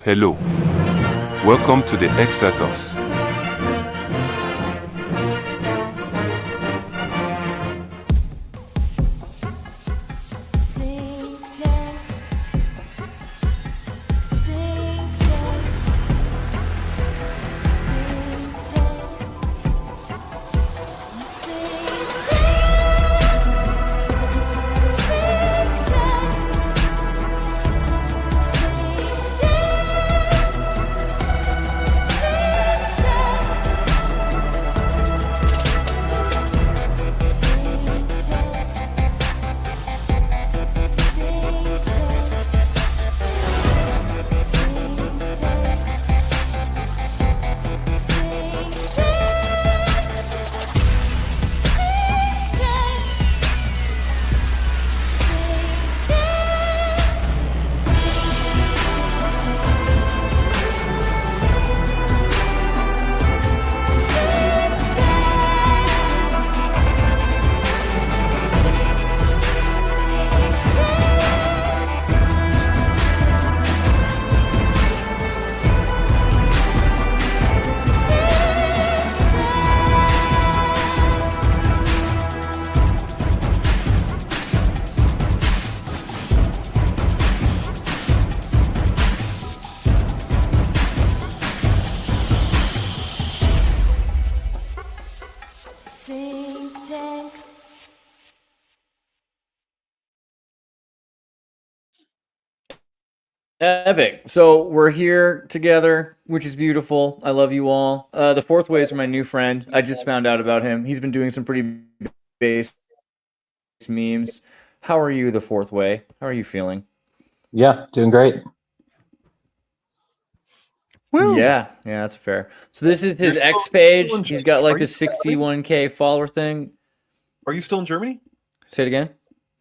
Hello. Welcome to the Xirtus. Synctank. Epic. So we're here together, which is beautiful. I love you all. The fourth way is my new friend. I just found out about him. He's been doing some pretty base memes. How are you, the fourth way? How are you feeling? Yeah, doing great. Woo. Yeah, that's fair. So this is his You're X still page. in He's got like Are the you still in 61K follower thing. Are you still in Germany? Say it again.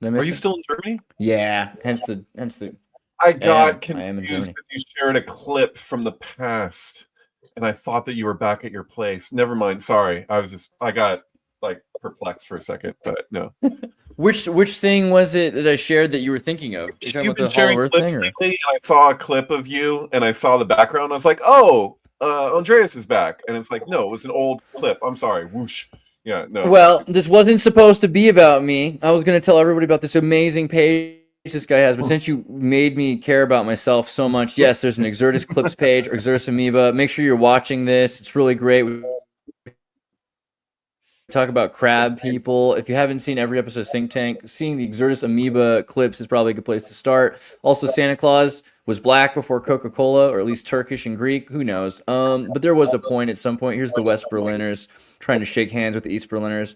Did I miss Are you it? still in Germany? Yeah. Hence the. I got I am in confused Germany. because you shared a clip from the past, and I thought that you were back at your place. Never mind. Sorry, I got like perplexed for a second, but no. Which thing was it that I shared that you were thinking of? You talking You've about been the sharing Hollow Earth clips thing, or? lately, and I saw a clip of you, and I saw the background. I was like, "Oh, Andreas is back," and it's like, "No, it was an old clip." I'm sorry. Whoosh. Yeah, no. Well, this wasn't supposed to be about me. I was going to tell everybody about this amazing page this guy has, but since you made me care about myself so much, yes, there's an Xirtus Clips page, Xirtus Amoeba. Make sure you're watching this. It's really great. We talk about crab people. If you haven't seen every episode of Synctank, seeing the Xirtus Amoeba clips is probably a good place to start. Also, Santa Claus was black before Coca-Cola, or at least Turkish and Greek. Who knows? But there was a point at some point. Here's the West Berliners trying to shake hands with the East Berliners.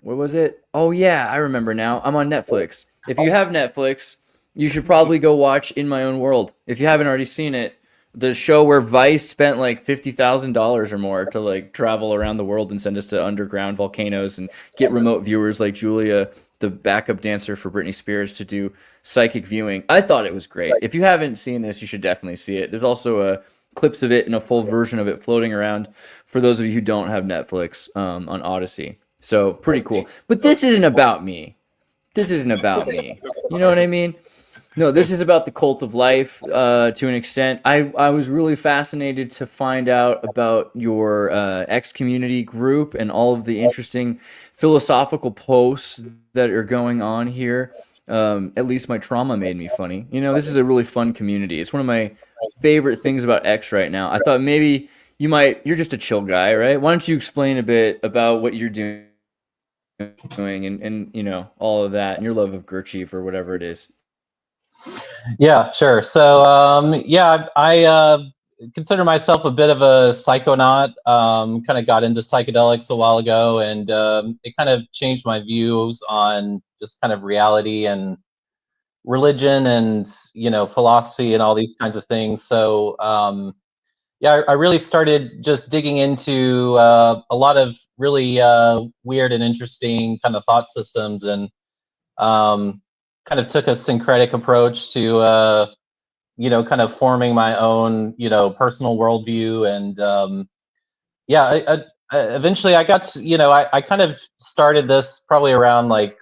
What was it? Oh, yeah, I remember now. I'm on Netflix. If you have Netflix, you should probably go watch In My Own World. If you haven't already seen it, the show where Vice spent like $50,000 or more to like travel around the world and send us to underground volcanoes and get remote viewers like Julia, the backup dancer for Britney Spears, to do psychic viewing. I thought it was great. If you haven't seen this, you should definitely see it. There's also clips of it and a full version of it floating around for those of you who don't have Netflix on Odyssey. So pretty cool. But this isn't about me. This isn't about me. You know what I mean? No, this is about the cult of life to an extent. I was really fascinated to find out about your X community group and all of the interesting philosophical posts that are going on here. At least my trauma made me funny. You know, this is a really fun community. It's one of my favorite things about X right now. I thought maybe you're just a chill guy, right? Why don't you explain a bit about what you're doing and you know, all of that and your love of Gurchief or whatever it is. Yeah, sure. So, yeah, I consider myself a bit of a psychonaut. Kind of got into psychedelics a while ago, and it kind of changed my views on just kind of reality and religion and, you know, philosophy and all these kinds of things. So, yeah, I really started just digging into a lot of really weird and interesting kind of thought systems, and kind of took a syncretic approach to you know, kind of forming my own, you know, personal worldview. And yeah, eventually I got to, you know, I kind of started this probably around like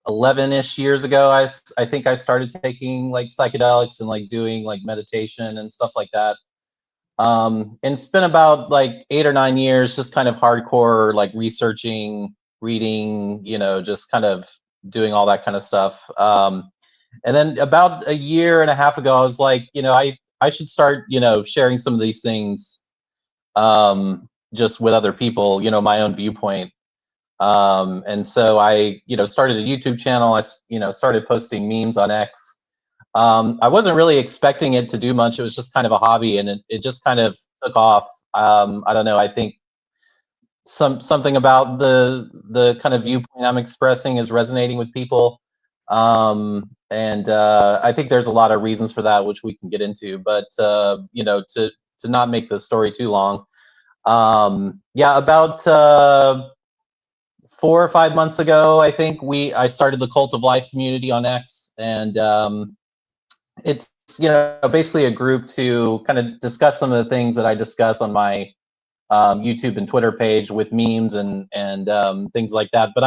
11-ish years ago, I think I started taking like psychedelics and like doing like meditation and stuff like that. And it's been about like 8 or 9 years, just kind of hardcore, like researching, reading, just kind of doing all that kind of stuff. And then about a year and a half ago, I was like, I should start, sharing some of these things, just with other people, my own viewpoint. And so I, started a YouTube channel. I, started posting memes on X. I wasn't really expecting it to do much. It was just kind of a hobby, and it just kind of took off. I don't know. I think something about the kind of viewpoint I'm expressing is resonating with people. And I think there's a lot of reasons for that, which we can get into. But to not make the story too long, about 4 or 5 months ago, I think I started the Cult of Life community on X, and it's basically a group to kind of discuss some of the things that I discuss on my YouTube and Twitter page with memes and things like that. But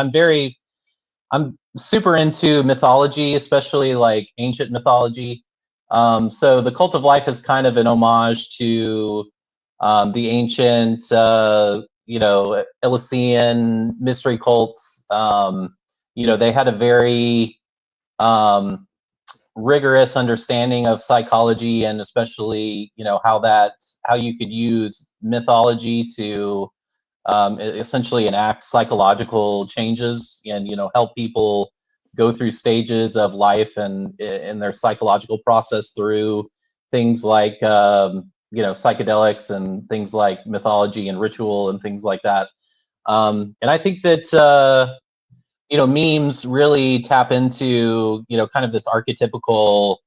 I'm super into mythology, especially like ancient mythology. So the Cult of Life is kind of an homage to the ancient, Elysian mystery cults. They had a very rigorous understanding of psychology, and especially how you could use mythology to essentially enact psychological changes and help people go through stages of life and in their psychological process through things like psychedelics and things like mythology and ritual and things like that. And I think that memes really tap into kind of this archetypical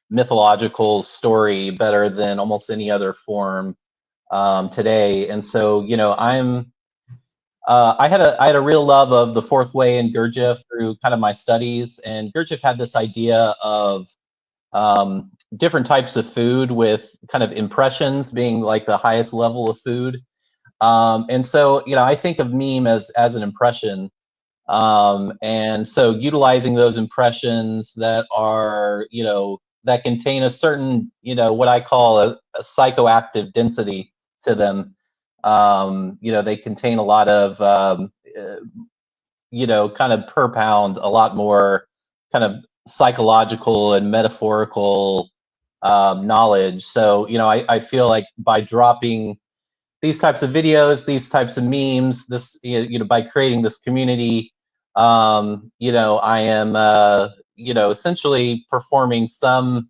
mythological story better than almost any other form today. And so I had a real love of the fourth way and Gurdjieff through kind of my studies, and Gurdjieff had this idea of different types of food, with kind of impressions being like the highest level of food. And so, I think of meme as an impression. And so utilizing those impressions that are, that contain a certain, what I call a psychoactive density to them. They contain a lot of, kind of per pound, a lot more kind of psychological and metaphorical knowledge. So, I feel like by dropping these types of videos, these types of memes, this, by creating this community, I am, essentially performing some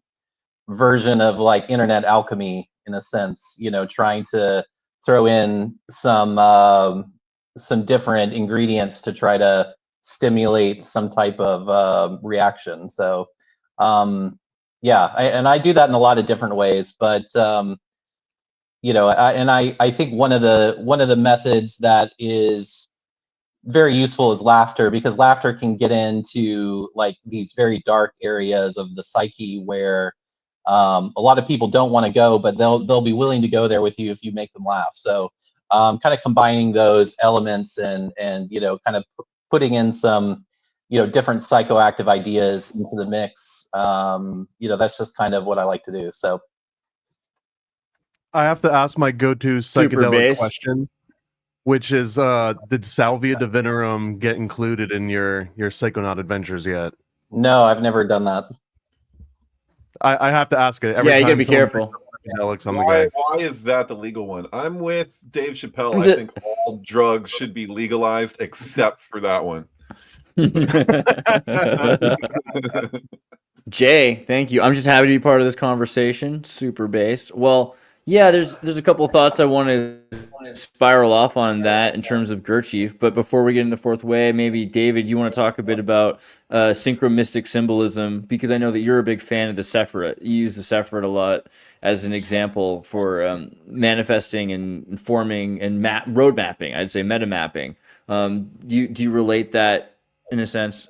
version of like internet alchemy in a sense, trying to throw in some different ingredients to try to stimulate some type of reaction. So, I do that in a lot of different ways, but I think one of the methods that is very useful is laughter, because laughter can get into like these very dark areas of the psyche where a lot of people don't want to go, but they'll be willing to go there with you if you make them laugh. So kind of combining those elements and kind of putting in some different psychoactive ideas into the mix. That's just kind of what I like to do. So I have to ask my go-to Super psychedelic bass. question, which is, did Salvia divinorum get included in your Psychonaut adventures yet? no, I've never done that. I have to ask it. Yeah, you gotta be someone careful. brings up psychedelics, I'm the guy. Why is that the legal one? I'm with Dave Chappelle. I think all drugs should be legalized except for that one. Jay, thank you. I'm just happy to be part of this conversation. Super based. Well, yeah, there's a couple of thoughts I want to spiral off on that in terms of Gurdjieff. But before we get into fourth way, maybe David, you want to talk a bit about synchromystic symbolism, because I know that you're a big fan of the Sephirot. You use the Sephirot a lot as an example for manifesting and informing and road mapping. I'd say meta mapping. Do you relate that in a sense?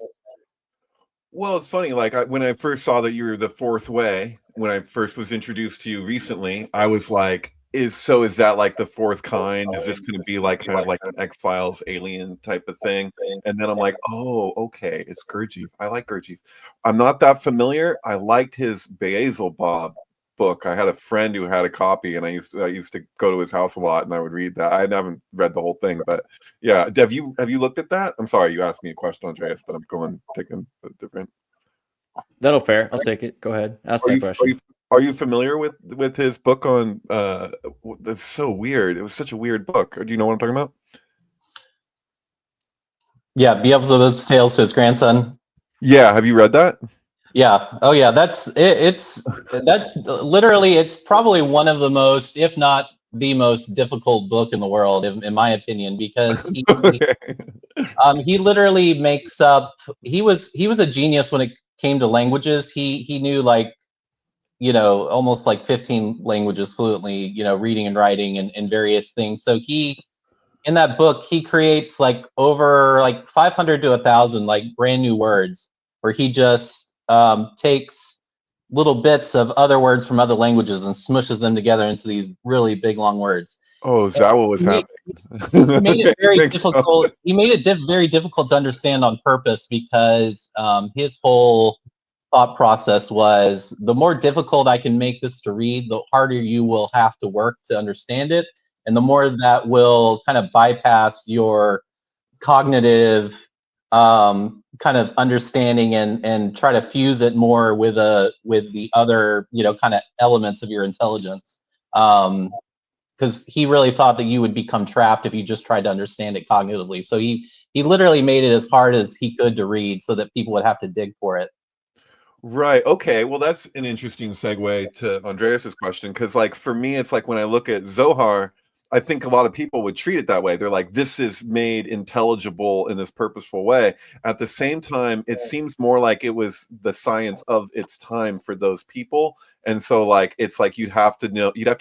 Well, it's funny. Like when I first saw that you were the fourth way, when I first was introduced to you recently, I was like, Is that like the fourth kind? Is this going to be like kind of like an X-Files alien type of thing? And then I'm like, oh, okay, it's Gurdjieff. I like Gurdjieff. I'm not that familiar. I liked his Beelzebub book. I had a friend who had a copy, and I used to go to his house a lot, and I would read that. I haven't read the whole thing, but yeah. Have you looked at that? I'm sorry, you asked me a question, Andreas, but I'm taking a different. That'll fair. I'll take it. Go ahead. Ask that question. Are you familiar with his book on? That's so weird. It was such a weird book. Do you know what I'm talking about? Yeah, Beelzebub's Tales to his grandson. Yeah, have you read that? Yeah. Oh, yeah. That's it. That's literally. It's probably one of the most, if not the most difficult book in the world, in my opinion, because he literally makes up. He was a genius when it came to languages. He knew, like, almost like 15 languages fluently, reading and writing and various things. So in that book, he creates like over like 500 to 1,000 like brand new words, where he just takes little bits of other words from other languages and smushes them together into these really big long words. Oh, is that what was happening? He made it very difficult. He made it very difficult to understand on purpose, because his whole thought process was, the more difficult I can make this to read, the harder you will have to work to understand it, and the more that will kind of bypass your cognitive kind of understanding and try to fuse it more with the other kind of elements of your intelligence. Because he really thought that you would become trapped if you just tried to understand it cognitively. So he literally made it as hard as he could to read, so that people would have to dig for it. Right. Okay. Well, that's an interesting segue to Andreas's question, because, like, for me, it's like when I look at Zohar, I think a lot of people would treat it that way. They're like, this is made intelligible in this purposeful way. At the same time, it seems more like it was the science of its time for those people. And so, like, it's like you'd have to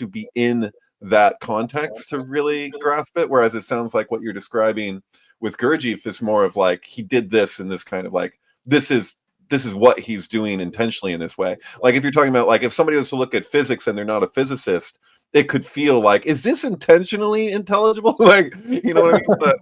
be in that context to really grasp it. Whereas it sounds like what you're describing with Gurdjieff is more of like, he did this in this kind of like, this is what he's doing intentionally in this way. Like, if you're talking about, like, if somebody was to look at physics and they're not a physicist, it could feel like, is this intentionally intelligible? Like, you know what I mean? But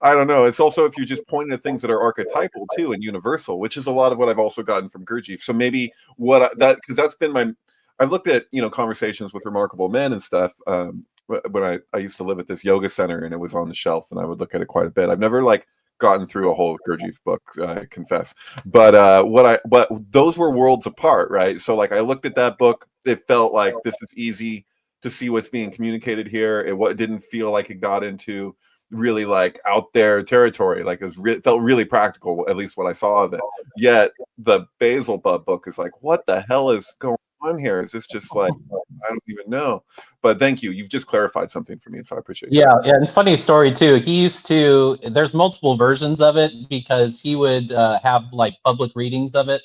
I don't know. It's also, if you're just pointing at things that are archetypal too and universal, which is a lot of what I've also gotten from Gurdjieff. So maybe because that's been I've looked at, conversations with remarkable men and stuff. When I used to live at this yoga center, and it was on the shelf, and I would look at it quite a bit. I've never gotten through a whole Gurdjieff book, I confess. But those were worlds apart, right? So, like, I looked at that book, it felt like this is easy to see what's being communicated here. It didn't feel like it got into really like out there territory. Like, it felt really practical, at least what I saw of it. Yet the Beelzebub book is like, what the hell is going on here? Is this just like, I don't even know. But thank you. You've just clarified something for me, so I appreciate it. Yeah, and funny story too. There's multiple versions of it, because he would have like public readings of it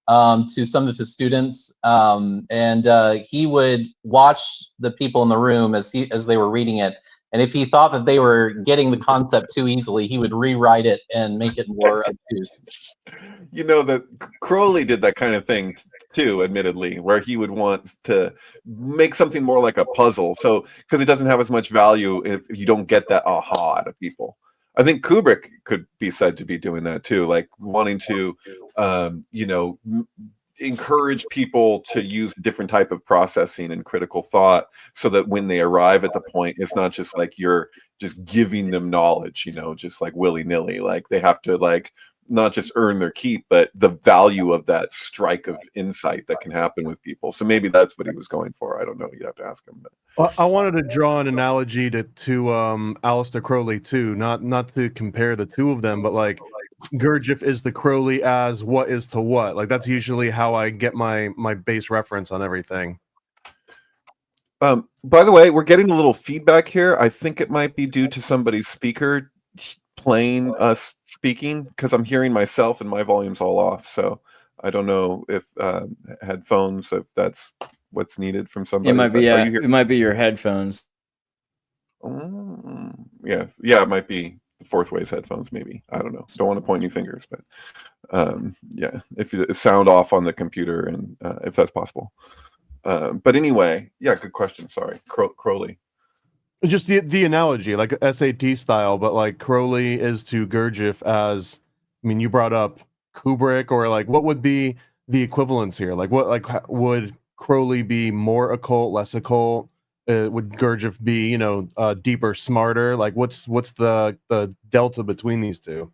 to some of his students, and he would watch the people in the room as they were reading it. And if he thought that they were getting the concept too easily, he would rewrite it and make it more obtuse. That Crowley did that kind of thing too, admittedly, where he would want to make something more like a puzzle. So, because it doesn't have as much value if you don't get that aha out of people. I think Kubrick could be said to be doing that too, like wanting to, encourage people to use a different type of processing and critical thought, so that when they arrive at the point, it's not just like you're just giving them knowledge, just like willy-nilly. Like, they have to like not just earn their keep, but the value of that strike of insight that can happen with people. So maybe that's what he was going for. I don't know. You have to ask him. But. I wanted to draw an analogy to Aleister Crowley too, not to compare the two of them, but like Gurdjieff is the Crowley as what is to what. Like, that's usually how I get my base reference on everything. By the way, we're getting a little feedback here. I think it might be due to somebody's speaker playing us speaking, because I'm hearing myself and my volume's all off. So I don't know if headphones, if that's what's needed from somebody. It might be, it might be your headphones. Yes. Yeah, it might be the Fourth Way's headphones, maybe. I don't know. Don't want to point any fingers, but yeah, if you sound off on the computer, and if that's possible. But anyway, yeah, good question. Sorry, Crowley. Just the analogy, like SAT style, but like Crowley is to Gurdjieff as, I mean, you brought up Kubrick, or like what would be the equivalence here? Like what, like would Crowley be more occult, less occult? Would Gurdjieff be, you know, deeper, smarter? Like what's the delta between these two?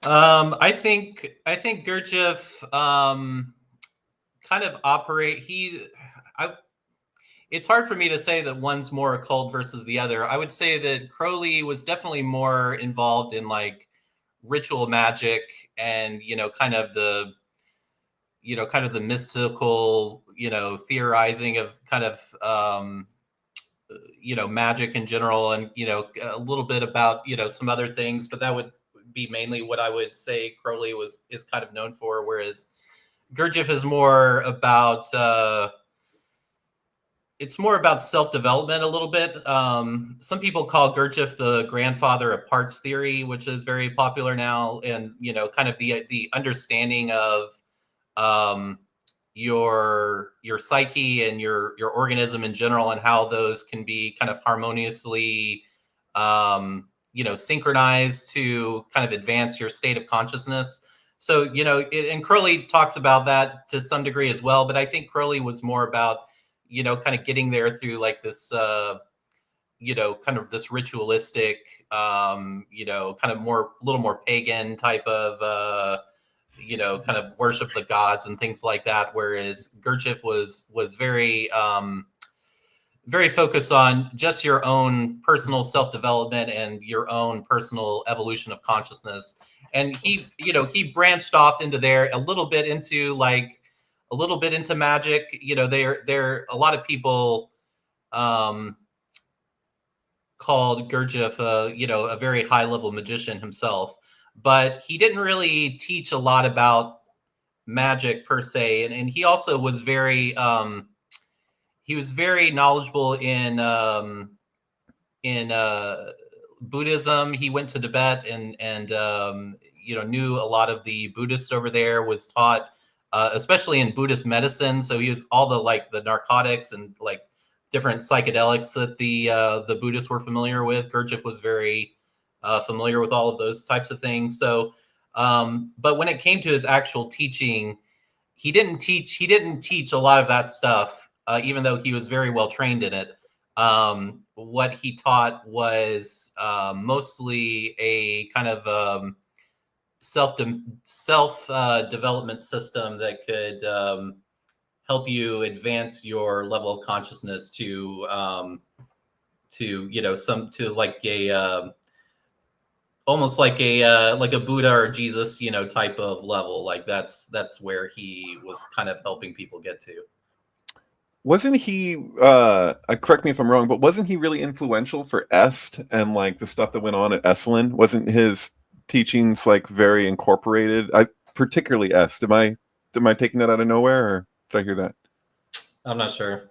I think Gurdjieff kind of operate. It's hard for me to say that one's more occult versus the other. I would say that Crowley was definitely more involved in like ritual magic and, you know, kind of the mystical, you know, theorizing of kind of, you know, magic in general, and, you know, a little bit about, you know, some other things, but that would be mainly what I would say Crowley is kind of known for. Whereas Gurdjieff is more about, it's more about self-development a little bit. Some people call Gurdjieff the grandfather of parts theory, which is very popular now. And, you know, kind of the understanding of your psyche and your organism in general, and how those can be kind of harmoniously, you know, synchronized to kind of advance your state of consciousness. So, you know, and Crowley talks about that to some degree as well. But I think Crowley was more about, you know, kind of getting there through like this, you know, kind of this ritualistic, you know, kind of a little more pagan type of, you know, kind of worship the gods and things like that. Whereas Gurdjieff was very, very focused on just your own personal self-development and your own personal evolution of consciousness. And he, you know, he branched off into there a little bit into magic. You know, there a lot of people called Gurdjieff, you know, a very high level magician himself, but he didn't really teach a lot about magic per se. And he also was very, he was very knowledgeable in Buddhism. He went to Tibet and you know, knew a lot of the Buddhists over there, was taught, especially in Buddhist medicine. So he was all the narcotics and like different psychedelics that the Buddhists were familiar with. Gurdjieff was very familiar with all of those types of things. So, but when it came to his actual teaching, he didn't teach a lot of that stuff, even though he was very well trained in it. What he taught was mostly a kind of self development system that could help you advance your level of consciousness to you know, like a almost like a Buddha or Jesus, you know, type of level. Like that's where he was kind of helping people get to. Wasn't he, correct me if I'm wrong, but wasn't he really influential for Est and like the stuff that went on at Esalen? Wasn't his teachings like very incorporated? Particularly Est. Am I taking that out of nowhere, or did I hear that? I'm not sure.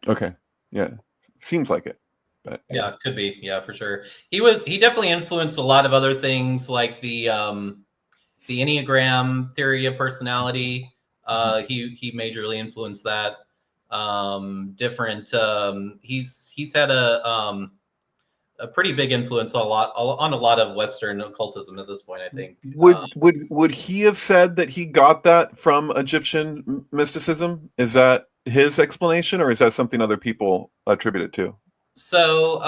Okay. Yeah. Seems like it. But yeah, could be. Yeah, for sure. He definitely influenced a lot of other things, like the Enneagram theory of personality. He majorly influenced that. He's had a pretty big influence on a lot of Western occultism at this point, I think. Would he have said that he got that from Egyptian mysticism? Is that his explanation, or is that something other people attribute it to? So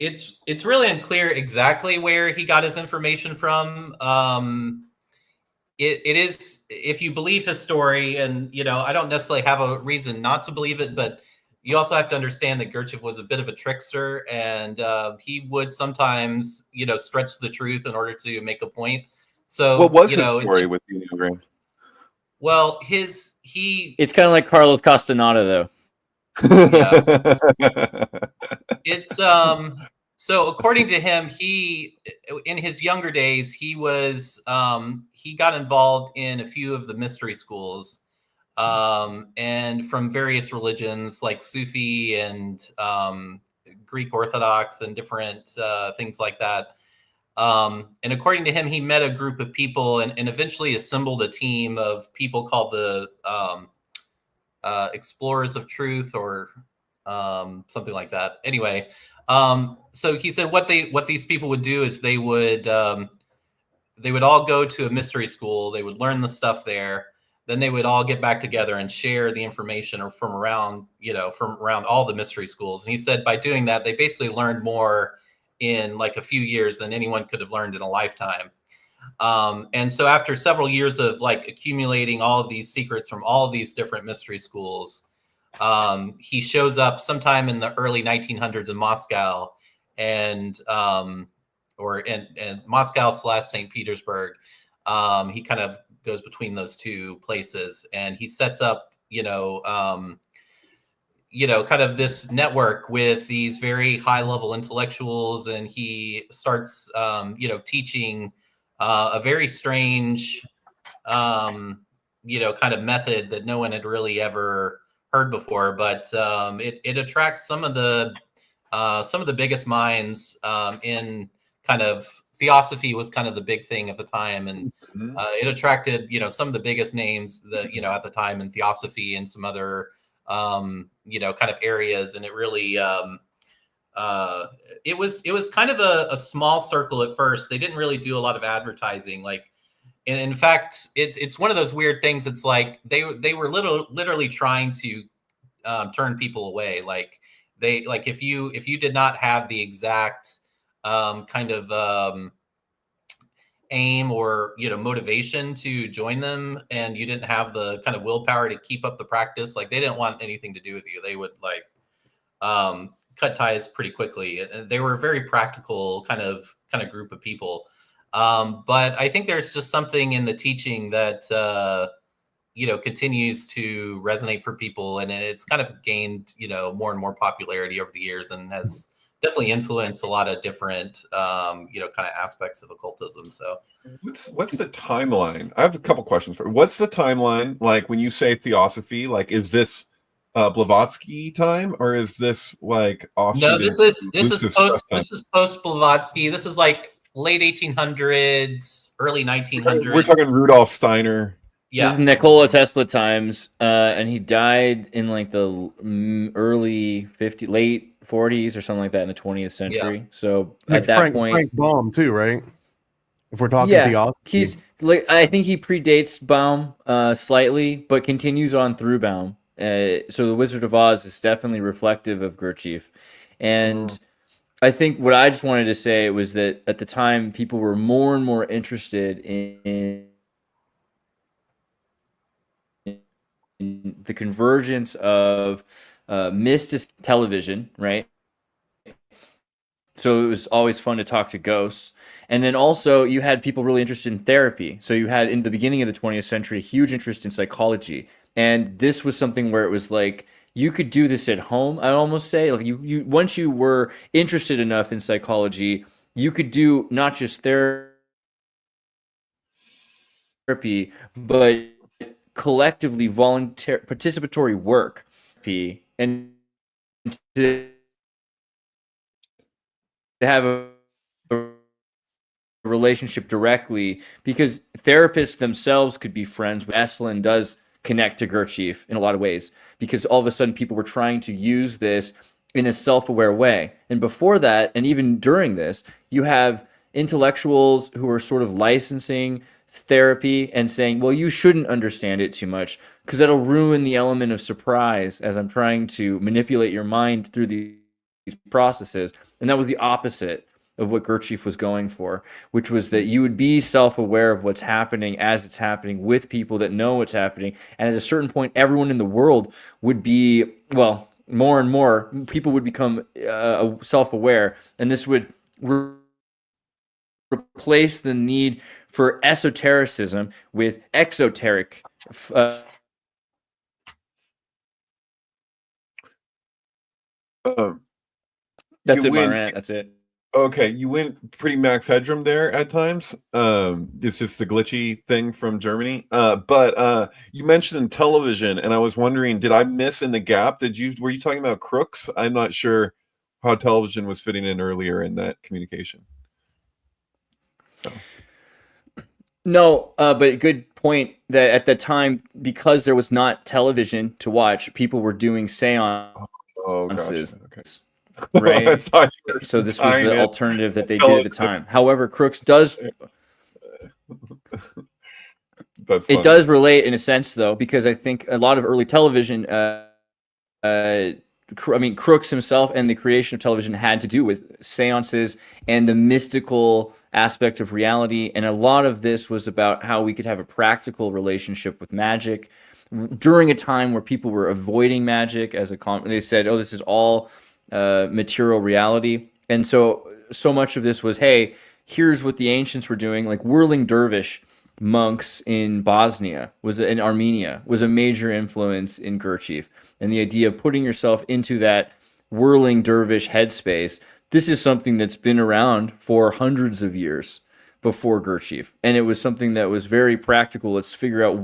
it's really unclear exactly where he got his information from. It is, if you believe his story, and, you know, I don't necessarily have a reason not to believe it, but you also have to understand that Gurdjieff was a bit of a trickster, and he would sometimes, you know, stretch the truth in order to make a point. So what was his story with the Enneagram? Well, it's kind of like Carlos Castaneda, though. Yeah. It's so according to him, he, in his younger days, he was he got involved in a few of the mystery schools, and from various religions like Sufi and Greek Orthodox and different things like that. And according to him, he met a group of people and eventually assembled a team of people called the Explorers of Truth, or something like that. Anyway, so he said what these people would do is they would all go to a mystery school. They would learn the stuff there. Then they would all get back together and share the information or from around all the mystery schools. And he said by doing that, they basically learned more in like a few years than anyone could have learned in a lifetime. And so after several years of like accumulating all of these secrets from all of these different mystery schools, he shows up sometime in the early 1900s in Moscow, and Moscow / St. Petersburg. He kind of goes between those two places, and he sets up, kind of this network with these very high level intellectuals, and he starts, teaching a very strange, kind of method that no one had really ever heard before, but it attracts some of the biggest minds in kind of theosophy was kind of the big thing at the time, and it attracted some of the biggest names that at the time in theosophy and some other kind of areas, and it really it was kind of a small circle at first. They didn't really do a lot of advertising, like. And in fact, it's one of those weird things. It's like they were literally trying to turn people away. Like if you did not have the exact kind of aim or motivation to join them, and you didn't have the kind of willpower to keep up the practice, like they didn't want anything to do with you. They would like cut ties pretty quickly. They were a very practical kind of group of people. But I think there's just something in the teaching that, continues to resonate for people. And it's kind of gained, more and more popularity over the years, and has definitely influenced a lot of different, kind of aspects of occultism. So what's the timeline? I have a couple questions for you. What's the timeline? Like when you say theosophy, like, is this Blavatsky time, or is this like offshoot? No, this is post Blavatsky. This is like late 1800s, early 1900s. We're talking Rudolf Steiner. Yeah, this is Nikola Tesla times, and he died in like the late 40s or something like that in the 20th century. Yeah. So like at that point, Frank Baum too, right? If we're talking theosophy, he's like, I think he predates Baum slightly, but continues on through Baum. So the Wizard of Oz is definitely reflective of Gurdjieff, and I think what I just wanted to say was that at the time, people were more and more interested in the convergence of mystic television, right? So it was always fun to talk to ghosts. And then also you had people really interested in therapy. So you had, in the beginning of the 20th century, a huge interest in psychology. And this was something where it was like, you could do this at home, I almost say. Like you once you were interested enough in psychology, you could do not just therapy, but collectively participatory work, and to have a relationship directly, because therapists themselves could be friends. Esalen does connect to Gurdjieff in a lot of ways, because all of a sudden people were trying to use this in a self-aware way. And before that, and even during this, you have intellectuals who are sort of licensing therapy and saying, well, you shouldn't understand it too much because that'll ruin the element of surprise as I'm trying to manipulate your mind through these processes. And that was the opposite of what Gurdjieff was going for, which was that you would be self-aware of what's happening as it's happening with people that know what's happening. And at a certain point, everyone in the world would be, well, more and more people would become self-aware. And this would replace the need for esotericism with exoteric. That's it, my rant. That's it. Okay, you went pretty max headroom there at times. It's just the glitchy thing from Germany. But you mentioned television, and I was wondering, did I miss in the gap? Were you talking about crooks? I'm not sure how television was fitting in earlier in that communication. No, but good point that at the time, because there was not television to watch, people were doing seances, Oh, gotcha. Okay. I right? thought you were So this was tying the in alternative that they did at the time. However, Crooks does That's it funny. does relate in a sense, though, because I think a lot of early television, Crooks himself and the creation of television had to do with seances and the mystical aspect of reality. And a lot of this was about how we could have a practical relationship with magic during a time where people were avoiding magic as they said, oh, this is all material reality. And so much of this was, hey, here's what the ancients were doing, like whirling dervish monks in Bosnia in Armenia was a major influence in Gurdjieff, and the idea of putting yourself into that whirling dervish headspace. This is something that's been around for hundreds of years before Gurdjieff, and it was something that was very practical. Let's figure out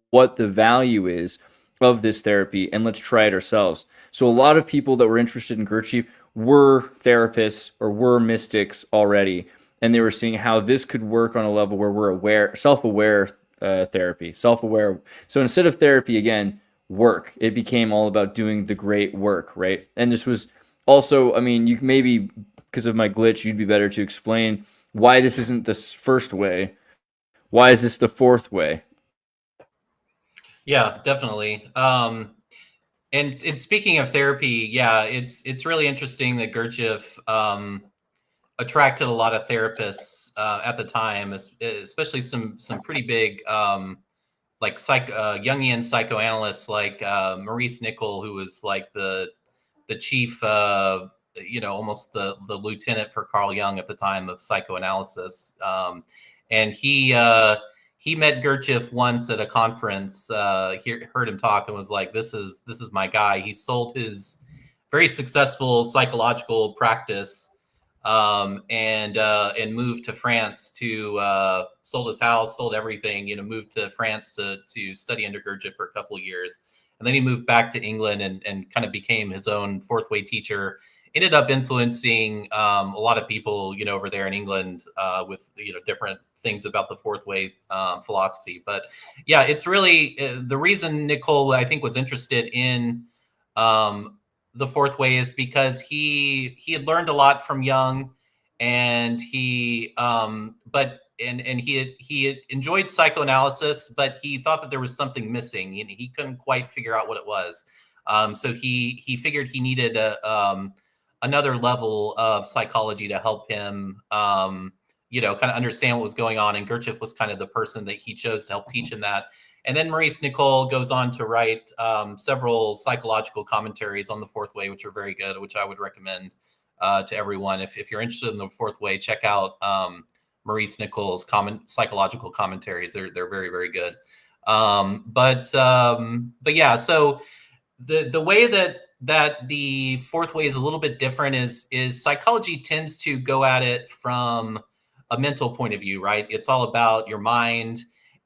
what the value is of this therapy, and let's try it ourselves. So a lot of people that were interested in Gurdjieff were therapists or were mystics already, and they were seeing how this could work on a level where we're aware, self-aware therapy, self-aware. So instead of therapy, again, work. It became all about doing the great work, right? And this was also, I mean, you maybe, because of my glitch, you'd be better to explain why this isn't the first way. Why is this the fourth way? Yeah, definitely. And speaking of therapy, yeah, it's really interesting that Gurdjieff attracted a lot of therapists at the time, especially some pretty big like Jungian psychoanalysts like Maurice Nicoll, who was like the chief, almost the lieutenant for Carl Jung at the time of psychoanalysis, and he met Gurdjieff once at a conference. Heard him talk and was like, "This is my guy." He sold his very successful psychological practice and moved to France to sold his house, sold everything, moved to France to study under Gurdjieff for a couple of years. And then he moved back to England and kind of became his own fourth way teacher. Ended up influencing a lot of people, over there in England with, different things about the fourth way philosophy. But yeah, it's really the reason Nicoll, I think, was interested in the fourth way is because he had learned a lot from Jung, and he he had enjoyed psychoanalysis, but he thought that there was something missing, and he couldn't quite figure out what it was. So he figured he needed another level of psychology to help him, kind of understand what was going on. And Gurdjieff was kind of the person that he chose to help teach him that. And then Maurice Nicoll goes on to write several psychological commentaries on the fourth way, which are very good, which I would recommend to everyone. If you're interested in the fourth way, check out Maurice Nicoll's psychological commentaries. They're very, very good. But yeah, so the way that the fourth way is a little bit different is psychology tends to go at it from a mental point of view, right? It's all about your mind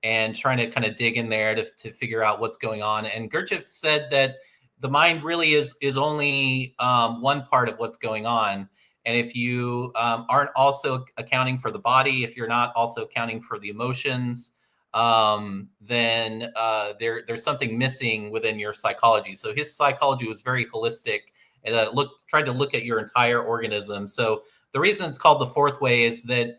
and trying to kind of dig in there to figure out what's going on. And Gurdjieff said that the mind really is only one part of what's going on. And if you aren't also accounting for the body, if you're not also accounting for the emotions, then there's something missing within your psychology. So his psychology was very holistic and tried to look at your entire organism. So the reason it's called the fourth way is that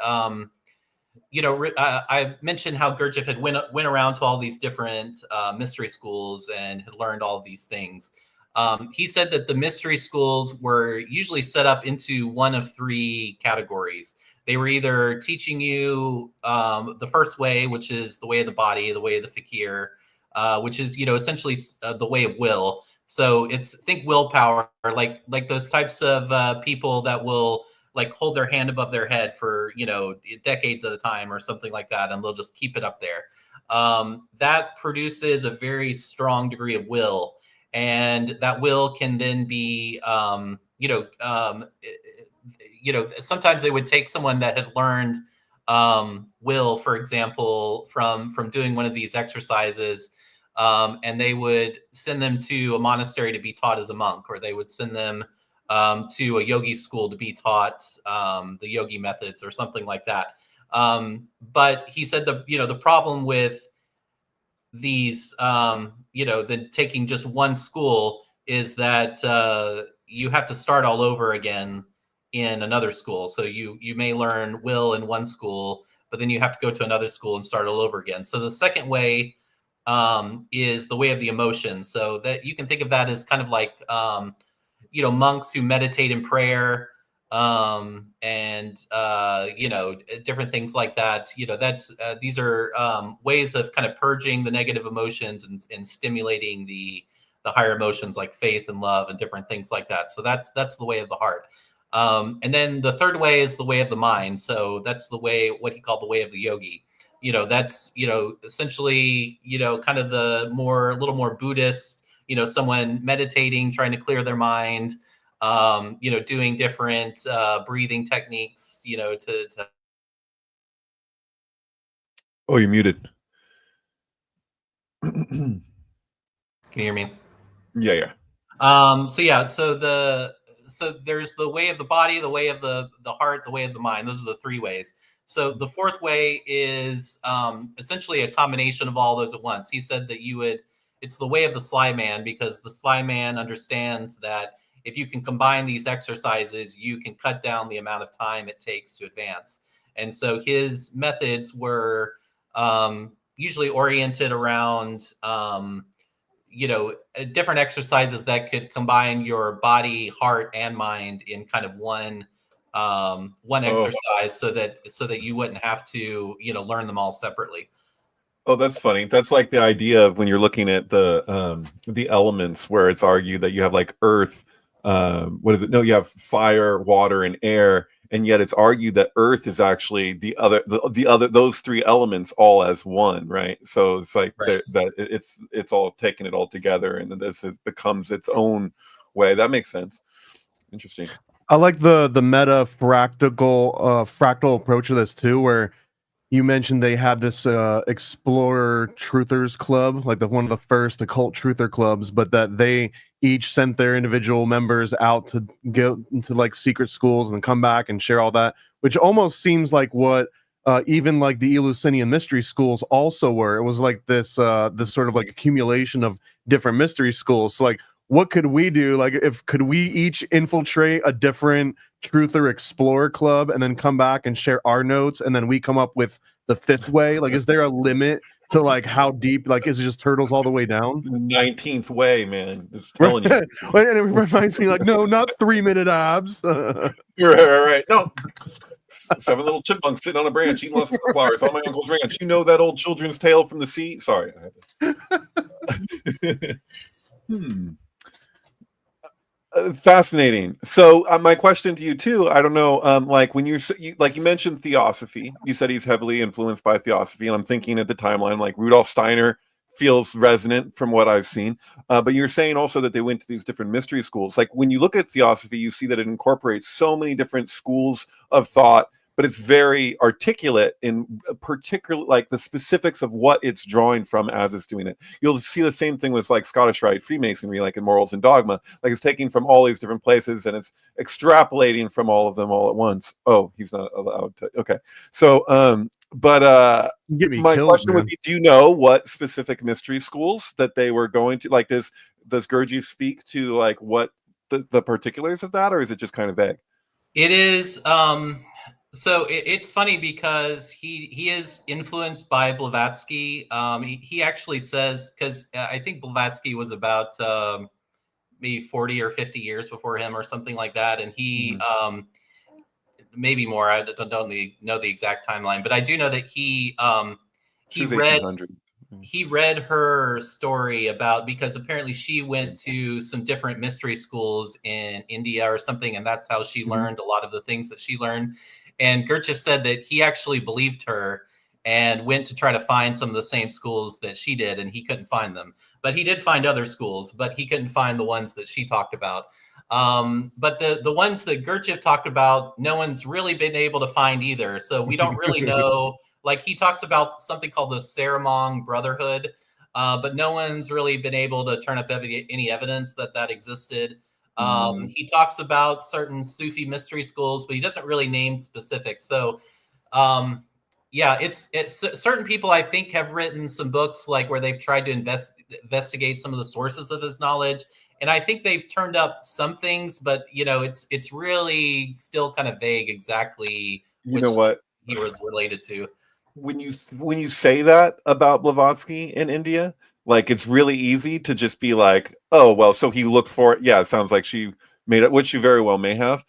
I mentioned how Gurdjieff had went around to all these different mystery schools and had learned all of these things. He said that the mystery schools were usually set up into one of three categories. They were either teaching you the first way, which is the way of the body, the way of the fakir, which is essentially the way of will. So think willpower, like those types of people that will like hold their hand above their head for decades at a time or something like that, and they'll just keep it up there. That produces a very strong degree of will, and that will can then be sometimes they would take someone that had learned will, for example, from doing one of these exercises, and they would send them to a monastery to be taught as a monk, or they would send them to a yogi school to be taught the yogi methods or something like that. But he said the problem with these, then taking just one school is that you have to start all over again in another school. So you may learn will in one school, but then you have to go to another school and start all over again. So the second way is the way of the emotions. So that you can think of that as kind of like monks who meditate in prayer, and different things like that. That's these are ways of kind of purging the negative emotions and stimulating the higher emotions like faith and love and different things like that. So that's the way of the heart. And then the third way is the way of the mind. So that's the way, what he called the way of the yogi. That's essentially kind of the little more Buddhist, someone meditating, trying to clear their mind, doing different breathing techniques, to. Oh, you're muted. Can you hear me? Yeah. So there's the way of the body, the way of the heart, the way of the mind. Those are the three ways. So the fourth way is essentially a combination of all those at once. He said that it's the way of the sly man, because the sly man understands that if you can combine these exercises, you can cut down the amount of time it takes to advance. And so his methods were usually oriented around different exercises that could combine your body, heart, and mind in kind of one exercise, so that you wouldn't have to learn them all separately. Oh, that's funny. That's like the idea of when you're looking at the elements, where it's argued that you have like earth, what is it? No, you have fire, water, and air, and yet it's argued that earth is actually the other those three elements all as one, right? So it's like Right. that it's all taking it all together, and then this becomes its own way. That makes sense. Interesting. I like the meta fractal approach to this too, where you mentioned they had this Explorer Truthers Club, like one of the first occult truther clubs, but that they each sent their individual members out to go into like secret schools and come back and share all that, which almost seems like what even like the Eleusinian mystery schools also were. It was like this sort of like accumulation of different mystery schools. So like, what could we do? Like, could we each infiltrate a different Truther Explorer Club and then come back and share our notes, and then we come up with the fifth way? Like, is there a limit to like how deep? Like, is it just turtles all the way down? 19th way, man. Just telling you. And it reminds me, like, no, not 3-minute abs. Right. No. 7 little chipmunks sitting on a branch eating lots of flowers on my uncle's ranch. You know that old children's tale from the sea? Sorry. Fascinating. So my question to you too, I don't know, like when you mentioned theosophy, you said he's heavily influenced by theosophy, and I'm thinking at the timeline like Rudolf Steiner feels resonant from what I've seen, but you're saying also that they went to these different mystery schools. Like when you look at theosophy, you see that it incorporates so many different schools of thought, but it's very articulate in particular, like the specifics of what it's drawing from as it's doing it. You'll see the same thing with like Scottish Rite Freemasonry, like in Morals and Dogma. Like it's taking from all these different places and it's extrapolating from all of them all at once. Oh, he's not allowed to. Okay. So, my question would be, do you know what specific mystery schools that they were going to? Like, does Gurdjieff speak to like what the particulars of that, or is it just kind of vague? It is. So it's funny because he is influenced by Blavatsky. He actually says, because I think Blavatsky was about maybe 40 or 50 years before him or something like that, and he maybe more. I don't know the exact timeline, but I do know that he read her story about, because apparently she went to some different mystery schools in India or something, and that's how she learned a lot of the things that she learned. And Gurdjieff said that he actually believed her and went to try to find some of the same schools that she did, and he couldn't find them. But he did find other schools, but he couldn't find the ones that she talked about. But the ones that Gurdjieff talked about, no one's really been able to find either. So we don't really know. Like he talks about something called the Saramong Brotherhood, but no one's really been able to turn up any evidence that existed. He talks about certain Sufi mystery schools, but he doesn't really name specifics. So yeah, it's certain people I think have written some books like where they've tried to investigate some of the sources of his knowledge, and I think they've turned up some things, but it's really still kind of vague exactly You which know what? he was related to. When you say that about Blavatsky in India, like it's really easy to just be like, oh well, so he looked for it. Yeah, it sounds like she made it, which she very well may have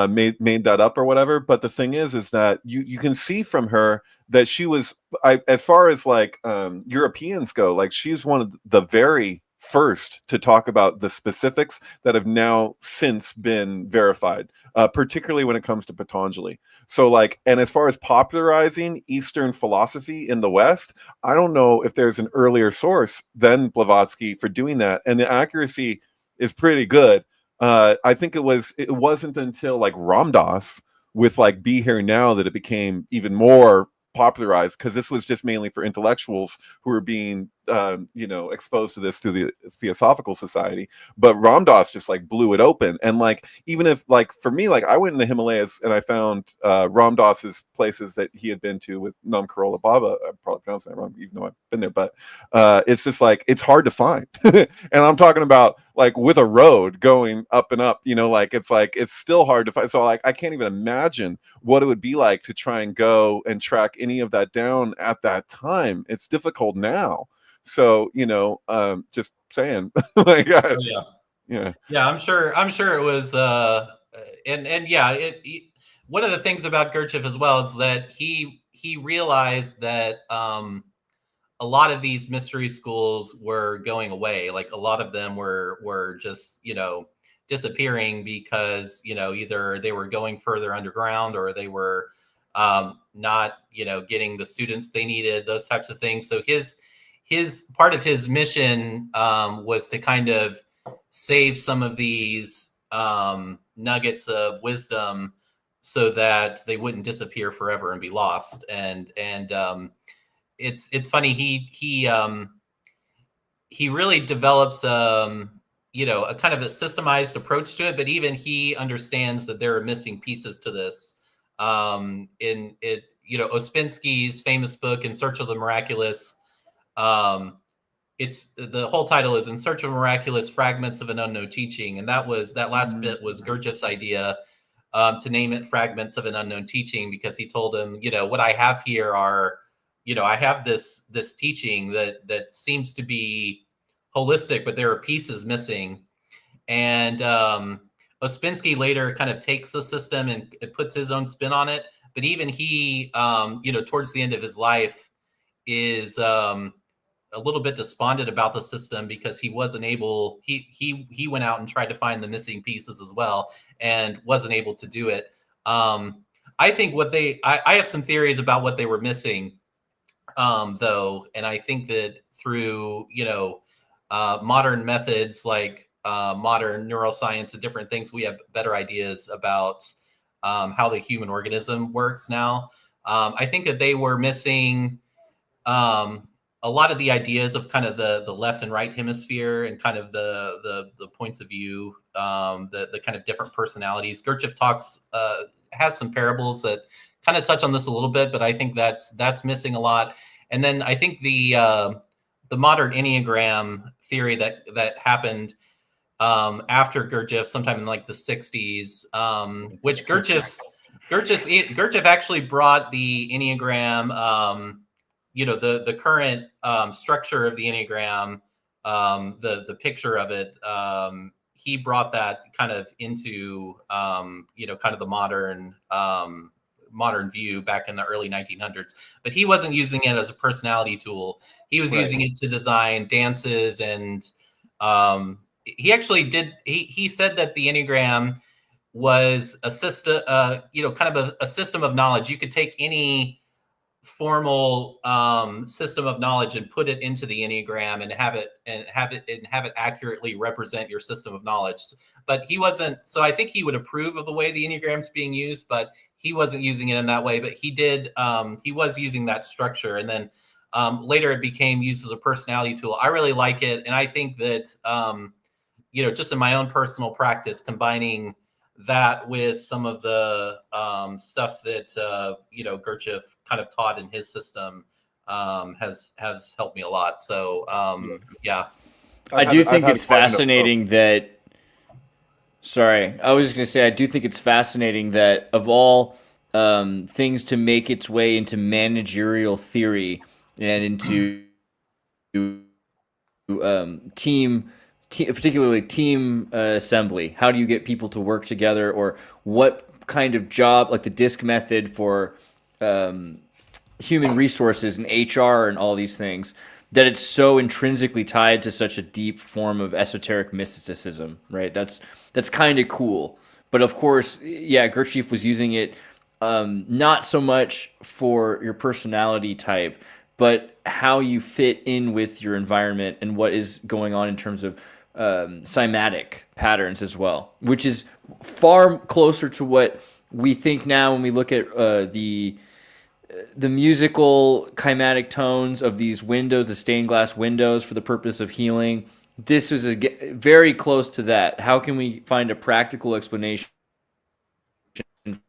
made that up or whatever. But the thing is that you can see from her that she was, as far as like Europeans go, like she's one of the very first to talk about the specifics that have now since been verified, particularly when it comes to Patanjali. So like, and as far as popularizing Eastern philosophy in the West, I don't know if there's an earlier source than Blavatsky for doing that. And the accuracy is pretty good. I think it wasn't until like Ram Dass with like Be Here Now that it became even more popularized, because this was just mainly for intellectuals who were being exposed to this through the Theosophical Society. But Ram Dass just like blew it open. And like, even if like for me, like I went in the Himalayas and I found Ram Dass's places that he had been to with Nam Karola Baba. I'm probably pronouncing that wrong, even though I've been there, but it's just like it's hard to find. And I'm talking about like with a road going up and up, it's still hard to find. So like I can't even imagine what it would be like to try and go and track any of that down at that time. It's difficult now. So, just saying, like, yeah. I'm sure it was, and yeah, one of the things about Gurdjieff as well is that he realized that a lot of these mystery schools were going away. Like a lot of them were just disappearing because either they were going further underground or they were not getting the students they needed, those types of things. So his part of his mission was to kind of save some of these nuggets of wisdom so that they wouldn't disappear forever and be lost. And it's funny, he really develops a kind of a systemized approach to it, but even he understands that there are missing pieces to this. In it, Ouspensky's famous book In Search of the Miraculous, it's the whole title is In Search of Miraculous Fragments of an Unknown Teaching, and that last bit was Gurdjieff's idea, to name it Fragments of an Unknown Teaching, because he told him, what I have here are, I have this teaching that seems to be holistic, but there are pieces missing. And Ouspensky later kind of takes the system and it puts his own spin on it. But even he, towards the end of his life, is a little bit despondent about the system because he wasn't able. He went out and tried to find the missing pieces as well and wasn't able to do it. I think I have some theories about what they were missing, though, and I think that through modern methods like modern neuroscience and different things, we have better ideas about how the human organism works now. I think that they were missing a lot of the ideas of kind of the left and right hemisphere and kind of the points of view, the kind of different personalities. Gurdjieff has some parables that kind of touch on this a little bit, but I think that's missing a lot. And then I think the modern Enneagram theory that happened after Gurdjieff, sometime in like the 60s, which Gurdjieff actually brought the Enneagram, the current structure of the Enneagram, the picture of it, he brought that kind of into, kind of the modern view back in the early 1900s. But he wasn't using it as a personality tool. He was using it to design dances, and he actually did. He said that the Enneagram was a system, kind of a system of knowledge. You could take any formal system of knowledge and put it into the Enneagram and have it accurately represent your system of knowledge. But he wasn't. So I think he would approve of the way the Enneagram's being used, but he wasn't using it in that way. But he did. He was using that structure, and then later it became used as a personality tool. I really like it, and I think that just in my own personal practice, combining that with some of the stuff that Gurdjieff kind of taught in his system has helped me a lot. So yeah, I do think it's fascinating that. Sorry, I was just gonna say I do think it's fascinating that of all things to make its way into managerial theory and into particularly team assembly. How do you get people to work together, or what kind of job, like the DISC method for human resources and HR and all these things, that it's so intrinsically tied to such a deep form of esoteric mysticism, right? That's kind of cool. But of course, yeah, Gurdjieff was using it not so much for your personality type, but how you fit in with your environment and what is going on in terms of cymatic patterns as well, which is far closer to what we think now when we look at the musical cymatic tones of these windows, the stained glass windows for the purpose of healing. This was very close to that. How can we find a practical explanation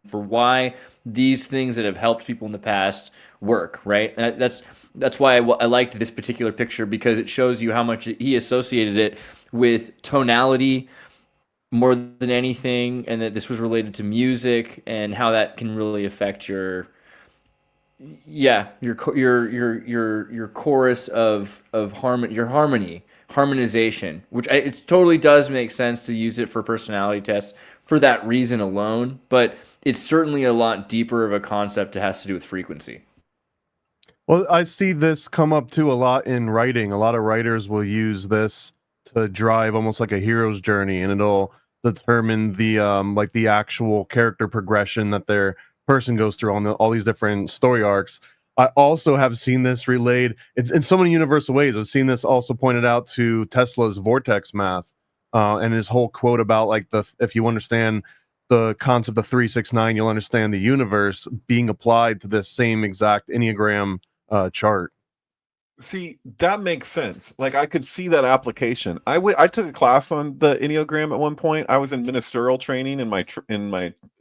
for why these things that have helped people in the past work, right? And that's why I liked this particular picture, because it shows you how much he associated it with tonality more than anything, and that this was related to music and how that can really affect your chorus of harmonization, which it totally does make sense to use it for personality tests for that reason alone, but it's certainly a lot deeper of a concept that has to do with frequency. Well, I see this come up too a lot in writing. A lot of writers will use this to drive almost like a hero's journey, and it'll determine the like the actual character progression that their person goes through on all these different story arcs. I also have seen this relayed in so many universal ways. I've seen this also pointed out to Tesla's vortex math, and his whole quote about like if you understand the concept of 369, you'll understand the universe being applied to this same exact Enneagram chart. See, that makes sense. Like I could see that application. I took a class on the Enneagram at one point. I was in ministerial training in my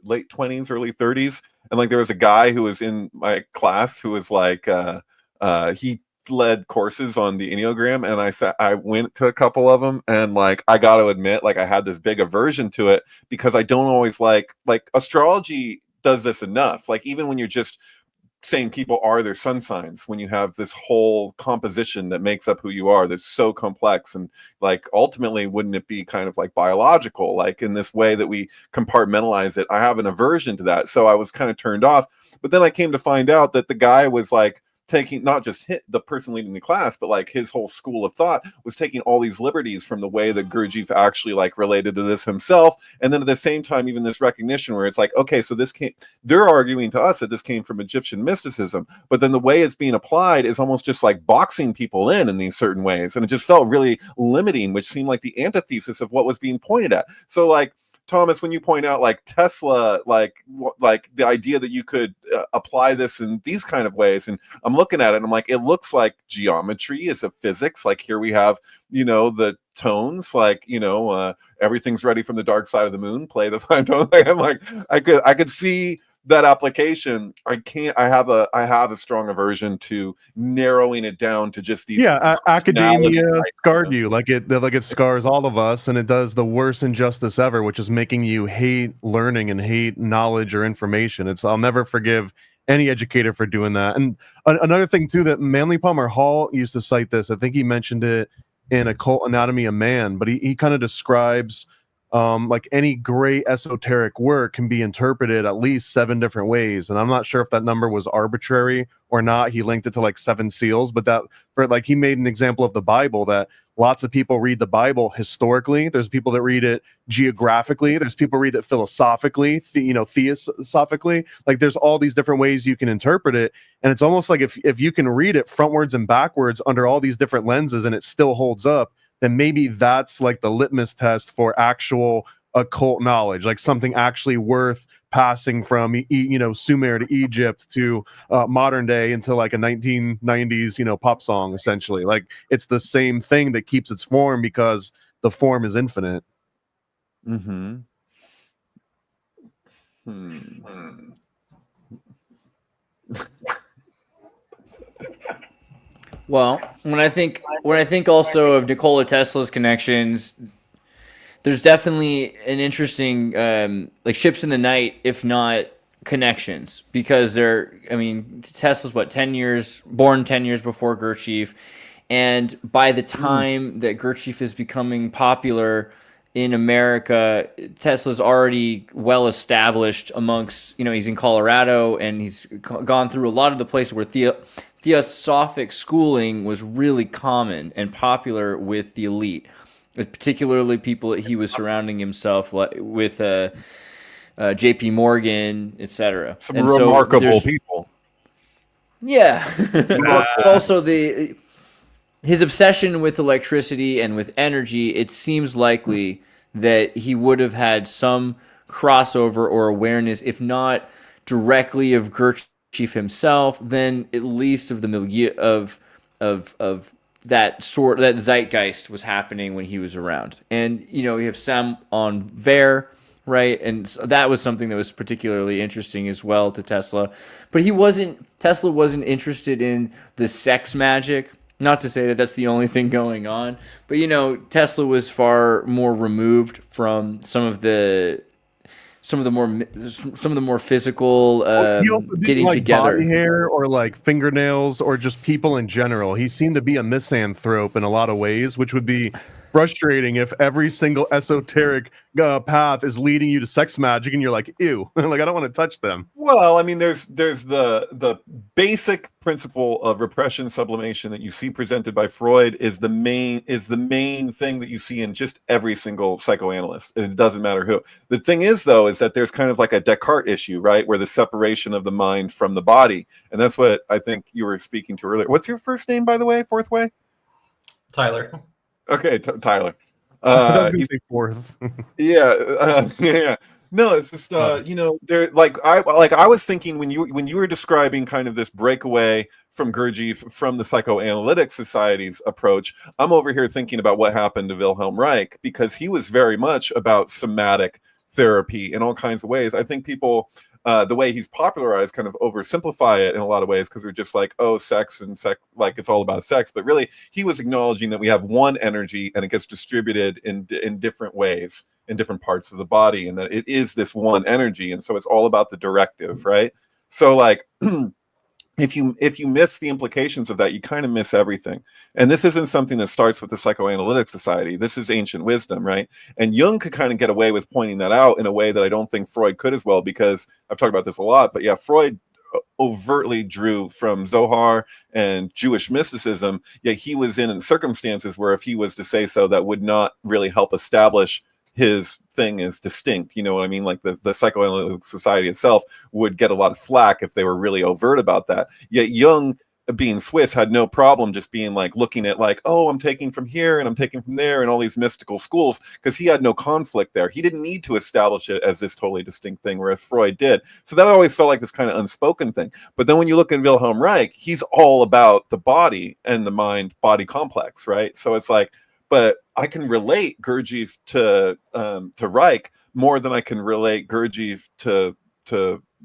late 20s, early 30s, and like there was a guy who was in my class who was like he led courses on the Enneagram, and I went to a couple of them, and like I got to admit, like I had this big aversion to it because I don't always like astrology does this enough. Like even when you're just saying people are their sun signs, when you have this whole composition that makes up who you are that's so complex, and like ultimately wouldn't it be kind of like biological, like in this way that we compartmentalize it? I have an aversion to that, so I was kind of turned off. But then I came to find out that the guy was like taking not just the person leading the class, but like his whole school of thought was taking all these liberties from the way that Gurdjieff actually like related to this himself. And then at the same time, even this recognition where it's like, okay, so they're arguing to us that this came from Egyptian mysticism, but then the way it's being applied is almost just like boxing people in these certain ways. And it just felt really limiting, which seemed like the antithesis of what was being pointed at. So like, Thomas, when you point out like Tesla, like the idea that you could apply this in these kind of ways, and I'm looking at it and I'm like, it looks like geometry is a physics. Like here we have, the tones, like, everything's ready from the dark side of the moon, play the 5 tones. Like, I'm like, I could see that application. I have a strong aversion to narrowing it down to just these. Yeah, academia scarred you, like it scars all of us, and it does the worst injustice ever, which is making you hate learning and hate knowledge or information. I'll never forgive any educator for doing that. And another thing too, that Manly Palmer Hall used to cite this. I think he mentioned it in Occult Anatomy of Man, but he kind of describes like any great esoteric work can be interpreted at least 7 different ways. And I'm not sure if that number was arbitrary or not. He linked it to like 7 seals, but he made an example of the Bible, that lots of people read the Bible historically. There's people that read it geographically. There's people read it philosophically, theosophically. Like there's all these different ways you can interpret it. And it's almost like if you can read it frontwards and backwards under all these different lenses and it still holds up, then maybe that's like the litmus test for actual occult knowledge, like something actually worth passing from Sumer to Egypt to modern day into like a 1990s pop song. Essentially, like it's the same thing that keeps its form because the form is infinite. Mm-hmm. Hmm. Well, when I think also of Nikola Tesla's connections, there's definitely an interesting like ships in the night, if not connections, because Tesla's what, 10 years, born 10 years before Gurdjieff, and by the time that Gurdjieff is becoming popular in America, Tesla's already well established amongst, he's in Colorado, and he's gone through a lot of the places where theosophic schooling was really common and popular with the elite, particularly people that he was surrounding himself with, J.P. Morgan, etc. Some remarkable people. Yeah. Also, his obsession with electricity and with energy, it seems likely that he would have had some crossover or awareness, if not directly of Gurdjieff himself, then at least of the milieu of that zeitgeist was happening when he was around. And you have Sam on Ver, right? And so that was something that was particularly interesting as well to Tesla. But Tesla wasn't interested in the sex magic. Not to say that that's the only thing going on, but Tesla was far more removed from some of the more physical he also didn't getting like together. Body hair or like fingernails or just people in general. He seemed to be a misanthrope in a lot of ways, which would be frustrating if every single esoteric path is leading you to sex magic and you're like, ew, like I don't want to touch them. Well, I mean, there's the basic principle of repression sublimation that you see presented by Freud is the main thing that you see in just every single psychoanalyst. It doesn't matter who. The thing is, though, is that there's kind of like a Descartes issue, right, where the separation of the mind from the body, and that's what I think you were speaking to earlier. What's your first name, by the way? Fourth Way? Tyler. Okay, Tyler. He's fourth. Yeah. No, it's just there. I was thinking when you were describing kind of this breakaway from Gurdjieff from the Psychoanalytic Society's approach, I'm over here thinking about what happened to Wilhelm Reich, because he was very much about somatic therapy in all kinds of ways. I think people, the way he's popularized, kind of oversimplify it in a lot of ways, because they're just like, oh, sex, like it's all about sex. But really, he was acknowledging that we have one energy and it gets distributed in different ways in different parts of the body, and that it is this one energy. And so it's all about the directive, right? So like, if you miss the implications of that, you kind of miss everything. And this isn't something that starts with the Psychoanalytic Society. This is ancient wisdom, right? And Jung could kind of get away with pointing that out in a way that I don't think Freud could as well, because I've talked about this a lot. But yeah, Freud overtly drew from Zohar and Jewish mysticism, yet he was in circumstances where if he was to say so, that would not really help establish his thing is distinct. You know what I mean? Like the Psychoanalytic Society itself would get a lot of flack if they were really overt about that. Yet Jung, being Swiss, had no problem just being like looking at like, oh, I'm taking from here and I'm taking from there and all these mystical schools, because he had no conflict there. He didn't need to establish it as this totally distinct thing, whereas Freud did. So that always felt like this kind of unspoken thing. But then when you look at Wilhelm Reich, he's all about the body and the mind-body complex, right? So it's like, but I can relate Gurdjieff to Reich more than I can relate Gurdjieff to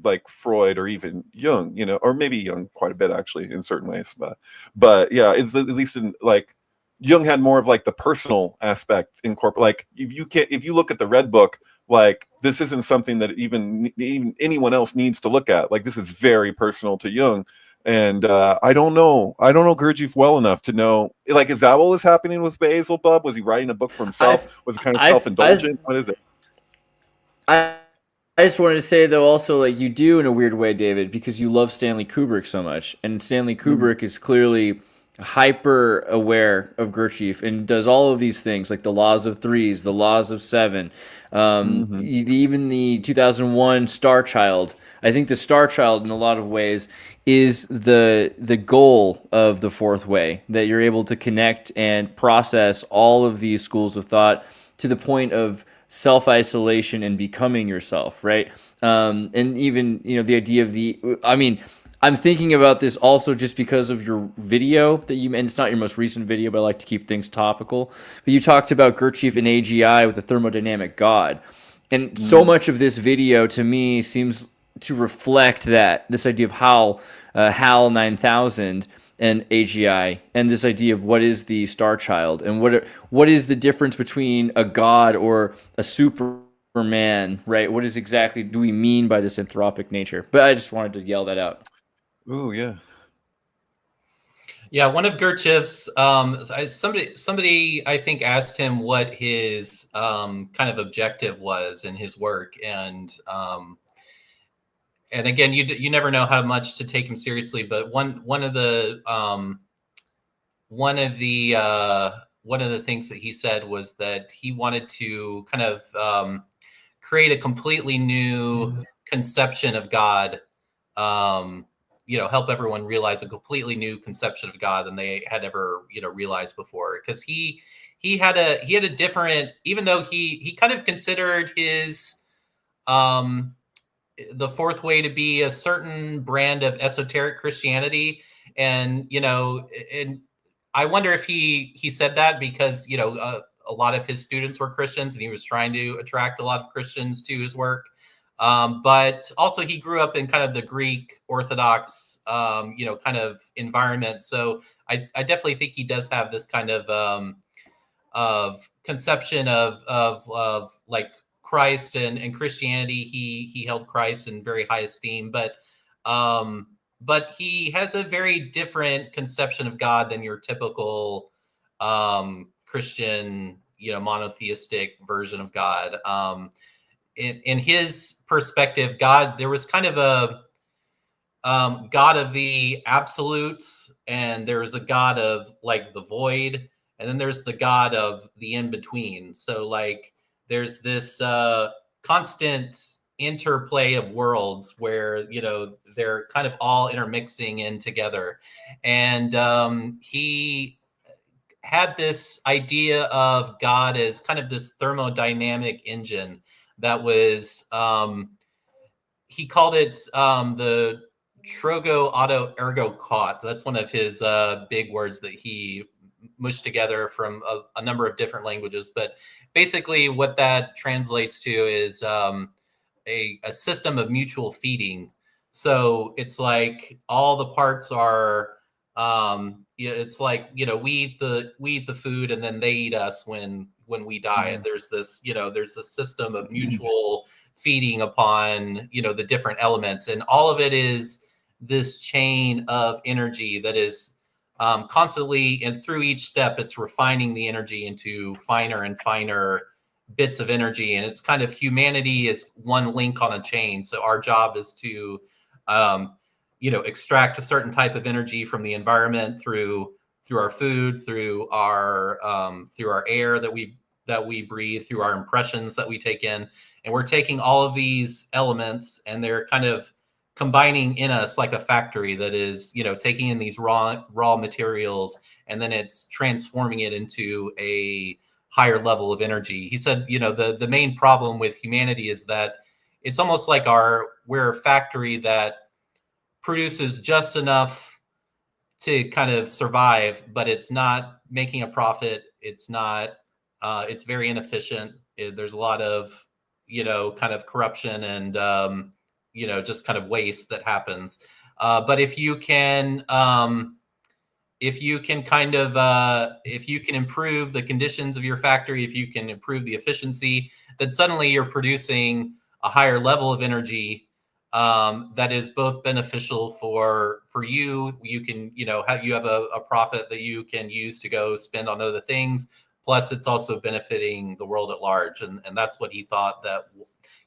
like Freud or even Jung, or maybe Jung quite a bit actually in certain ways. But yeah, it's at least in like Jung had more of like the personal aspect incorporated. Like if you look at the Red Book, like this isn't something that even anyone else needs to look at. Like this is very personal to Jung. And I don't know Gurdjieff well enough to know, like, is that what was happening with Beelzebub? Was he writing a book for himself? Was it kind of self-indulgent? What is it? I just wanted to say, though, also, like, you do in a weird way, David, because you love Stanley Kubrick so much. And Stanley Kubrick is clearly hyper aware of Gurdjieff and does all of these things, like the laws of threes, the laws of seven, even the 2001 Star Child. I think the Star Child, in a lot of ways, is the goal of the Fourth Way, that you're able to connect and process all of these schools of thought to the point of self-isolation and becoming yourself, right? And even, the idea of I'm thinking about this also just because of your video and it's not your most recent video, but I like to keep things topical. But you talked about Gurdjieff and AGI with the thermodynamic God. And so much of this video to me seems to reflect that, this idea of HAL 9000 and AGI, and this idea of what is the Star Child, and what is the difference between a god or a Superman, right? What is exactly do we mean by this anthropic nature? But I just wanted to yell that out. Ooh, yeah. Yeah, one of Gurdjieff's somebody I think asked him what his kind of objective was in his work, and again, you never know how much to take him seriously, but one of the things that he said was that he wanted to kind of create a completely new conception of God. Help everyone realize a completely new conception of God than they had ever, realized before. Because he had a different, even though he kind of considered his the fourth way to be a certain brand of esoteric Christianity, and I wonder if he said that because a lot of his students were Christians, and he was trying to attract a lot of Christians to his work. But also he grew up in kind of the Greek Orthodox, kind of environment. So I definitely think he does have this kind of conception of like Christ and Christianity. He held Christ in very high esteem, but he has a very different conception of God than your typical Christian, monotheistic version of God. In his perspective, God, there was kind of a God of the absolutes, and there's a God of like the void, and then there's the God of the in between. So like there's this constant interplay of worlds where they're kind of all intermixing in together, and he had this idea of God as kind of this thermodynamic engine that was he called it the trogo auto ergo caught. That's one of his big words that he mushed together from a number of different languages. But basically what that translates to is a system of mutual feeding. So it's like all the parts are it's like we eat the food, and then they eat us when we die. And there's this there's a system of mutual feeding upon the different elements, and all of it is this chain of energy that is constantly, and through each step it's refining the energy into finer and finer bits of energy. And it's kind of, humanity is one link on a chain. So our job is to extract a certain type of energy from the environment through our food, through our air that we breathe, through our impressions that we take in. And we're taking all of these elements, and they're kind of combining in us like a factory that is, taking in these raw materials, and then it's transforming it into a higher level of energy. He said, the main problem with humanity is that it's almost like we're a factory that produces just enough to kind of survive, but it's not making a profit. It's not, it's very inefficient. There's a lot of, kind of corruption and, just kind of waste that happens. But if you can kind of, if you can improve the conditions of your factory, if you can improve the efficiency, then suddenly you're producing a higher level of energy that is both beneficial for you. You can, you have a profit that you can use to go spend on other things. Plus, it's also benefiting the world at large. And that's what he thought that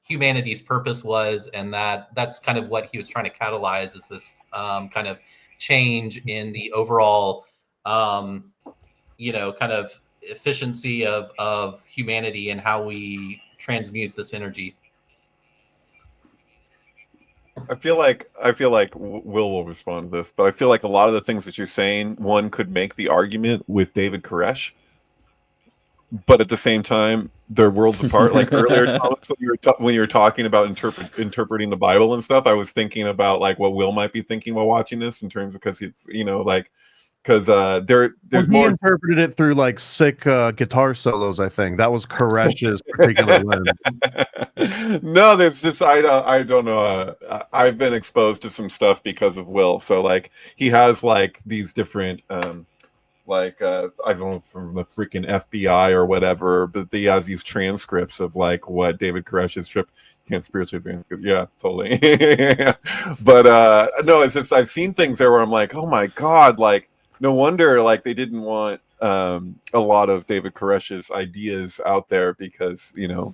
humanity's purpose was. And that's kind of what he was trying to catalyze, is this kind of change in the overall, kind of efficiency of humanity and how we transmute this energy. I feel like Will respond to this, but I feel like a lot of the things that you're saying, one could make the argument with David Koresh, but at the same time, they're worlds apart. Like earlier, Thomas, when you were talking about interpreting the Bible and stuff, I was thinking about like what Will might be thinking while watching this, in terms of, because it's like because there's He more. interpreted it through like sick guitar solos. I think that was Koresh's particular lens. No, there's just I don't know. I've been exposed to some stuff because of Will. So like he has like these different like I don't know, from the freaking FBI or whatever, but he has these transcripts of like what David Koresh's trip can't spiritually, yeah, totally. But no, it's just I've seen things there where I'm like, oh my god, like no wonder like they didn't want a lot of David Koresh's ideas out there because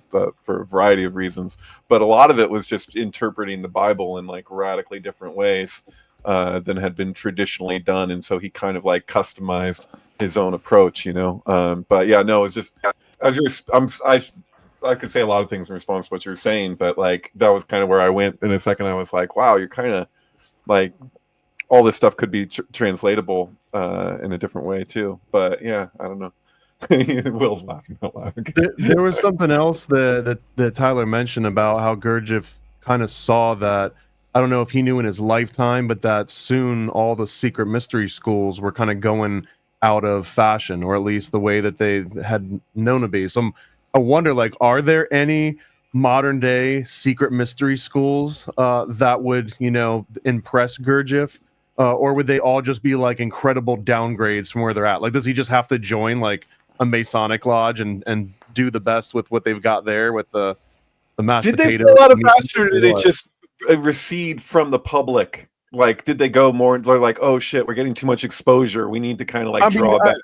for a variety of reasons, but a lot of it was just interpreting the Bible in like radically different ways than had been traditionally done, and so he kind of like customized his own approach, but yeah, no, it's just as I could say a lot of things in response to what you're saying, but like that was kind of where I went in a second. I was like, wow, you're kind of like all this stuff could be translatable in a different way too, but yeah, I don't know. Will's laughing out loud. There was something else that Tyler mentioned about how Gurdjieff kind of saw that, I don't know if he knew in his lifetime, but that soon all the secret mystery schools were kind of going out of fashion, or at least the way that they had known to be. So I wonder, like, are there any modern day secret mystery schools that would, impress Gurdjieff? Or would they all just be like incredible downgrades from where they're at? Like, does he just have to join like a Masonic lodge and do the best with what they've got there with the mashed potatoes? Did they potatoes? fill out a bachelor, or did it just recede from the public? Like, did they go more? They're like, oh shit, we're getting too much exposure. We need to kind of like draw back.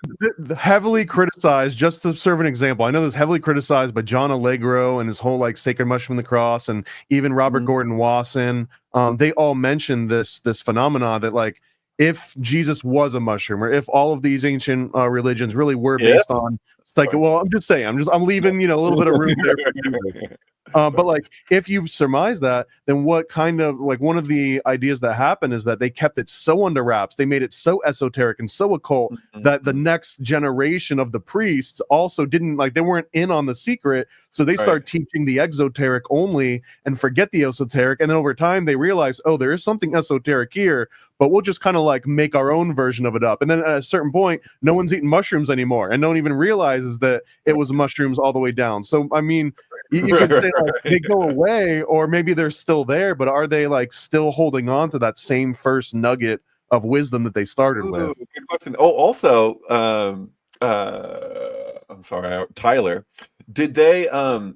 Heavily criticized, just to serve an example. I know this heavily criticized by John Allegro and his whole like Sacred Mushroom of the Cross, and even Robert Gordon Wasson. They all mentioned this phenomenon that like if Jesus was a mushroom, or if all of these ancient religions really were based on like, well, I'm just saying, I'm leaving a little bit of room there for you. But like, if you surmise that, then what kind of like one of the ideas that happened is that they kept it so under wraps, they made it so esoteric and so occult that the next generation of the priests also didn't like, they weren't in on the secret, so they start teaching the exoteric only and forget the esoteric, and then over time they realize, oh, there is something esoteric here, but we'll just kind of like make our own version of it up, and then at a certain point no one's eating mushrooms anymore and no one even realizes that it was mushrooms all the way down. So I mean, you could say like they go away, or maybe they're still there, but are they like still holding on to that same first nugget of wisdom that they started with? Good question. Oh, also, I'm sorry, Tyler. Did they?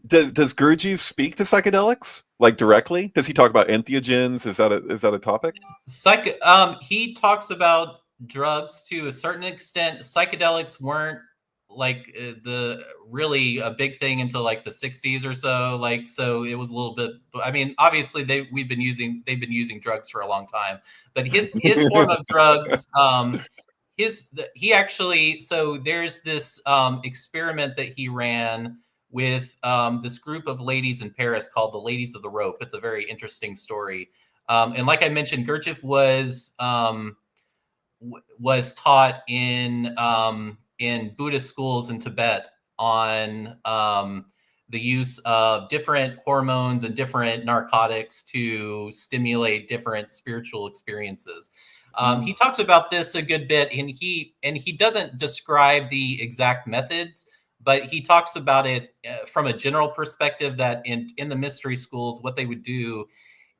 Does Gurdjieff speak to psychedelics like directly? Does he talk about entheogens? Is that a topic? He talks about drugs to a certain extent. Psychedelics weren't like the really a big thing until like the 60s or so, like, so it was a little bit, I mean, obviously they've been using drugs for a long time, but his form of drugs, he actually, so there's this experiment that he ran with this group of ladies in Paris called the Ladies of the Rope. It's a very interesting story, and like I mentioned, Gurdjieff was taught in Buddhist schools in Tibet on the use of different hormones and different narcotics to stimulate different spiritual experiences. He talks about this a good bit, and he doesn't describe the exact methods, but he talks about it from a general perspective that in the mystery schools, what they would do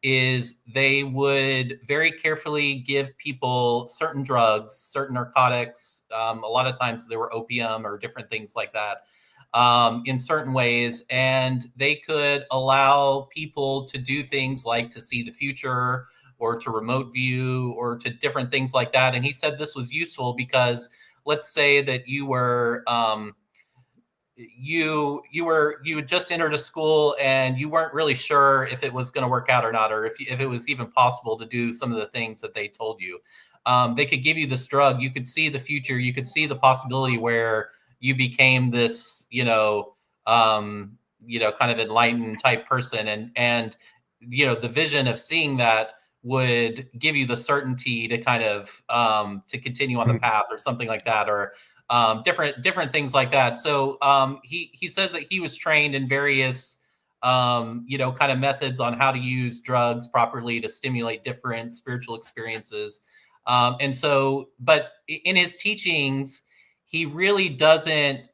is they would very carefully give people certain drugs, certain narcotics. A lot of times they were opium or different things like that in certain ways. And they could allow people to do things like to see the future or to remote view or to different things like that. And he said this was useful because let's say that you were you had just entered a school and you weren't really sure if it was going to work out or not, or if it was even possible to do some of the things that they told you. They could give you this drug. You could see the future. You could see the possibility where you became this, kind of enlightened type person, and the vision of seeing that would give you the certainty to kind of to continue on the path or something like that, or different things like that. So he says that he was trained in various kind of methods on how to use drugs properly to stimulate different spiritual experiences. And so, but in his teachings, he really doesn't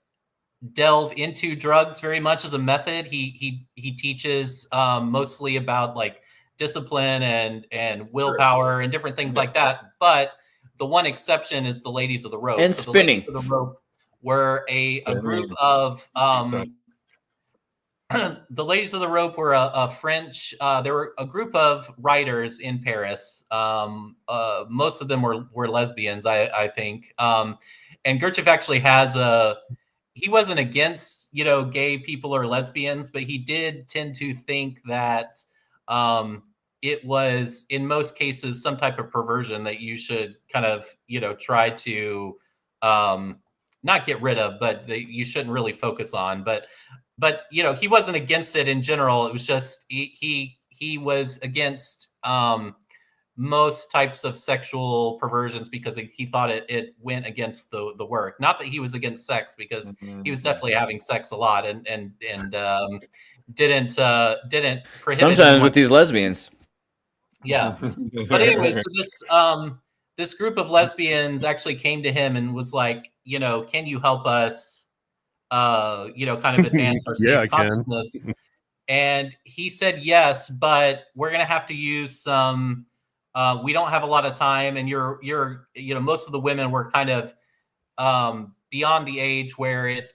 delve into drugs very much as a method. He teaches mostly about like discipline and willpower and different things like that. But the one exception is the Ladies of the Rope. And so spinning. The Ladies of the Rope were a group of the Ladies of the Rope were a French. There were a group of writers in Paris. Most of them were lesbians, I think. And Gurdjieff actually has he wasn't against, gay people or lesbians, but he did tend to think that it was in most cases some type of perversion that you should kind of, try to not get rid of, but that you shouldn't really focus on. But he wasn't against it in general. It was just he was against most types of sexual perversions because he thought it went against the work. Not that he was against sex, because he was definitely having sex a lot and didn't prohibit Sometimes with these lesbians. Yeah. But anyway, so this group of lesbians actually came to him and was like, can you help us kind of advance our safe consciousness? And he said yes, but we're gonna have to use some we don't have a lot of time, and you're most of the women were kind of beyond the age where it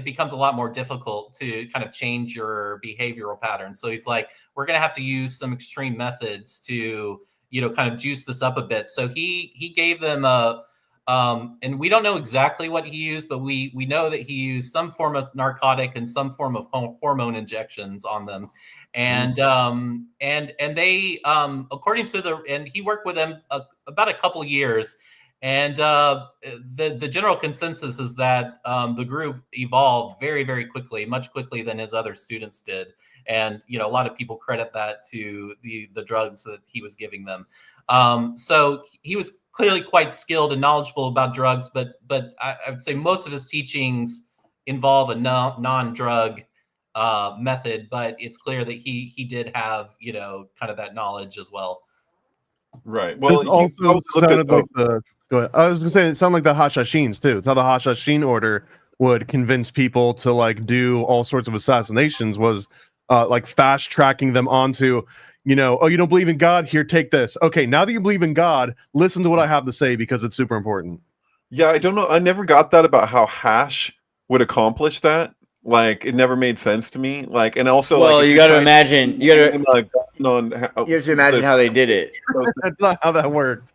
becomes a lot more difficult to kind of change your behavioral patterns. So he's like, we're gonna have to use some extreme methods to kind of juice this up a bit. So he gave them and we don't know exactly what he used, but we know that he used some form of narcotic and some form of hormone injections on them. And and they according to and he worked with them about a couple years, and the general consensus is that the group evolved very, very quickly, much quickly than his other students did. And a lot of people credit that to the drugs that he was giving them. So he was clearly quite skilled and knowledgeable about drugs, but I would say most of his teachings involve a non-drug method, but it's clear that he did have kind of that knowledge as well. Right. Well, it also sounded like the. Go ahead. I was gonna say it sounded like the Hashashins too. It's how the Hashashin order would convince people to like do all sorts of assassinations, was like fast tracking them onto, oh, you don't believe in God? Here, take this. Okay, now that you believe in God, listen to what I have to say because it's super important. Yeah, I don't know. I never got that about how hash would accomplish that. Like, it never made sense to me. Like, and also, well, like, you got to imagine. You have to imagine how they did it. That's not how that worked.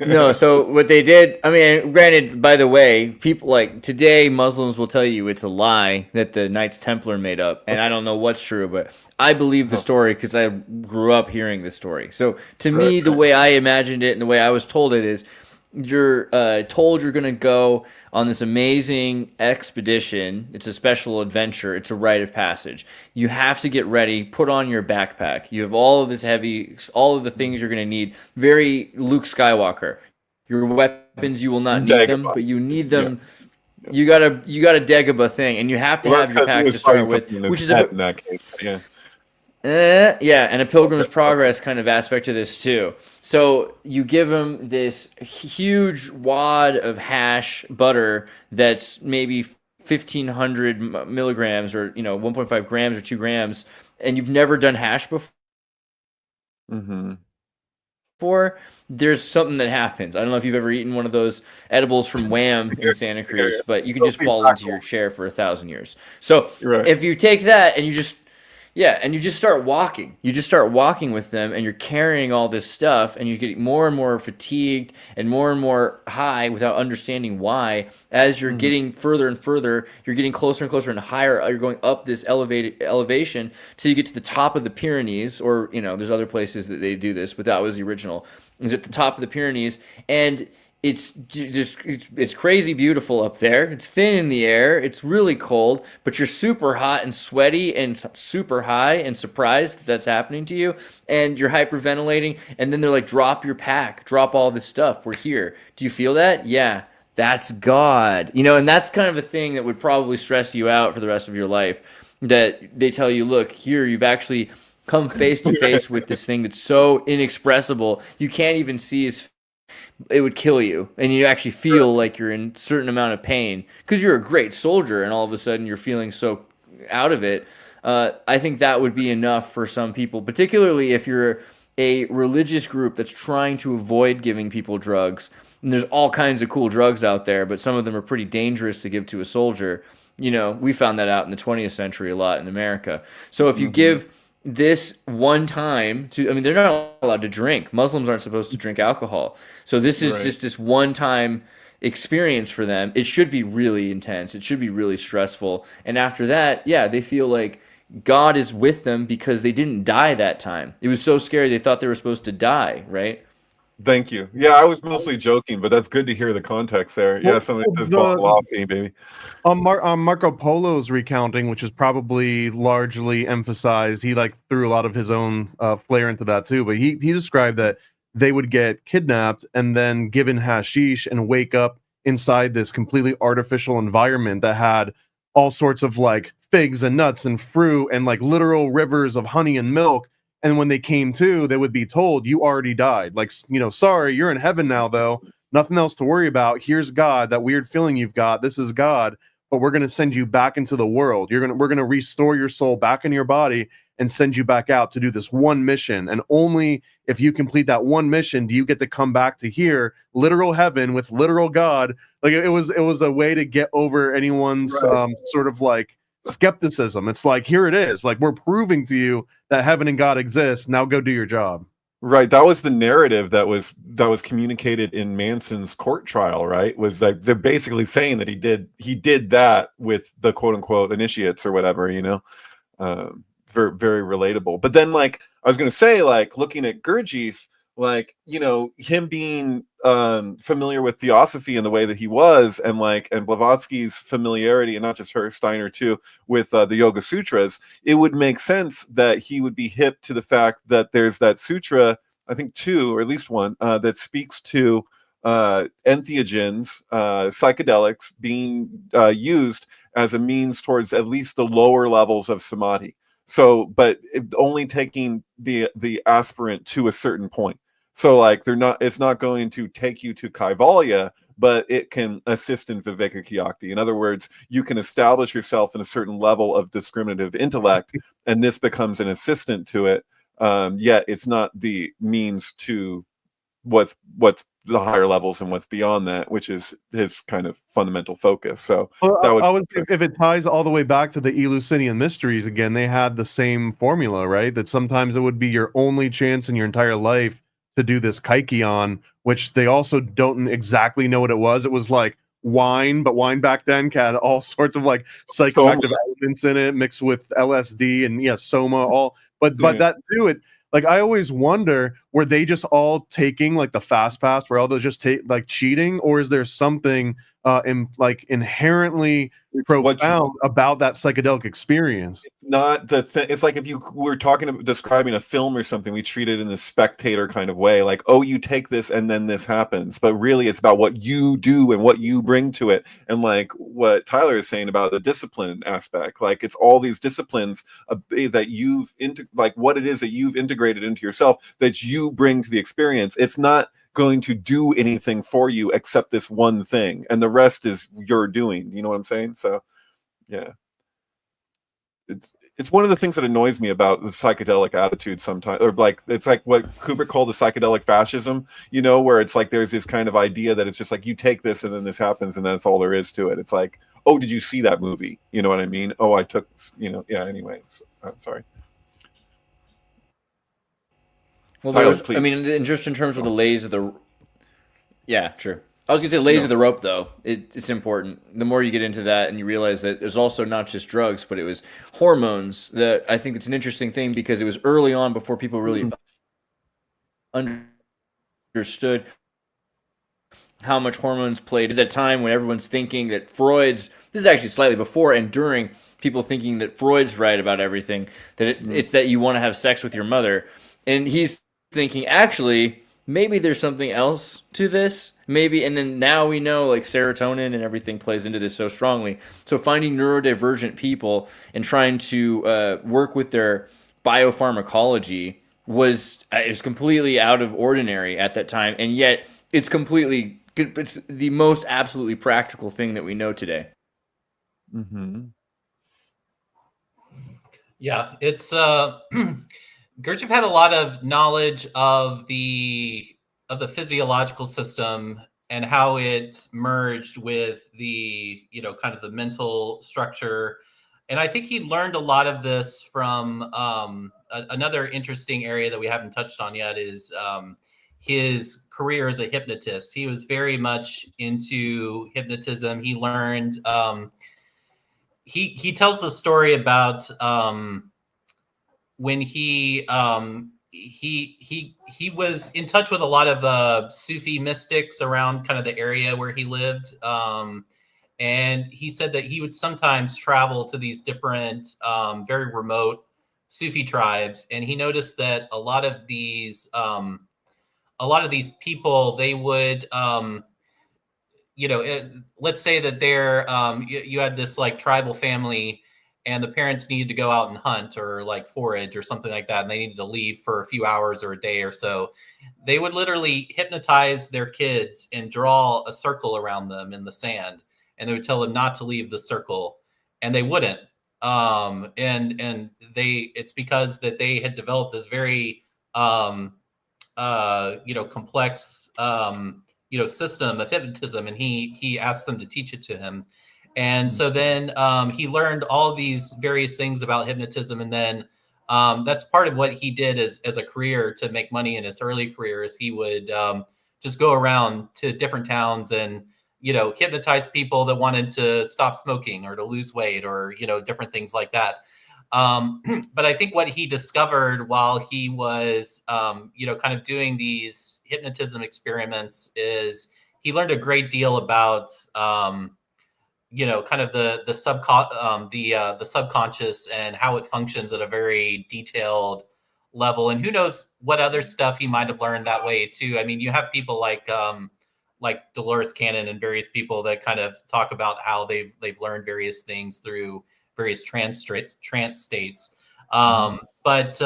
No, so what they did, I mean, granted, by the way, people like today, Muslims will tell you it's a lie that the Knights Templar made up, and I don't know what's true, but I believe the story because I grew up hearing the story. So to me, the way I imagined it and the way I was told it is, you're told you're going to go on this amazing expedition. It's a special adventure. It's a rite of passage. You have to get ready, put on your backpack. You have all of this all of the things you're going to need. Very Luke Skywalker. Your weapons, you will not need them, but you need them. Yeah. You got a Dagobah thing, and you have to have your pack to start with, which is in that case. Yeah. Yeah, and a Pilgrim's Progress kind of aspect to this too. So you give them this huge wad of hash butter that's maybe 1,500 milligrams or 1.5 grams or 2 grams, and you've never done hash before. There's something that happens. I don't know if you've ever eaten one of those edibles from Wham in Santa Cruz, but you can just fall into your chair for 1,000 years. So if you take that and you just start walking. You just start walking with them, and you're carrying all this stuff, and you're getting more and more fatigued and more high without understanding why. As you're getting further and further, you're getting closer and closer and higher. You're going up this elevation till you get to the top of the Pyrenees, or there's other places that they do this, but that was the original. It's at the top of the Pyrenees, and it's crazy beautiful up there. It's thin in the air. It's really cold, but you're super hot and sweaty and super high and surprised that's happening to you. And you're hyperventilating. And then they're like, drop your pack, drop all this stuff. We're here. Do you feel that? Yeah, that's God. And that's kind of a thing that would probably stress you out for the rest of your life. That they tell you, look, here, you've actually come face to face with this thing that's so inexpressible you can't even see his, it would kill you, and you actually feel like you're in a certain amount of pain because you're a great soldier and all of a sudden you're feeling so out of it. I think that would be enough for some people, particularly if you're a religious group that's trying to avoid giving people drugs. And there's all kinds of cool drugs out there, but some of them are pretty dangerous to give to a soldier. You know, we found that out in the 20th century a lot in America. So if you give this one time to, I mean, they're not allowed to drink. Muslims aren't supposed to drink alcohol. So this is just this one time experience for them. It should be really intense. It should be really stressful. And after that, yeah, they feel like God is with them because they didn't die that time. It was so scary they thought they were supposed to die, right? Thank you. Yeah, I was mostly joking, but that's good to hear the context there. Yeah, somebody says philosophy, baby. Marco Polo's recounting, which is probably largely emphasized, he like threw a lot of his own flair into that too. But he described that they would get kidnapped and then given hashish and wake up inside this completely artificial environment that had all sorts of like figs and nuts and fruit and like literal rivers of honey and milk. And when they came to, they would be told, you already died. Like, you know, sorry, you're in heaven now, though. Nothing else to worry about. Here's God, that weird feeling you've got. This is God. But we're going to send you back into the world. We're going to restore your soul back in your body and send you back out to do this one mission. And only if you complete that one mission do you get to come back to here, literal heaven with literal God. Like it was a way to get over anyone's sort of like skepticism. It's like, here it is. Like, we're proving to you that heaven and God exist. Now go do your job. Right. That was the narrative that was communicated in Manson's court trial, right? Was like they're basically saying that he did that with the quote unquote initiates or whatever, you know. Very, very relatable. But then, like, I was gonna say, like, looking at Gurdjieff, like, you know, him being familiar with theosophy in the way that he was, and Blavatsky's familiarity, and not just her, Steiner too, with the Yoga Sutras, it would make sense that he would be hip to the fact that there's that sutra, I think two, or at least one, that speaks to entheogens, psychedelics being used as a means towards at least the lower levels of samadhi. So, but only taking the aspirant to a certain point. So, like, it's not going to take you to Kaivalya, but it can assist in Viveka-Kyakti. In other words, you can establish yourself in a certain level of discriminative intellect, and this becomes an assistant to it. Yet it's not the means to what's the higher levels and what's beyond that, which is his kind of fundamental focus. So if it ties all the way back to the Eleusinian mysteries again, they had the same formula, right? That sometimes it would be your only chance in your entire life to do this kaikion, which they also don't exactly know what it was. It was like wine, but wine back then had all sorts of like psychoactive elements in it, mixed with LSD and soma, but that too, it. Like, I always wonder, were they just all taking like the fast pass? Were all those just like cheating, or is there something inherently profound about that psychedelic experience? It's not the thing. It's like if you were describing a film or something, we treat it in the spectator kind of way, like, oh, you take this and then this happens. But really, it's about what you do and what you bring to it, and like what Tyler is saying about the discipline aspect. Like, it's all these disciplines that you've what it is that you've integrated into yourself that you bring to the experience. It's not going to do anything for you except this one thing, and the rest is your doing. You know what I'm saying? So yeah, it's one of the things that annoys me about the psychedelic attitude sometimes, or like it's like what Kubrick called the psychedelic fascism, you know, where it's like there's this kind of idea that it's just like you take this and then this happens and that's all there is to it. It's like, oh, did you see that movie? You know what I mean? Oh, I took, anyways, I'm sorry. Well, I mean, just in terms of the lays of the... Yeah, true. I was going to say lays of the rope, though. It's important. The more you get into that and you realize that there's also not just drugs, but it was hormones. That I think it's an interesting thing because it was early on before people really understood how much hormones played at that time when everyone's thinking that Freud's... This is actually slightly before and during people thinking that Freud's right about everything, that it's that you want to have sex with your mother. And he's thinking, actually, maybe there's something else to this. Maybe, and then now we know like serotonin and everything plays into this so strongly. So finding neurodivergent people and trying to work with their biopharmacology was it was completely out of ordinary at that time, and yet it's the most absolutely practical thing that we know today. Mm-hmm. Yeah, it's Gurdjieff had a lot of knowledge of the physiological system and how it merged with the, you know, kind of the mental structure. And I think he learned a lot of this from another interesting area that we haven't touched on yet is his career as a hypnotist. He was very much into hypnotism. He learned he tells the story about when he was in touch with a lot of Sufi mystics around kind of the area where he lived. And he said that he would sometimes travel to these different, very remote Sufi tribes, and he noticed that a lot of these people, they would, let's say that they're, you had this like tribal family, and the parents needed to go out and hunt or like forage or something like that, and they needed to leave for a few hours or a day or so. They would literally hypnotize their kids and draw a circle around them in the sand, and they would tell them not to leave the circle, and they wouldn't. It's because that they had developed this very complex system of hypnotism, and he asked them to teach it to him. And so then he learned all these various things about hypnotism, and then that's part of what he did as a career to make money in his early career. Is he would just go around to different towns and hypnotize people that wanted to stop smoking or to lose weight or different things like that. But I think what he discovered while he was kind of doing these hypnotism experiments is he learned a great deal about kind of the subconscious and how it functions at a very detailed level. And who knows what other stuff he might have learned that way too. I mean, you have people like Dolores Cannon and various people that kind of talk about how they've learned various things through various trance states. But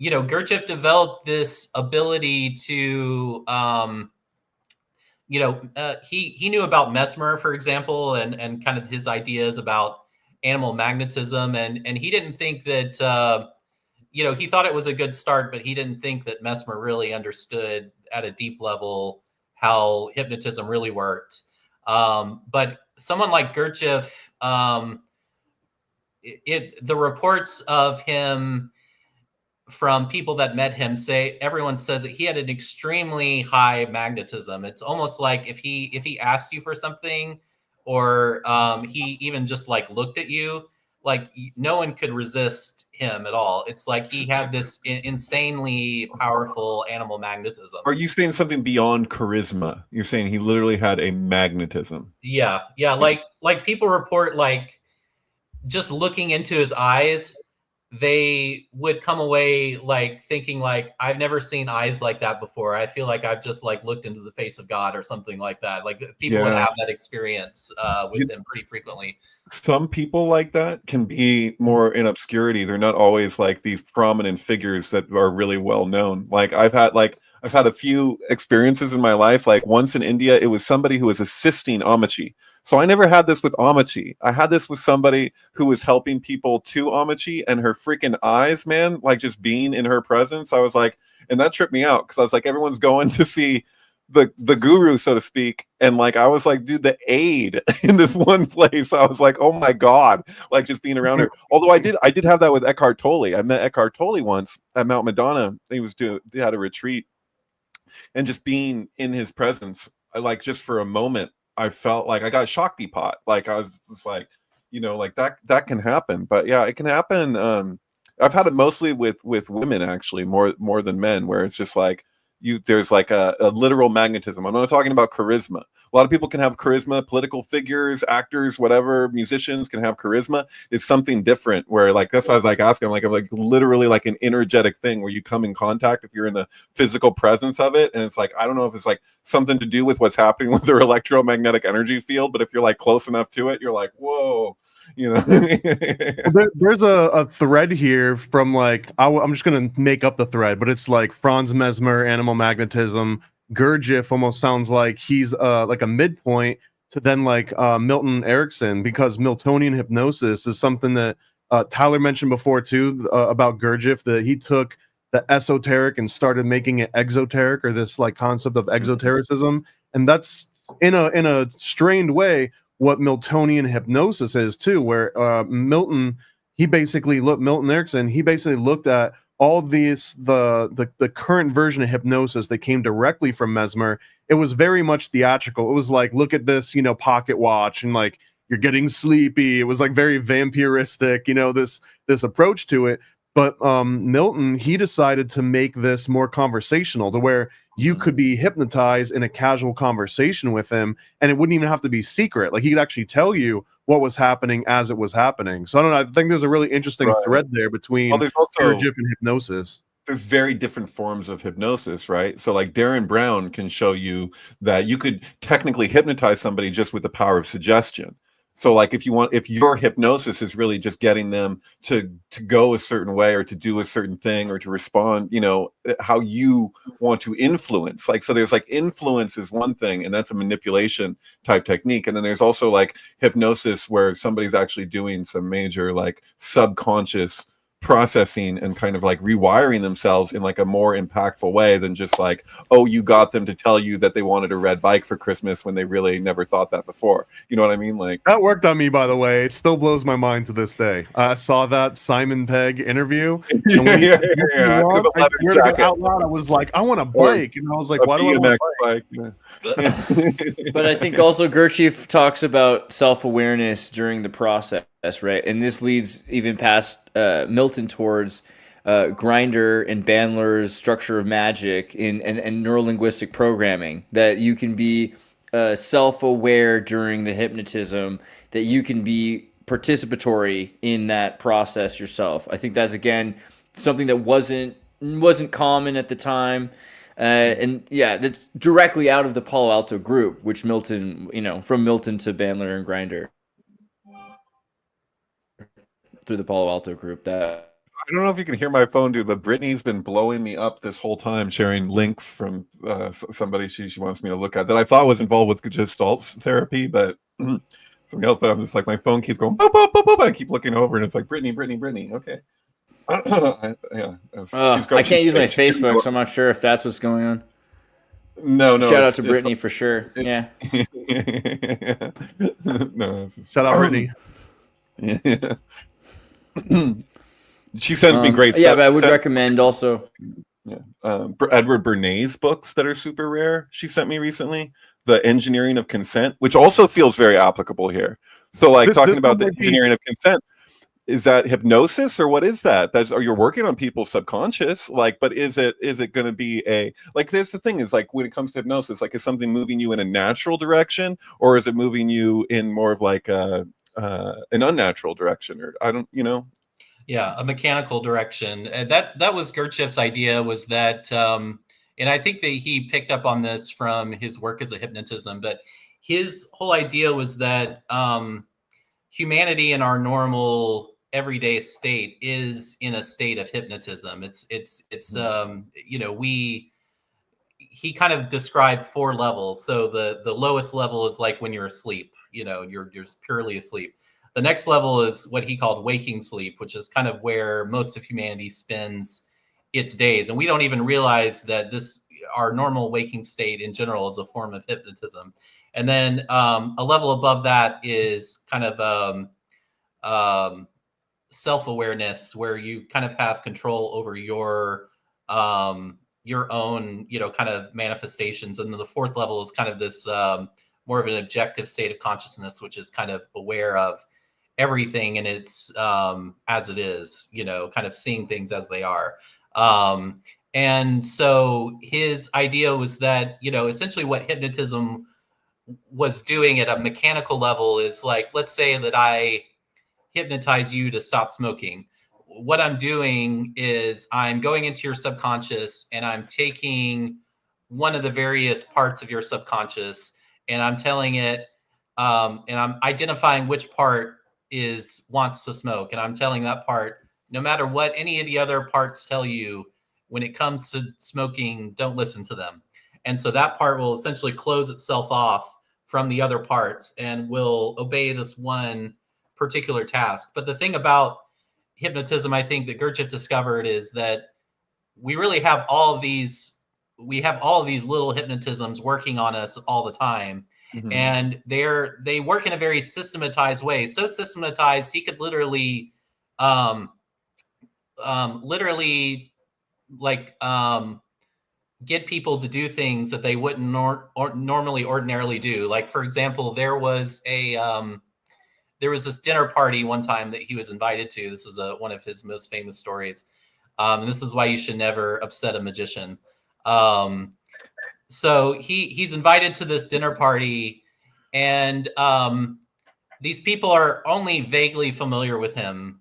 Gurdjieff developed this ability to he knew about Mesmer, for example, and kind of his ideas about animal magnetism, and he didn't think that he thought it was a good start, but he didn't think that Mesmer really understood at a deep level how hypnotism really worked. But someone like Gurdjieff, the reports of him from people that met him everyone says that he had an extremely high magnetism. It's almost like if he asked you for something, or he even just like looked at you, like no one could resist him at all. It's like he had this insanely powerful animal magnetism. Are you saying something beyond charisma? You're saying he literally had a magnetism. Yeah. Like people report, like just looking into his eyes, they would come away like thinking like, I've never seen eyes like that before. I feel like I've just like looked into the face of God or something like that. Like people would have that experience with him pretty frequently. Some people like that can be more in obscurity. They're not always like these prominent figures that are really well known. Like I've had a few experiences in my life. Like once in India, it was somebody who was assisting Amachi. So I never had this with Amachi. I had this with somebody who was helping people to Amachi, and her freaking eyes, man, like just being in her presence. I was like, and that tripped me out because I was like, everyone's going to see the guru, so to speak, and like I was like, dude, the aid in this one place, I was like, oh my god, like just being around her. Although I did have that with Eckhart Tolle. I met Eckhart Tolle once at Mount Madonna. They had a retreat, and just being in his presence, like just for a moment, I felt like I got Shakti pot. Like I was just like, like that can happen. But yeah, it can happen. I've had it mostly with women, actually, more than men, where it's just like there's like a literal magnetism. I'm not talking about charisma. A lot of people can have charisma, political figures, actors, whatever, musicians can have charisma. It's something different where like, that's why I was like asking, like literally like an energetic thing where you come in contact if you're in the physical presence of it. And it's like, I don't know if it's like something to do with what's happening with their electromagnetic energy field, but if you're like close enough to it, you're like, whoa. you know. There's a thread here from like I'm just gonna make up the thread, but it's like Franz Mesmer, animal magnetism. Gurdjieff almost sounds like he's like a midpoint to then like Milton Erickson, because Miltonian hypnosis is something that Tyler mentioned before too, about Gurdjieff, that he took the esoteric and started making it exoteric, or this like concept of exotericism, and that's in a strained way what Miltonian hypnosis is too, where Milton Erickson, he basically looked at all these the current version of hypnosis that came directly from Mesmer. It was very much theatrical. It was like, look at this, pocket watch, and like you're getting sleepy. It was like very vampiristic, this approach to it. But Milton, he decided to make this more conversational, to where you could be hypnotized in a casual conversation with him, and it wouldn't even have to be secret. Like, he could actually tell you what was happening as it was happening. So I don't know. I think there's a really interesting thread there between Gurdjieff and hypnosis. There's very different forms of hypnosis, right? So like Darren Brown can show you that you could technically hypnotize somebody just with the power of suggestion. So like if your hypnosis is really just getting them to go a certain way, or to do a certain thing, or to respond, how you want to influence. Like, so there's like influence is one thing, and that's a manipulation type technique. And then there's also like hypnosis where somebody's actually doing some major like subconscious processing and kind of like rewiring themselves in like a more impactful way than just like, oh, you got them to tell you that they wanted a red bike for Christmas when they really never thought that before. You know what I mean? Like, that worked on me, by the way. It still blows my mind to this day. I saw that Simon Pegg interview, and when I swear to God, out loud, I was like, I want a bike, and I was like, why do I want a bike? Yeah. But I think also Gurdjieff talks about self-awareness during the process, right? And this leads even past Milton towards Grinder and Bandler's structure of magic and neurolinguistic programming, that you can be self-aware during the hypnotism, that you can be participatory in that process yourself. I think that's, again, something that wasn't common at the time. And yeah, that's directly out of the Palo Alto group, which Milton, from Milton to Bandler and Grinder through the Palo Alto group. That I don't know if you can hear my phone, dude, but Brittany's been blowing me up this whole time, sharing links from somebody she wants me to look at that I thought was involved with Gestalt therapy, but something else. But I'm just like, my phone keeps going, boop, boop, boop, boop. I keep looking over, and it's like, Brittany. Okay. I can't use my Facebook, so I'm not sure if that's what's going on. No. Shout out to Brittany for sure. Yeah. No. Shout out Brittany. Yeah. She sends me great stuff. Yeah, but I would recommend also. Yeah. Edward Bernays books that are super rare. She sent me recently, The Engineering of Consent, which also feels very applicable here. So like talking about the engineering of consent. Is that hypnosis, or what is that? Or you're working on people's subconscious, like, but is it going to be there's the thing is, like, when it comes to hypnosis, like, is something moving you in a natural direction, or is it moving you in more of like an unnatural direction, or I don't, Yeah, a mechanical direction. And that was Gurdjieff's idea, was that, and I think that he picked up on this from his work as a hypnotism, but his whole idea was that humanity in our normal everyday state is in a state of hypnotism. He kind of described 4 levels. So the lowest level is like when you're asleep, you're purely asleep. The next level is what he called waking sleep, which is kind of where most of humanity spends its days. And we don't even realize that our normal waking state in general is a form of hypnotism. And then a level above that is kind of self-awareness, where you kind of have control over your own, kind of manifestations. And then the 4th level is kind of this more of an objective state of consciousness, which is kind of aware of everything and it's as it is, kind of seeing things as they are. And so his idea was that, essentially what hypnotism was doing at a mechanical level is, like, let's say that I hypnotize you to stop smoking. What I'm doing is I'm going into your subconscious and I'm taking one of the various parts of your subconscious and I'm telling it, and I'm identifying which part wants to smoke, and I'm telling that part, no matter what any of the other parts tell you, when it comes to smoking, don't listen to them. And so that part will essentially close itself off from the other parts and will obey this one particular task. But the thing about hypnotism, I think, that Gurdjieff discovered is that we really have all of these little hypnotisms working on us all the time. Mhm. And they work in a very systematized way. So systematized, he could literally get people to do things that they wouldn't ordinarily do. Like, for example, there was this dinner party one time that he was invited to. This is one of his most famous stories. And this is why you should never upset a magician. So he's invited to this dinner party, and these people are only vaguely familiar with him,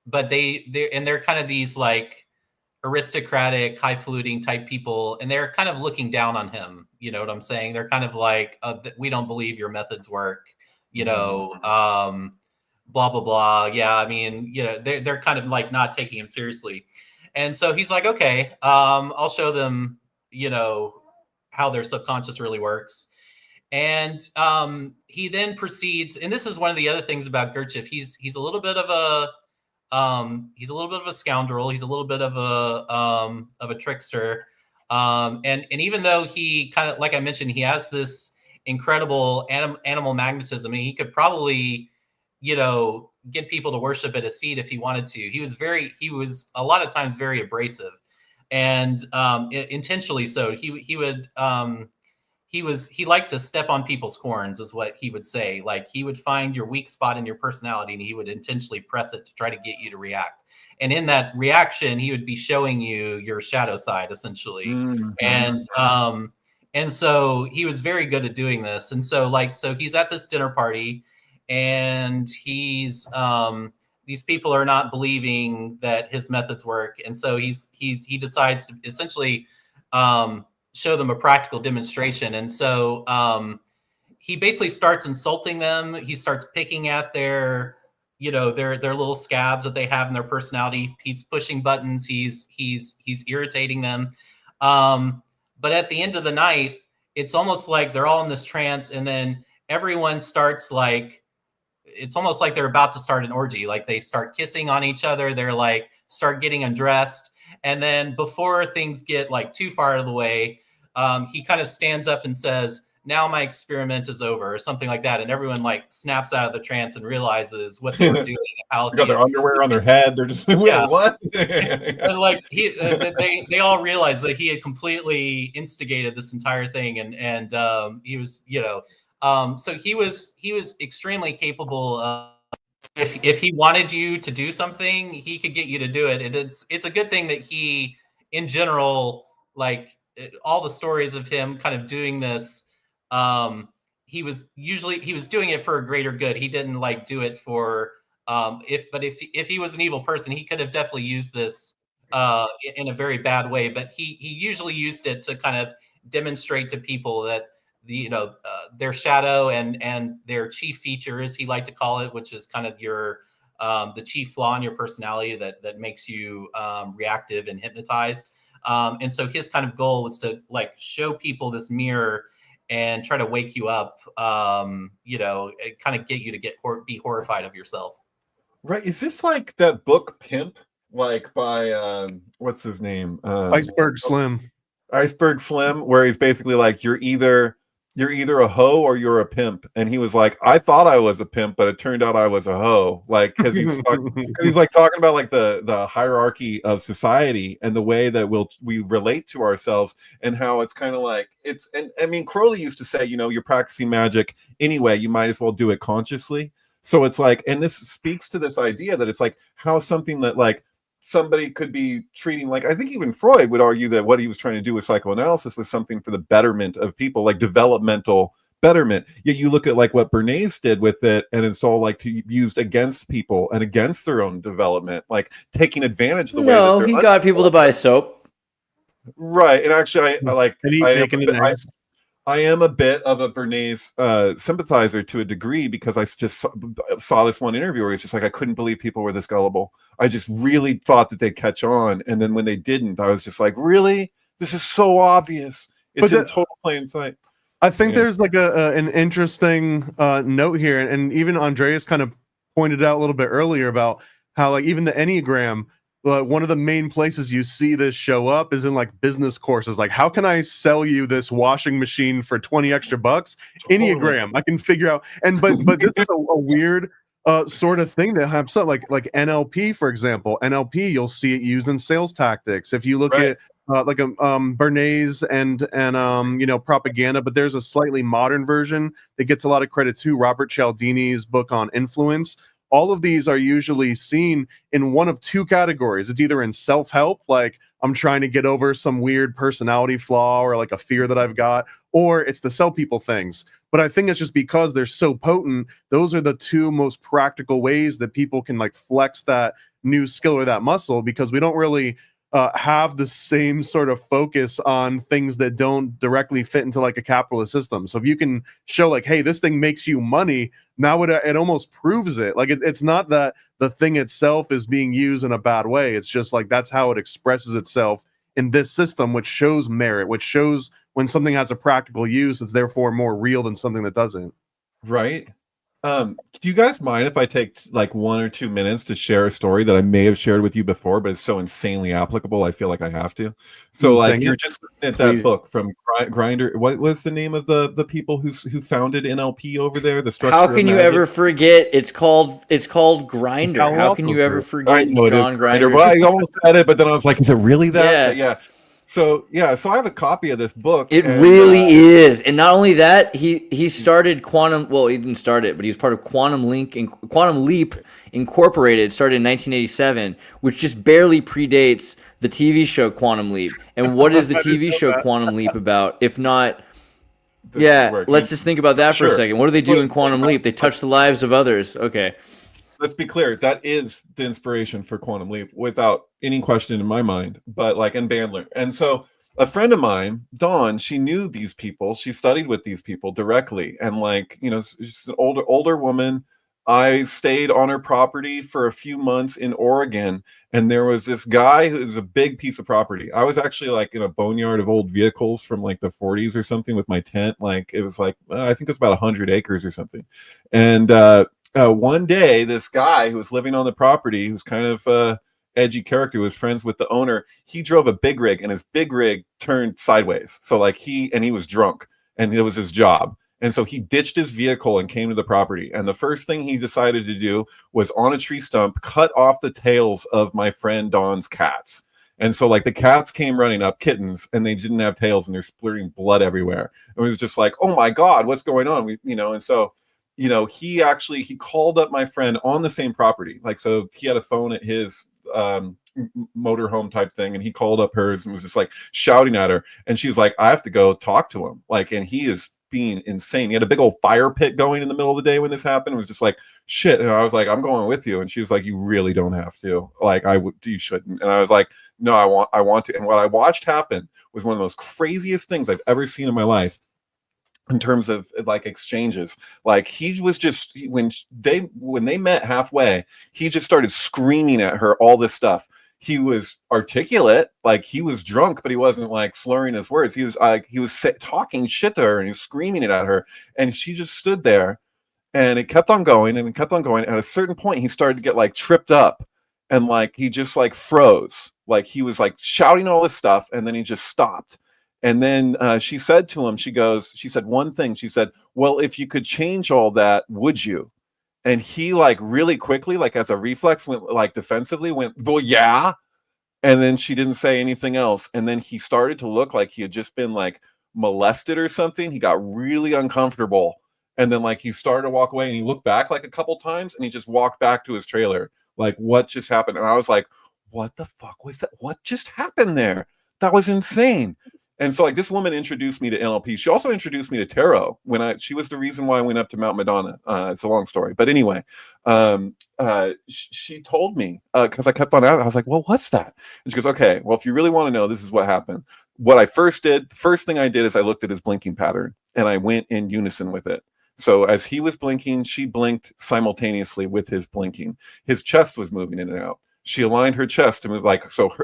but they're kind of these like aristocratic, highfalutin type people, and they're kind of looking down on him. You know what I'm saying? They're kind of like, we don't believe your methods work. You know, blah blah blah. Yeah, I mean, you know, they're kind of like not taking him seriously. And so he's like, okay, I'll show them, you know, how their subconscious really works. And he then proceeds, and this is one of the other things about Gurdjieff. He's a little bit of a scoundrel. He's a little bit of a trickster. And even though he kind of, like I mentioned, he has this incredible animal magnetism, and he could probably, you know, get people to worship at his feet if he wanted to. He was a lot of times very abrasive, and intentionally so. He liked to step on people's corns, is what he would say. Like, he would find your weak spot in your personality and he would intentionally press it to try to get you to react. And in that reaction, he would be showing you your shadow side, essentially. Mm-hmm. And so he was very good at doing this. And so he's at this dinner party, and these people are not believing that his methods work. And so he decides to essentially show them a practical demonstration. And so he basically starts insulting them. He starts picking at their little scabs that they have in their personality. He's pushing buttons. He's irritating them. But at the end of the night, it's almost like they're all in this trance, and then everyone starts it's almost like they're about to start an orgy. Like, they start kissing on each other. They're like, start getting undressed. And then before things get like too far out of the way, he kind of stands up and says, "Now my experiment is over," or something like that. And everyone like snaps out of the trance and realizes what they were doing. How they got their underwear on their head. They're just, yeah. What? And like they all realized that he had completely instigated this entire thing, and he was, you know, so he was extremely capable. If he wanted you to do something, he could get you to do it. And it's a good thing that he, in general, like all the stories of him kind of doing this, he was doing it for a greater good. He didn't like do it for if he was an evil person, he could have definitely used this in a very bad way. But he usually used it to kind of demonstrate to people that their shadow and their chief feature, as he liked to call it, which is kind of your the chief flaw in your personality that makes you reactive and hypnotized. And so his kind of goal was to like show people this mirror and try to wake you up, kind of get you to be horrified of yourself. Right. Is this like that book Pimp, like by what's his name? Iceberg Slim. Iceberg Slim, where he's basically like, you're either a hoe or you're a pimp. And he was like, I thought I was a pimp, but it turned out I was a hoe. Like, because he's like talking about like the hierarchy of society and the way that we relate to ourselves, and how it's kind of like and I mean, Crowley used to say, you're practicing magic anyway, you might as well do it consciously. So it's like, and this speaks to this idea that it's like how something that like somebody could be treating, like, I think even Freud would argue that what he was trying to do with psychoanalysis was something for the betterment of people, like developmental betterment. Yet you look at like what Bernays did with it, and it's all like used against people and against their own development, like taking advantage of the way that he got people to buy soap. Right. And actually, I am a bit of a Bernays sympathizer to a degree, because I just saw this one interview where he's just like, I couldn't believe people were this gullible. I just really thought that they'd catch on, and then when they didn't, I was just like, really? This is so obvious. It's in total plain sight. I think there's like an interesting note here, and even Andreas kind of pointed out a little bit earlier about how like even the Enneagram, one of the main places you see this show up is in like business courses. Like, how can I sell you this washing machine for 20 extra bucks? Enneagram, I can figure out. And but this is a weird sort of thing that happens. Like NLP, for example. NLP, you'll see it used in sales tactics. If you look at like Bernays and you know, propaganda, but there's a slightly modern version that gets a lot of credit too. Robert Cialdini's book on influence. All of these are usually seen in one of two categories. It's either in self-help, like I'm trying to get over some weird personality flaw or like a fear that I've got, or it's the sell people things. But I think it's just because they're so potent, those are the two most practical ways that people can like flex that new skill or that muscle, because we don't really have the same sort of focus on things that don't directly fit into like a capitalist system. So if you can show like, hey, this thing makes you money, now it almost proves it. Like it's not that the thing itself is being used in a bad way. It's just like that's how it expresses itself in this system, which shows merit, which shows when something has a practical use, it's therefore more real than something that doesn't. Right. Do you guys mind if I take like 1 or 2 minutes to share a story that I may have shared with you before, but it's so insanely applicable, I feel like I have to. So like you're just looking at that book from Grinder. What was the name of the people who founded NLP over there? The structure. How can you ever forget? It's called Grinder. How can you ever forget John Grinder? Well, I almost said it, but then I was like, is it really that? Yeah. So I have a copy of this book. It really is, and not only that, he started Quantum. Well, he didn't start it, but he was part of Quantum Leap Incorporated. Started in 1987, which just barely predates the TV show Quantum Leap. And what is the TV show Quantum Leap about? If not, let's just think about that for a second. What do they do in Quantum Leap? They touch the lives of others. Okay. Let's be clear, that is the inspiration for Quantum Leap without any question in my mind, but like in Bandler. And so a friend of mine, Dawn, she knew these people. She studied with these people directly. And like, you know, she's an older woman. I stayed on her property for a few months in Oregon. And there was this guy who's a big piece of property. I was actually like in a boneyard of old vehicles from like the 40s or something with my tent. Like it was like, I think it's about 100 acres or something. And, one day, this guy who was living on the property, who's kind of edgy character, who was friends with the owner, he drove a big rig, and his big rig turned sideways. So like he was drunk, and it was his job. And so he ditched his vehicle and came to the property. And the first thing he decided to do was on a tree stump, cut off the tails of my friend Dawn's cats. And so like the cats came running up, kittens, and they didn't have tails, and they're splurting blood everywhere. And it was just like, oh my God, what's going on? And so you know, he called up my friend on the same property. Like, so he had a phone at his motorhome type thing, and he called up hers and was just like shouting at her. And she was like, I have to go talk to him. Like, and he is being insane. He had a big old fire pit going in the middle of the day when this happened. It was just like, shit. And I was like, I'm going with you. And she was like, you really don't have to. Like, you shouldn't. And I was like, no, I want to. And what I watched happen was one of the most craziest things I've ever seen in my life. In terms of like exchanges, like he was just when they met halfway, he just started screaming at her all this stuff. He was articulate, like he was drunk, but he wasn't like slurring his words. He was talking shit to her, and he was screaming it at her, and she just stood there, and it kept on going and it kept on going. At a certain point, he started to get like tripped up, and like he just like froze, like he was like shouting all this stuff, and then he just stopped. And then she said to him, she said one thing. She said, well, if you could change all that, would you? And he like really quickly, like as a reflex, went like defensively, went, well, yeah. And then she didn't say anything else. And then he started to look like he had just been like molested or something. He got really uncomfortable. And then like he started to walk away, and he looked back like a couple times, and he just walked back to his trailer. Like, what just happened? And I was like, what the fuck was that? What just happened there? That was insane. And so like this woman introduced me to NLP. She also introduced me to tarot she was the reason why I went up to Mount Madonna. It's a long story, but anyway, she told me, cause I kept on asking, I was like, well, what's that? And she goes, okay, well, if you really want to know, this is what happened. what I first did, the first thing I did is I looked at his blinking pattern and I went in unison with it. So as he was blinking, she blinked simultaneously with his blinking. His chest was moving in and out. She aligned her chest to move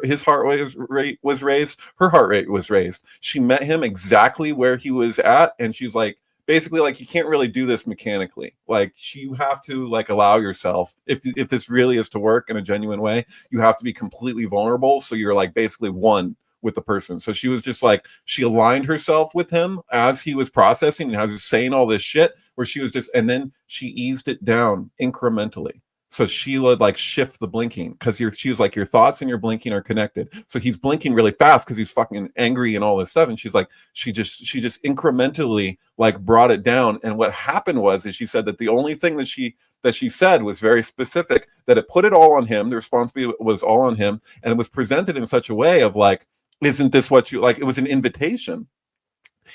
his heart rate was raised, her heart rate was raised. She met him exactly where he was at, and she's like, basically, like, you can't really do this mechanically. Like, you have to like allow yourself, if this really is to work in a genuine way, you have to be completely vulnerable. So you're like basically one with the person. So she was just like, she aligned herself with him as he was processing and as he was saying all this shit, where she was just, and then she eased it down incrementally. So she would like shift the blinking, because she was like, your thoughts and your blinking are connected. So he's blinking really fast because he's fucking angry and all this stuff. And she's like, she just incrementally like brought it down. And what happened is she said that the only thing that she said was very specific, that it put it all on him. The responsibility was all on him. And it was presented in such a way of like, isn't this what you like? It was an invitation.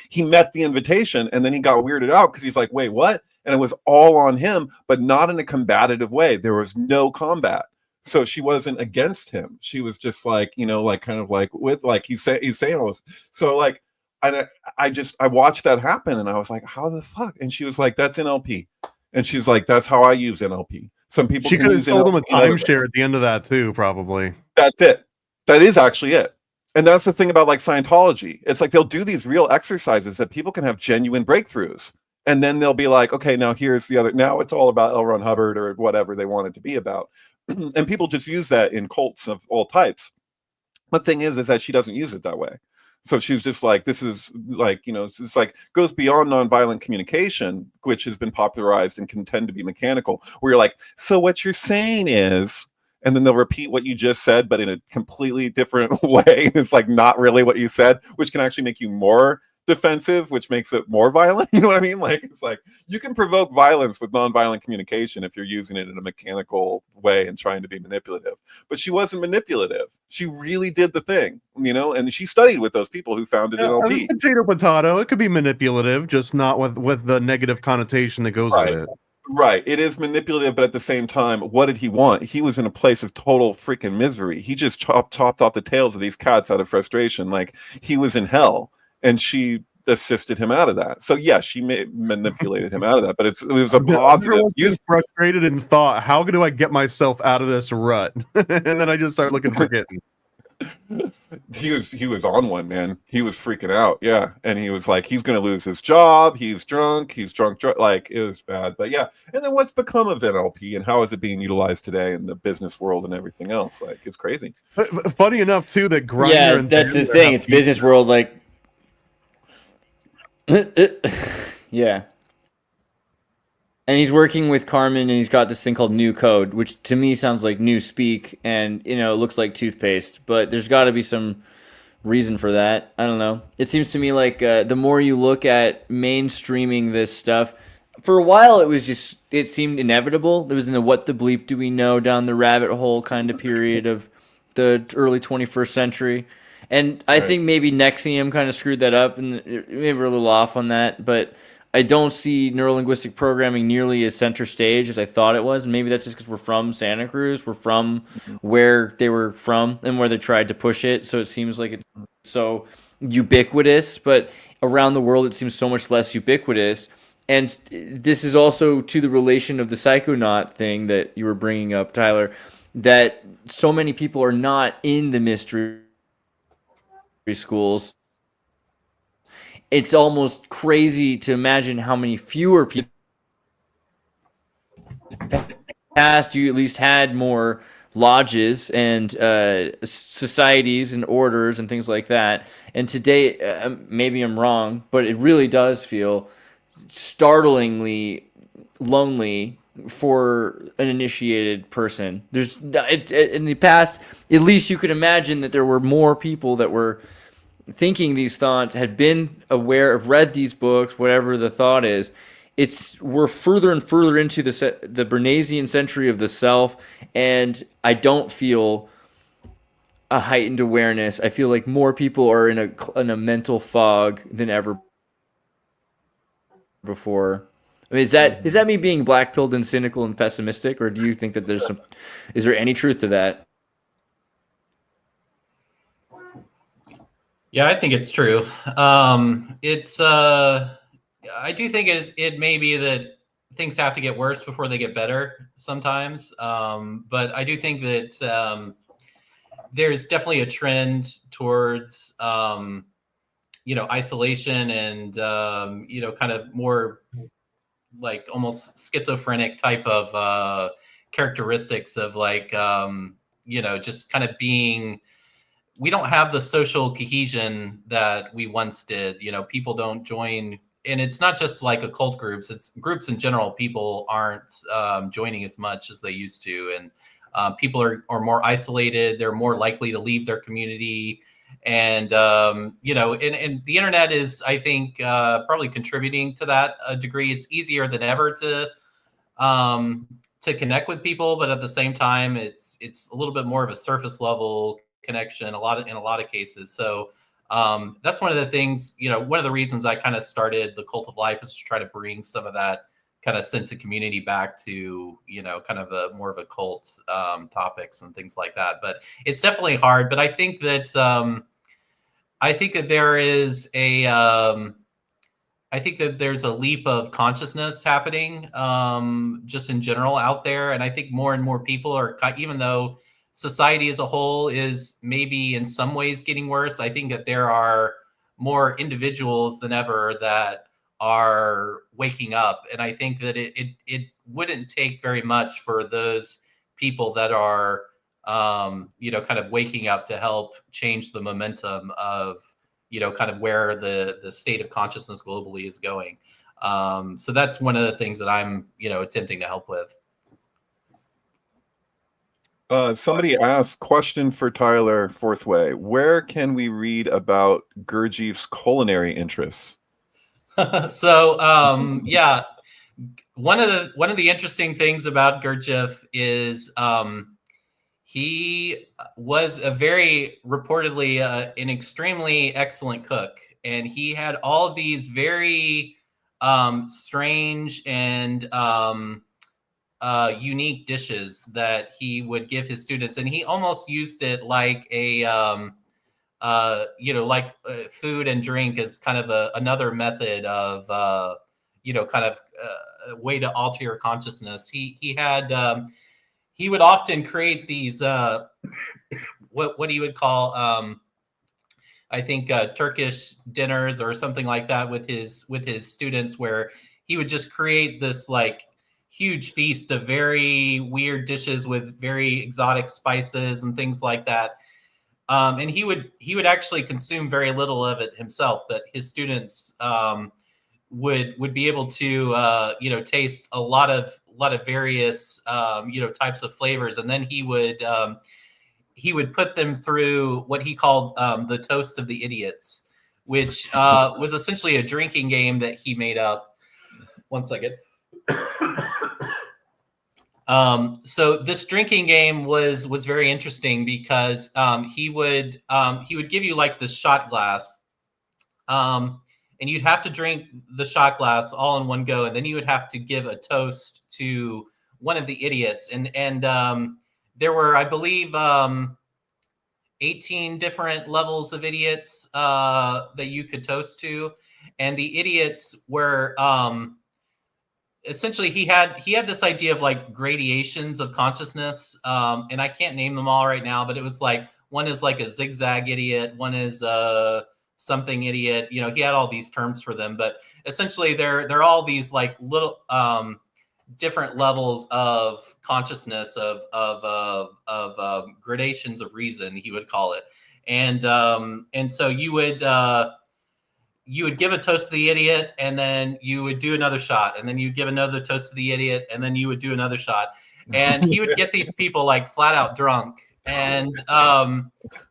He met the invitation and then he got weirded out because he's like, wait, what? And it was all on him, but not in a combative way. There was no combat. So she wasn't against him. She was just like, you know, like kind of like with like he's saying all this. So like, I watched that happen and I was like, how the fuck? And she was like, that's NLP. And she's like, that's how I use NLP. Some people she can use sold them a NLP timeshare at the end of that too, probably. That's it. That is actually it. And that's the thing about like Scientology. It's like they'll do these real exercises that people can have genuine breakthroughs. And then they'll be like, okay, now here's the other. Now it's all about L. Ron Hubbard or whatever they want it to be about. And people just use that in cults of all types. The thing is that she doesn't use it that way. So she's just like, this is like, you know, it's like goes beyond nonviolent communication, which has been popularized and can tend to be mechanical, where you're like, so what you're saying is, and then they'll repeat what you just said, but in a completely different way. It's like not really what you said, which can actually make you more defensive, which makes it more violent. You know what I mean? Like, it's like you can provoke violence with nonviolent communication if you're using it in a mechanical way and trying to be manipulative. But she wasn't manipulative. She really did the thing, you know, and she studied with those people who founded NLP. Potato. It could be manipulative, just not with the negative connotation that goes with it. Right. It is manipulative, but at the same time, what did he want? He was in a place of total freaking misery. He just chopped off the tails of these cats out of frustration. Like, he was in hell, and she assisted him out of that. So yeah, she manipulated him out of that, but it was a positive. He was frustrated and thought, how do I get myself out of this rut? And then I just start looking for kittens. He was on one, man. He was freaking out, yeah. And he was like, he's gonna lose his job. He's drunk. Like, it was bad. But yeah. And then what's become of NLP and how is it being utilized today in the business world and everything else? Like, it's crazy. But funny enough too that Grindr. Yeah, and that's the Tinder thing. have It's business world, like. Yeah. And he's working with Carmen, and he's got this thing called New Code, which to me sounds like new speak, and you know, it looks like toothpaste. But there's got to be some reason for that. I don't know. It seems to me like the more you look at mainstreaming this stuff, for a while it seemed inevitable. There was in the what the bleep do we know down the rabbit hole kind of period of the early 21st century. And I think maybe Nexium kind of screwed that up, and maybe we're a little off on that, but I don't see neurolinguistic programming nearly as center stage as I thought it was. And maybe that's just because we're from Santa Cruz. We're from where they were from and where they tried to push it. So it seems like it's so ubiquitous, but around the world it seems so much less ubiquitous. And this is also to the relation of the psychonaut thing that you were bringing up, Tyler, that so many people are not in the mystery schools. It's almost crazy to imagine how many fewer people past you at least had more lodges and societies and orders and things like that. And today, maybe I'm wrong, but it really does feel startlingly lonely for an initiated person. There's in the past, at least you could imagine that there were more people that were thinking these thoughts, had been aware of, read these books, whatever the thought is. We're further and further into the Bernaysian century of the self, and I don't feel a heightened awareness. I feel like more people are in a mental fog than ever before. I mean, is that me being black-pilled and cynical and pessimistic, or do you think that is there any truth to that? Yeah, I think it's true. It's I do think it may be that things have to get worse before they get better sometimes. But I do think that there's definitely a trend towards isolation and kind of more like almost schizophrenic type of characteristics of like just kind of being. We don't have the social cohesion that we once did. People don't join, and it's not just like occult groups, it's groups in general. People aren't joining as much as they used to, and people are more isolated. They're more likely to leave their community. And and the internet is, I think, probably contributing to that a degree. It's easier than ever to connect with people, but at the same time, it's a little bit more of a surface level connection in a lot of cases. So that's one of the things, one of the reasons I kind of started the Cult of Life is to try to bring some of that kind of sense of community back to kind of a more of a cult topics and things like that. But it's definitely hard. But I think that there is I think that there's a leap of consciousness happening just in general out there. And I think more and more people are, even though society as a whole is maybe in some ways getting worse, I think that there are more individuals than ever that are waking up. And I think that it wouldn't take very much for those people that are, kind of waking up to help change the momentum of, kind of where the state of consciousness globally is going. So that's one of the things that I'm, attempting to help with. Somebody asked, question for Tyler Forthway. Where can we read about Gurdjieff's culinary interests? So, yeah, one of the interesting things about Gurdjieff is he was reportedly an extremely excellent cook, and he had all of these very strange and unique dishes that he would give his students, and he almost used it like a food and drink as kind of another method of kind of a way to alter your consciousness. He had he would often create these what he would call I think Turkish dinners or something like that with his students, where he would just create this like huge feast of very weird dishes with very exotic spices and things like that. And he would actually consume very little of it himself, but his students would be able to taste a lot of various types of flavors, and then he would put them through what he called the toast of the idiots, which was essentially a drinking game that he made up. One second. So this drinking game was very interesting because he would give you like this shot glass, and you'd have to drink the shot glass all in one go, and then you would have to give a toast to one of the idiots, and there were, I believe, 18 different levels of idiots that you could toast to, and the idiots were essentially he had this idea of like gradations of consciousness, and I can't name them all right now, but it was like one is like a zigzag idiot, one is something idiot. He had all these terms for them, but essentially they're all these like little different levels of consciousness of gradations of reason, he would call it. And so you would give a toast to the idiot, and then you would do another shot, and then you'd give another toast to the idiot, and then you would do another shot. And he would get these people like flat out drunk. And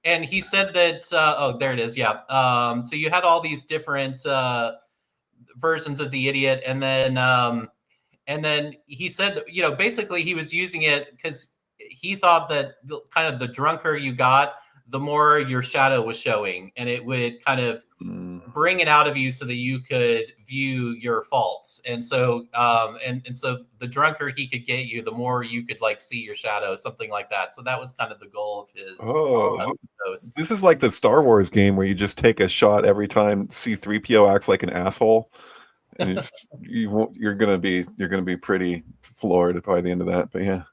he said that, oh, there it is. Yeah. So you had all these different versions of the idiot. And then he said that, basically he was using it because he thought that kind of the drunker you got, the more your shadow was showing, and it would kind of bring it out of you so that you could view your faults. And so and so the drunker he could get you, the more you could like see your shadow, something like that. So that was kind of the goal of his dose. This is like the Star Wars game where you just take a shot every time C-3PO acts like an asshole, and you're gonna be pretty floored by the end of that. But yeah.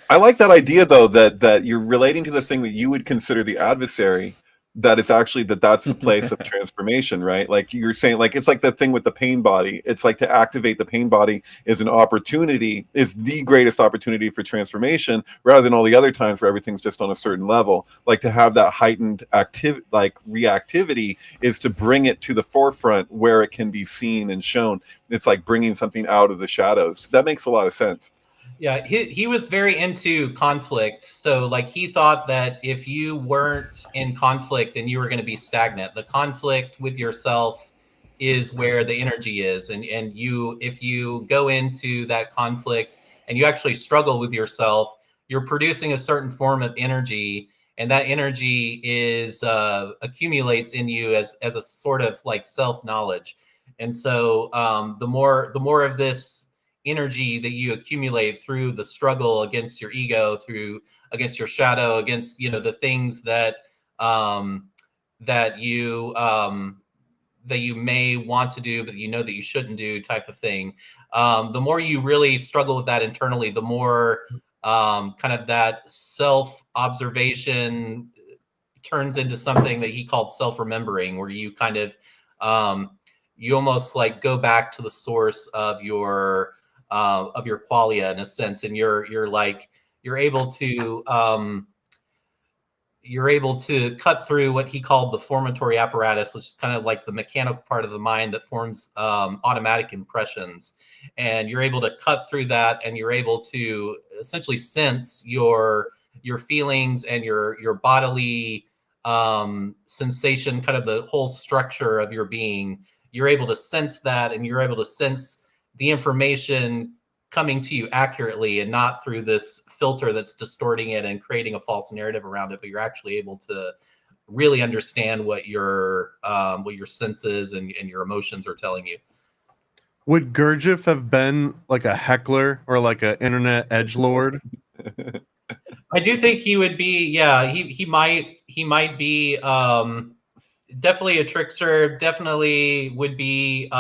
I like that idea though, that you're relating to the thing that you would consider the adversary, that it's actually that's the place of transformation, right? Like you're saying, like it's like the thing with the pain body. It's like to activate the pain body is an opportunity, is the greatest opportunity for transformation, rather than all the other times where everything's just on a certain level. Like to have that heightened reactivity is to bring it to the forefront where it can be seen and shown. It's like bringing something out of the shadows. That makes a lot of sense. Yeah, he was very into conflict. So like he thought that if you weren't in conflict, then you were going to be stagnant. The conflict with yourself is where the energy is. And if you go into that conflict and you actually struggle with yourself, you're producing a certain form of energy, and that energy is accumulates in you as a sort of like self-knowledge. And so the more of this energy that you accumulate through the struggle against your ego, against your shadow, against the things that that you may want to do but that you shouldn't do, type of thing. The more you really struggle with that internally, the more kind of that self-observation turns into something that he called self-remembering, where you kind of you almost like go back to the source of your qualia in a sense, and you're able to cut through what he called the formatory apparatus, which is kind of like the mechanical part of the mind that forms automatic impressions. And you're able to cut through that, and you're able to essentially sense your feelings and your bodily sensation, kind of the whole structure of your being. You're able to sense that, and you're able to sense the information coming to you accurately, and not through this filter that's distorting it and creating a false narrative around it. But you're actually able to really understand what your senses and your emotions are telling you. Would Gurdjieff have been like a heckler or like an internet edgelord? I do think he would be. Yeah, he might be definitely a trickster. Definitely would be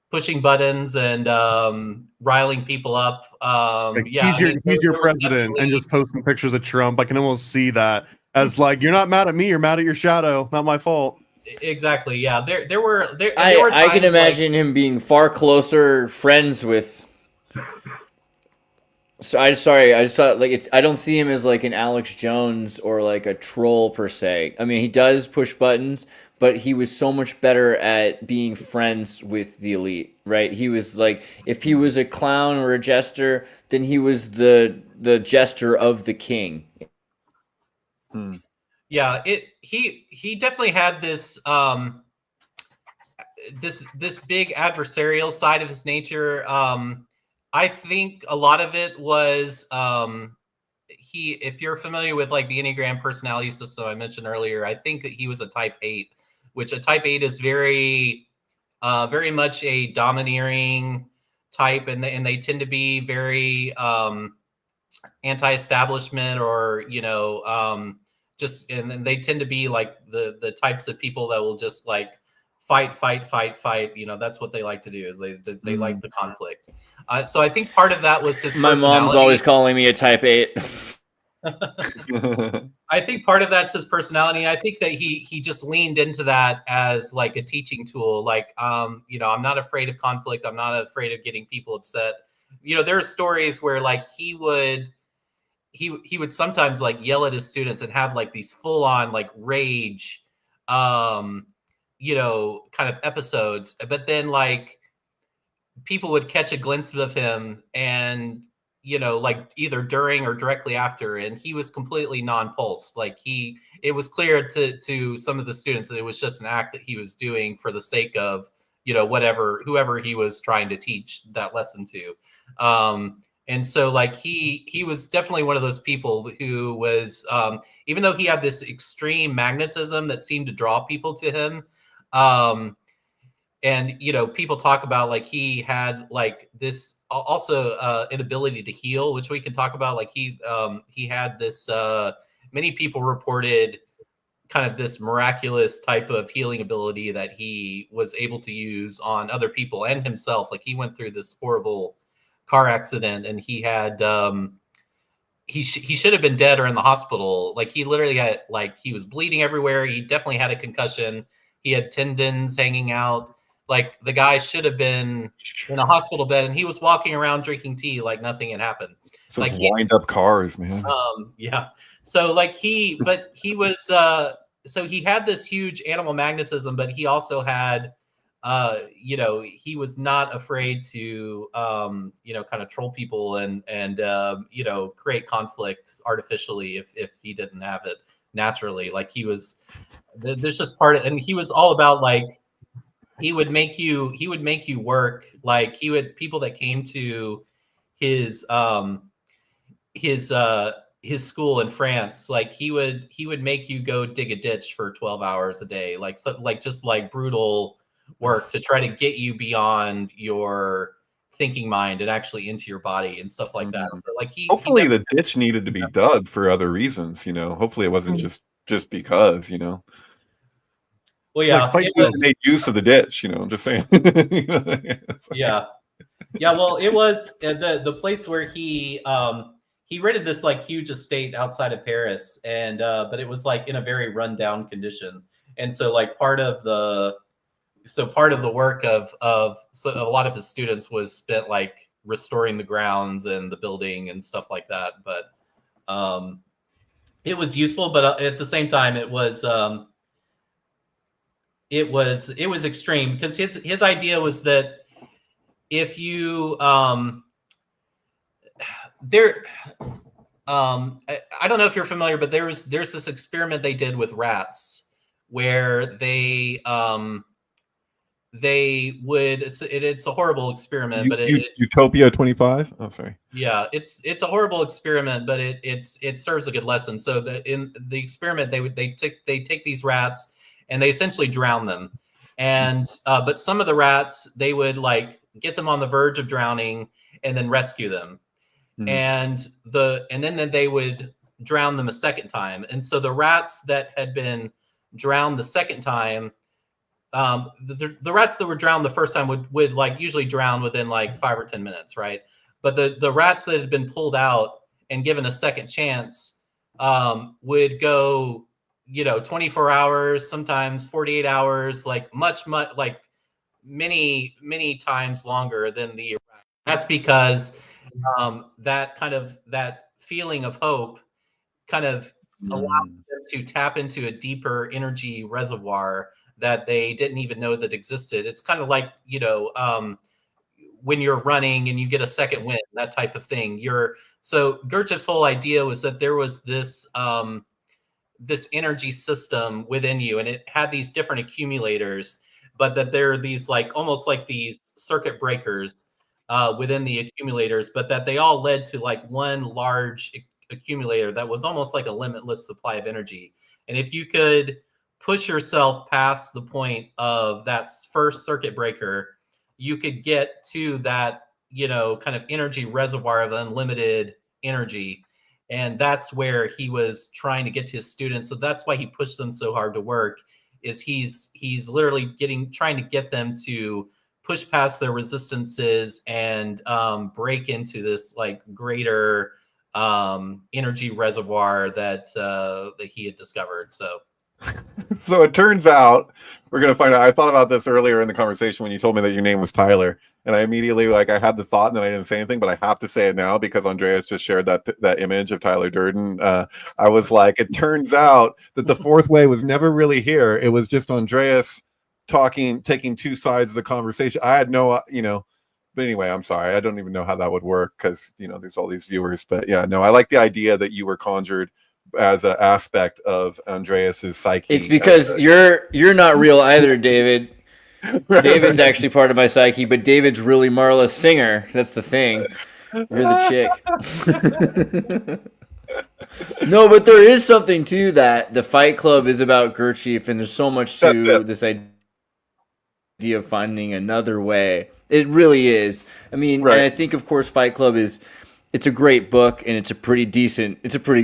pushing buttons and riling people up. He's your president and just posting pictures of Trump. I can almost see that as like, you're not mad at me, you're mad at your shadow. Not my fault. Exactly. Yeah. There were I can imagine him being far closer friends with. So I just thought like I don't see him as like an Alex Jones or like a troll per se. I mean, he does push buttons, but he was so much better at being friends with the elite, right? He was like, if he was a clown or a jester, then he was the jester of the king. Yeah, he definitely had this this big adversarial side of his nature. I think a lot of it was if you're familiar with like the Enneagram personality system I mentioned earlier, I think that he was a type 8, which a type 8 is very much a domineering type, and they tend to be very anti-establishment, or and they tend to be like the types of people that will just like fight. That's what they like to do, is they like the conflict. So I think part of that was his My mom's always calling me a type 8. I think part of that's his personality, and I think that he just leaned into that as like a teaching tool. Like, I'm not afraid of conflict. I'm not afraid of getting people upset. There are stories where like he would sometimes like yell at his students and have like these full on like rage, kind of episodes. But then like people would catch a glimpse of him, and like either during or directly after, and he was completely non-pulsed. Like it was clear to some of the students that it was just an act that he was doing for the sake of whoever he was trying to teach that lesson to. And so like he was definitely one of those people who was even though he had this extreme magnetism that seemed to draw people to him, and you know, people talk about like he had like this also an ability to heal, which we can talk about. Like he had this many people reported kind of this miraculous type of healing ability that he was able to use on other people and himself. Like he went through this horrible car accident, and he had he should have been dead or in the hospital. Like he literally had, like, he was bleeding everywhere. He definitely had a concussion. He had tendons hanging out. Like the guy should have been in a hospital bed, and he was walking around drinking tea like nothing had happened. So Like wind up cars, man. yeah. So like he was so he had this huge animal magnetism, but he also had you know, he was not afraid to you know, kind of troll people and you know, create conflict artificially if he didn't have it naturally. Like he was, there's just part of, and he was all about like, he would make you work. Like he would, people that came to his his school in France, like he would make you go dig a ditch for 12 hours a day, like so, like just like brutal work to try to get you beyond your thinking mind and actually into your body and stuff like that. So like hopefully the ditch needed to be dug for other reasons, you know. Hopefully it wasn't just because, you know. Well, yeah, like, it made use of the ditch, you know. I'm just saying. You know, yeah. Well, it was the place where he rented this like huge estate outside of Paris, and but it was like in a very rundown condition. And so like part of the work of so a lot of his students was spent like restoring the grounds and the building and stuff like that. But it was useful, but at the same time it was extreme, because his idea was that if you I don't know if you're familiar, but there's this experiment they did with rats where they would, it's a horrible experiment, but Utopia 25. Oh, sorry. Yeah, it's a horrible experiment, but it serves a good lesson. So that in the experiment, they take these rats and they essentially drown them, and but some of the rats, they would like get them on the verge of drowning and then rescue them, and then they would drown them a second time. And so the rats that had been drowned the second time, the rats that were drowned the first time would like usually drown within like 5 or 10 minutes, right? But the rats that had been pulled out and given a second chance would go, you know, 24 hours, sometimes 48 hours, like much like many times longer than the rat. That's because that feeling of hope kind of allowed them to tap into a deeper energy reservoir that they didn't even know that existed. It's kind of like, you know, when you're running and you get a second wind, that type of thing. So Gurdjieff's whole idea was that there was this this energy system within you, and it had these different accumulators, but that there are these like almost like these circuit breakers within the accumulators, but that they all led to like one large accumulator that was almost like a limitless supply of energy. And if you could push yourself past the point of that first circuit breaker, you could get to that, you know, kind of energy reservoir of unlimited energy. And that's where he was trying to get to his students. So that's why he pushed them so hard to work, is he's literally trying to get them to push past their resistances and break into this like greater energy reservoir that he had discovered. So it turns out, we're going to find out, I thought about this earlier in the conversation when you told me that your name was Tyler, and I immediately, like, I had the thought and then I didn't say anything, but I have to say it now because Andreas just shared that image of Tyler Durden. I was like, it turns out that the fourth way was never really here. It was just Andreas taking two sides of the conversation. I had no, you know, but anyway, I'm sorry. I don't even know how that would work because, you know, there's all these viewers, but yeah, no, I like the idea that you were conjured as an aspect of Andreas's psyche. It's because you're not real either, David. David's actually part of my psyche, but David's really Marla's singer. That's the thing. You're the chick. No, but there is something to that. The Fight Club is about Gurdjieff, and there's so much to this idea of finding another way. It really is. I mean, Right. and I think, of course, Fight Club it's a great book, and it's a pretty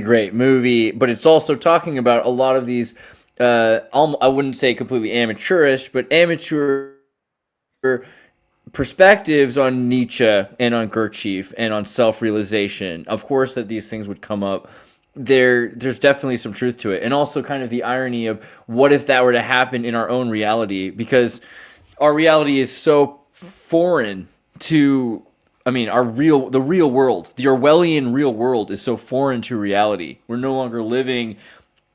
great movie, but it's also talking about a lot of these, I wouldn't say completely amateurish, but amateur perspectives on Nietzsche and on Gurdjieff and on self-realization. Of course that these things would come up. There's definitely some truth to it. And also kind of the irony of what if that were to happen in our own reality, because our reality is so foreign to, I mean, the real world. The Orwellian real world is so foreign to reality. We're no longer living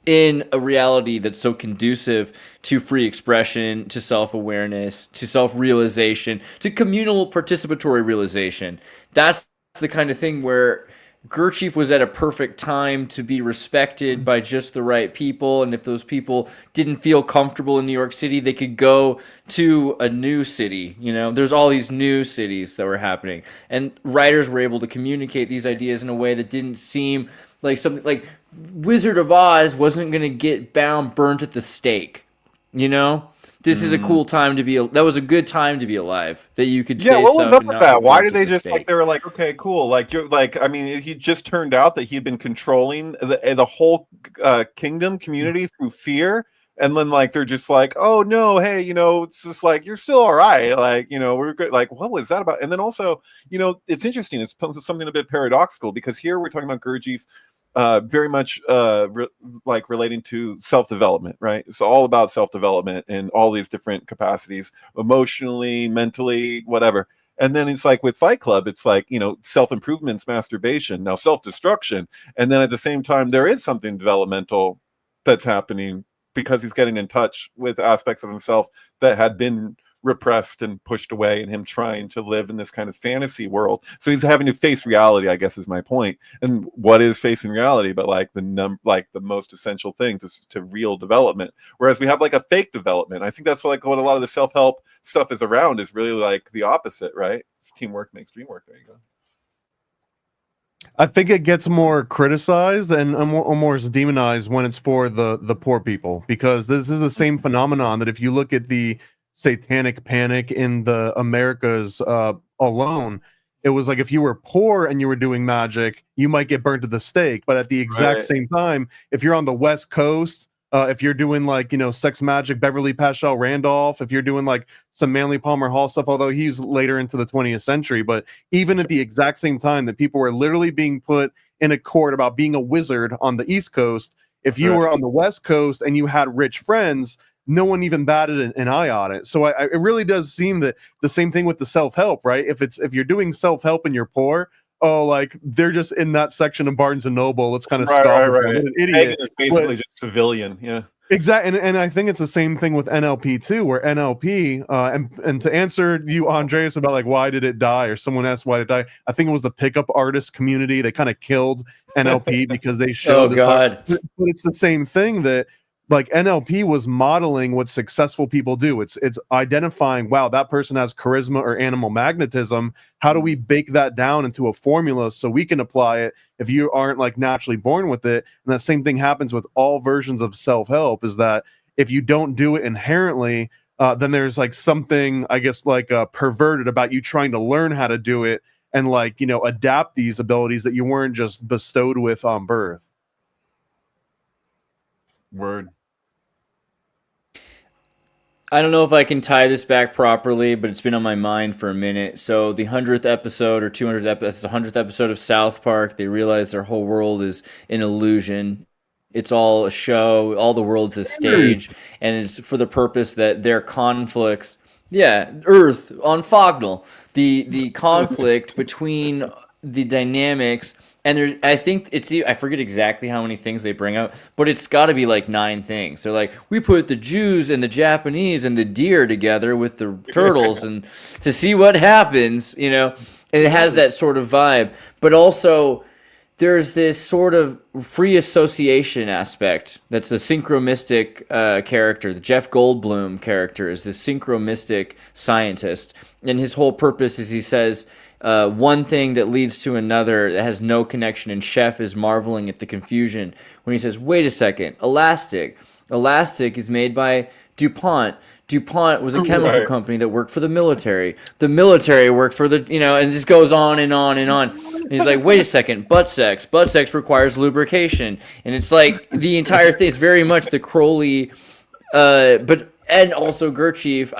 in a reality that's so conducive to free expression, to self-awareness, to self-realization, to communal participatory realization. That's the kind of thing where Gurdjieff was at a perfect time to be respected by just the right people, and if those people didn't feel comfortable in New York City, they could go to a new city. You know, there's all these new cities that were happening, and writers were able to communicate these ideas in a way that didn't seem like something like Wizard of Oz wasn't going to get burnt at the stake. You know, this is a cool time to be. That was a good time to be alive. That you could say what was stuff up and with not that? be Why burnt did they at the just stake. like they were like, okay, cool, like you're like, I mean, he just turned out that he'd been controlling the whole kingdom community through fear, and then like they're just like, oh no, hey, you know, it's just like you're still all right, like, you know, we're good. Like, what was that about? And then also, you know, it's interesting. It's something a bit paradoxical, because here we're talking about Gurdjieff. Very much like relating to self-development, right? It's all about self-development in all these different capacities, emotionally, mentally, whatever. And then it's like with Fight Club, it's like, you know, self-improvement's masturbation, now self-destruction. And then at the same time, there is something developmental that's happening, because he's getting in touch with aspects of himself that had been repressed and pushed away, and him trying to live in this kind of fantasy world. So he's having to face reality, I guess, is my point. And what is facing reality but like the most essential thing to real development, whereas we have like a fake development. I think that's like what a lot of the self-help stuff is around, is really like the opposite, right? It's teamwork makes dream work. There you go. I think it gets more criticized and more demonized when it's for the poor people, because this is the same phenomenon that if you look at the satanic panic in the Americas alone, it was like if you were poor and you were doing magic, you might get burnt at the stake. But at the exact same time, if you're on the West Coast, if you're doing like, you know, sex magic, Beverly Paschal Randolph, if you're doing like some Manly Palmer Hall stuff, although he's later into the 20th century, but even at the exact same time that people were literally being put in a court about being a wizard on the East Coast, if you were on the West Coast and you had rich friends, no one even batted an eye on it. So it really does seem that the same thing with the self-help, right? If you're doing self-help and you're poor, oh, like they're just in that section of Barnes and Noble. Let's kind of stop. What an idiot. Is basically just civilian, yeah. Exactly, and I think it's the same thing with NLP too, where NLP and to answer you, Andreas, about like why did it die, or someone asked why did it die, I think it was the pickup artist community. They kind of killed NLP because they showed. Oh God! But it's the same thing that. Like NLP was modeling what successful people do. It's identifying, wow, that person has charisma or animal magnetism. How do we bake that down into a formula so we can apply it if you aren't like naturally born with it? And that same thing happens with all versions of self-help, is that if you don't do it inherently, then there's like something, I guess, like perverted about you trying to learn how to do it and like, you know, adapt these abilities that you weren't just bestowed with on birth. Word. I don't know if I can tie this back properly, but it's been on my mind for a minute. So the 100th episode or 200th episode, that's the 100th episode of South Park. They realize their whole world is an illusion. It's all a show. All the world's a stage, and it's for the purpose that their conflicts. Yeah, Earth on Fognal. The conflict between the dynamics. And there's, I think it's, I forget exactly how many things they bring out, but it's got to be like 9 things. They're like, we put the Jews and the Japanese and the deer together with the turtles and to see what happens, you know. And it has that sort of vibe, but also there's this sort of free association aspect. That's the synchromystic character. The Jeff Goldblum character is the synchromystic scientist, and his whole purpose is, he says, one thing that leads to another that has no connection, and Chef is marveling at the confusion when he says, wait a second, elastic is made by DuPont. DuPont was a chemical company that worked for the military. The military worked for the, and it just goes on and on and on. And he's like, wait a second, butt sex requires lubrication. And it's like the entire thing is very much the Crowley, and also Gurdjieff.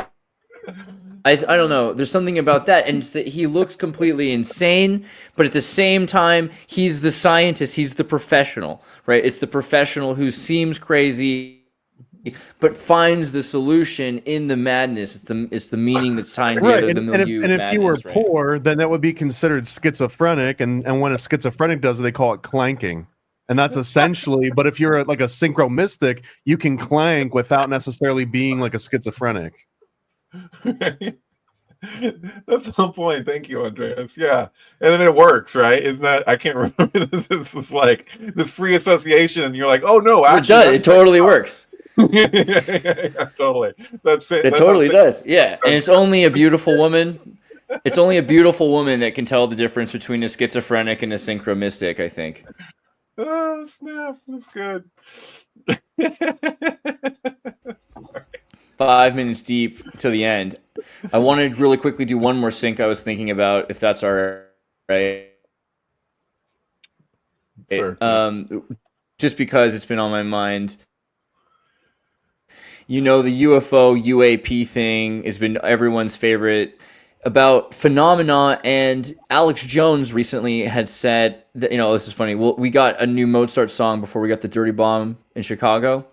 I don't know. There's something about that. And it's that he looks completely insane, but at the same time, he's the scientist. He's the professional, right? It's the professional who seems crazy, but finds the solution in the madness. It's the meaning that's tying together the milieu. And if madness, you were right? poor, then that would be considered schizophrenic. And when a schizophrenic does it, they call it clanking. And that's essentially, but if you're like a synchro mystic, you can clank without necessarily being like a schizophrenic. That's the point. Thank you, Andreas. Yeah, and then it works, right? Isn't that? I can't remember. This is like this free association, and you're like, oh no, actually, it totally works. yeah, totally. That's it. It totally does. Yeah, and it's only a beautiful woman. It's only a beautiful woman that can tell the difference between a schizophrenic and a synchro mystic, I think. Oh snap! That's good. 5 minutes deep to the end. I want to really quickly do one more sync I was thinking about, if that's all right. Sure. Just because it's been on my mind. The UFO UAP thing has been everyone's favorite about phenomena, and Alex Jones recently had said that, this is funny. Well, we got a new Mozart song before we got the Dirty Bomb in Chicago.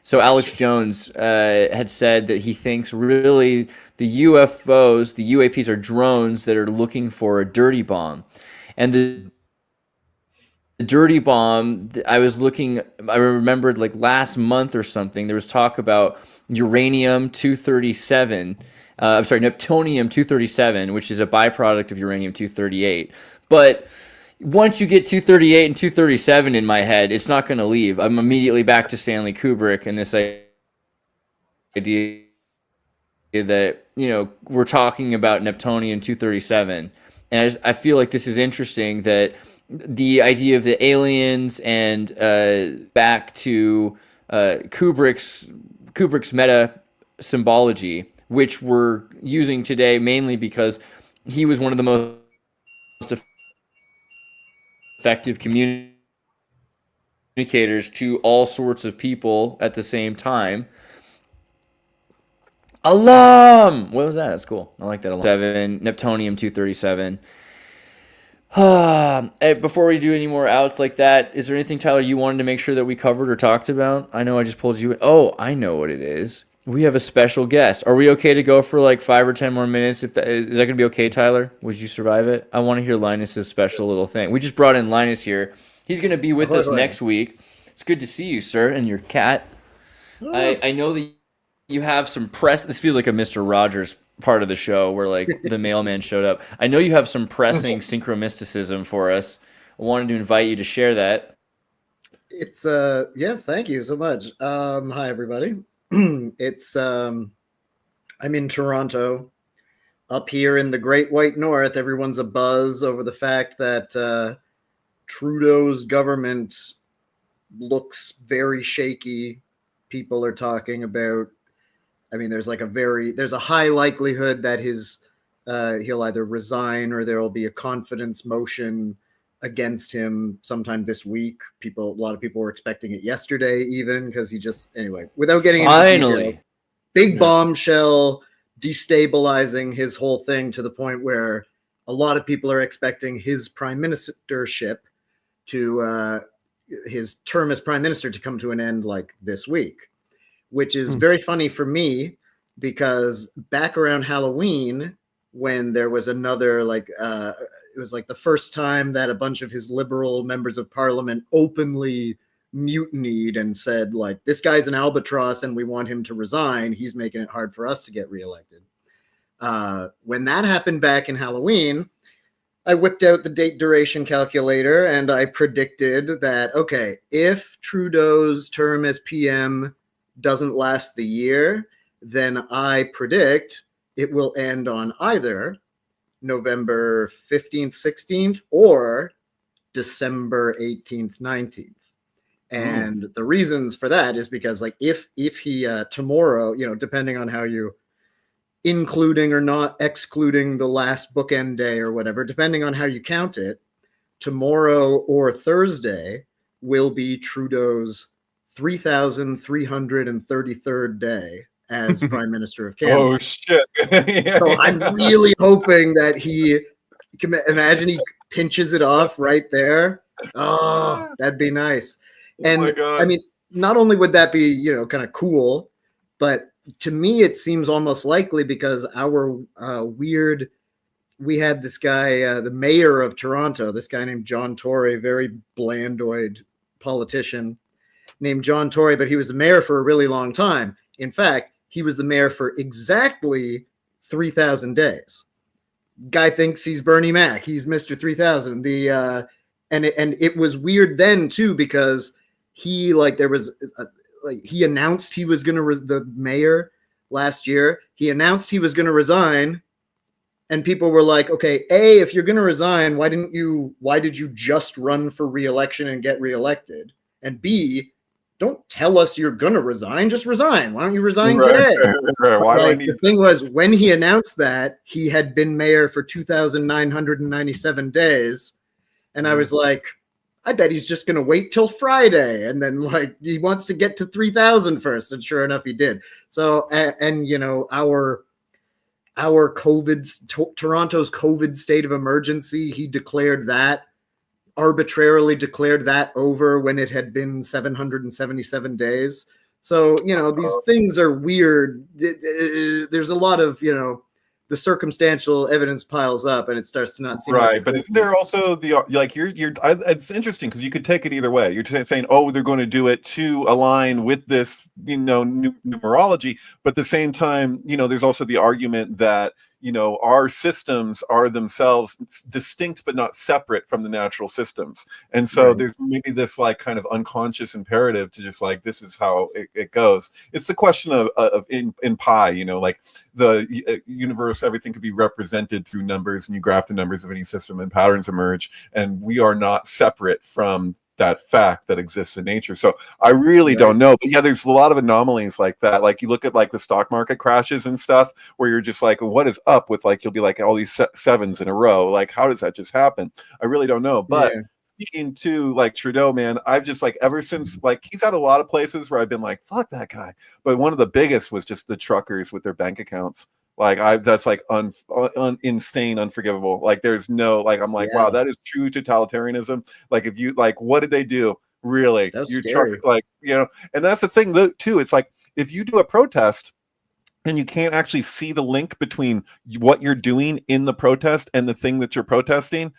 So Alex Jones had said that he thinks really the UFOs, the UAPs, are drones that are looking for a dirty bomb. And the dirty bomb, I remembered like last month or something, there was talk about uranium-237, neptunium-237, which is a byproduct of uranium-238. But once you get 238 and 237 in my head, it's not going to leave. I'm immediately back to Stanley Kubrick and this idea that, we're talking about neptunium-237. And I feel like this is interesting, that the idea of the aliens and back to Kubrick's meta symbology, which we're using today mainly because he was one of the most effective communicators to all sorts of people at the same time. Alum! What was that? That's cool. I like that a lot. Neptunium-237. Before we do any more outs like that, is there anything, Tyler, you wanted to make sure that we covered or talked about? I know I just pulled you in. Oh, I know what it is. We have a special guest. Are we okay to go for like 5 or 10 more minutes? Is that going to be okay, Tyler? Would you survive it? I want to hear Linus's special little thing. We just brought in Linus here. He's going to be with us next week. It's good to see you, sir, and your cat. I know that you have some press. This feels like a Mr. Rogers part of the show where like the mailman showed up. I know you have some pressing synchromysticism for us. I wanted to invite you to share that. It's yes, thank you so much. Hi everybody. It's I'm in Toronto. Up here in the Great White North, everyone's abuzz over the fact that Trudeau's government looks very shaky. People are talking about, there's a high likelihood that he'll either resign or there will be a confidence motion against him sometime this week. A lot of people were expecting it yesterday, even because without getting into details, big bombshell, destabilizing his whole thing to the point where a lot of people are expecting his prime ministership to his term as prime minister to come to an end like this week, which is very funny for me because back around Halloween, when there was another it was like the first time that a bunch of his liberal members of parliament openly mutinied and said, like, this guy's an albatross and we want him to resign. He's making it hard for us to get reelected. When that happened back in Halloween, I whipped out the date duration calculator and I predicted that, okay, if Trudeau's term as PM doesn't last the year, then I predict it will end on either November 15th, 16th, or December 18th, 19th. And the reasons for that is because, like, if he tomorrow, depending on how you including or not excluding the last bookend day or whatever, depending on how you count it, tomorrow or Thursday will be Trudeau's 3,333rd day as Prime Minister of Canada. Oh shit! So I'm really hoping that he can imagine he pinches it off right there. Oh, that'd be nice. And oh my God. I mean, not only would that be, kind of cool, but to me, it seems almost likely because our we had this guy, the mayor of Toronto, this guy named John Tory, very blandoid politician named John Tory, but he was the mayor for a really long time. In fact, he was the mayor for exactly 3,000 days. Guy thinks he's Bernie Mac. He's Mr. 3000. And it was weird then too, because he he announced he was going to the mayor last year. He announced he was going to resign, and people were like, "Okay, A, if you're going to resign, why did you just run for re-election and get reelected? And B, don't tell us you're going to resign. Just resign. Why don't you resign today?" Why the thing was, when he announced that, he had been mayor for 2,997 days, and I was like, I bet he's just going to wait till Friday. And then he wants to get to 3,000 first. And sure enough, he did. So, our Toronto's COVID state of emergency, he arbitrarily declared that over when it had been 777 days. So, these things are weird. There's a lot of, the circumstantial evidence piles up and it starts to not seem right. But isn't there also it's interesting because you could take it either way. You're saying, oh, they're going to do it to align with this, numerology. But at the same time, there's also the argument that, our systems are themselves distinct but not separate from the natural systems. And so there's maybe this kind of unconscious imperative to just this is how it goes. It's the question of in pi, the universe, everything could be represented through numbers, and you graph the numbers of any system and patterns emerge, and we are not separate from that fact that exists in nature. So I really don't know, but yeah, there's a lot of anomalies like that. You look at the stock market crashes and stuff where you're just what is up with you'll be all these sevens in a row. How does that just happen? I really don't know. But speaking to Trudeau, man, I've just ever since he's had a lot of places where I've been fuck that guy. But one of the biggest was just the truckers with their bank accounts. That's insane, unforgivable. There's no wow, that is true totalitarianism. If you what did they do? Really? You truck and that's the thing though, too. It's if you do a protest and you can't actually see the link between what you're doing in the protest and the thing that you're protesting,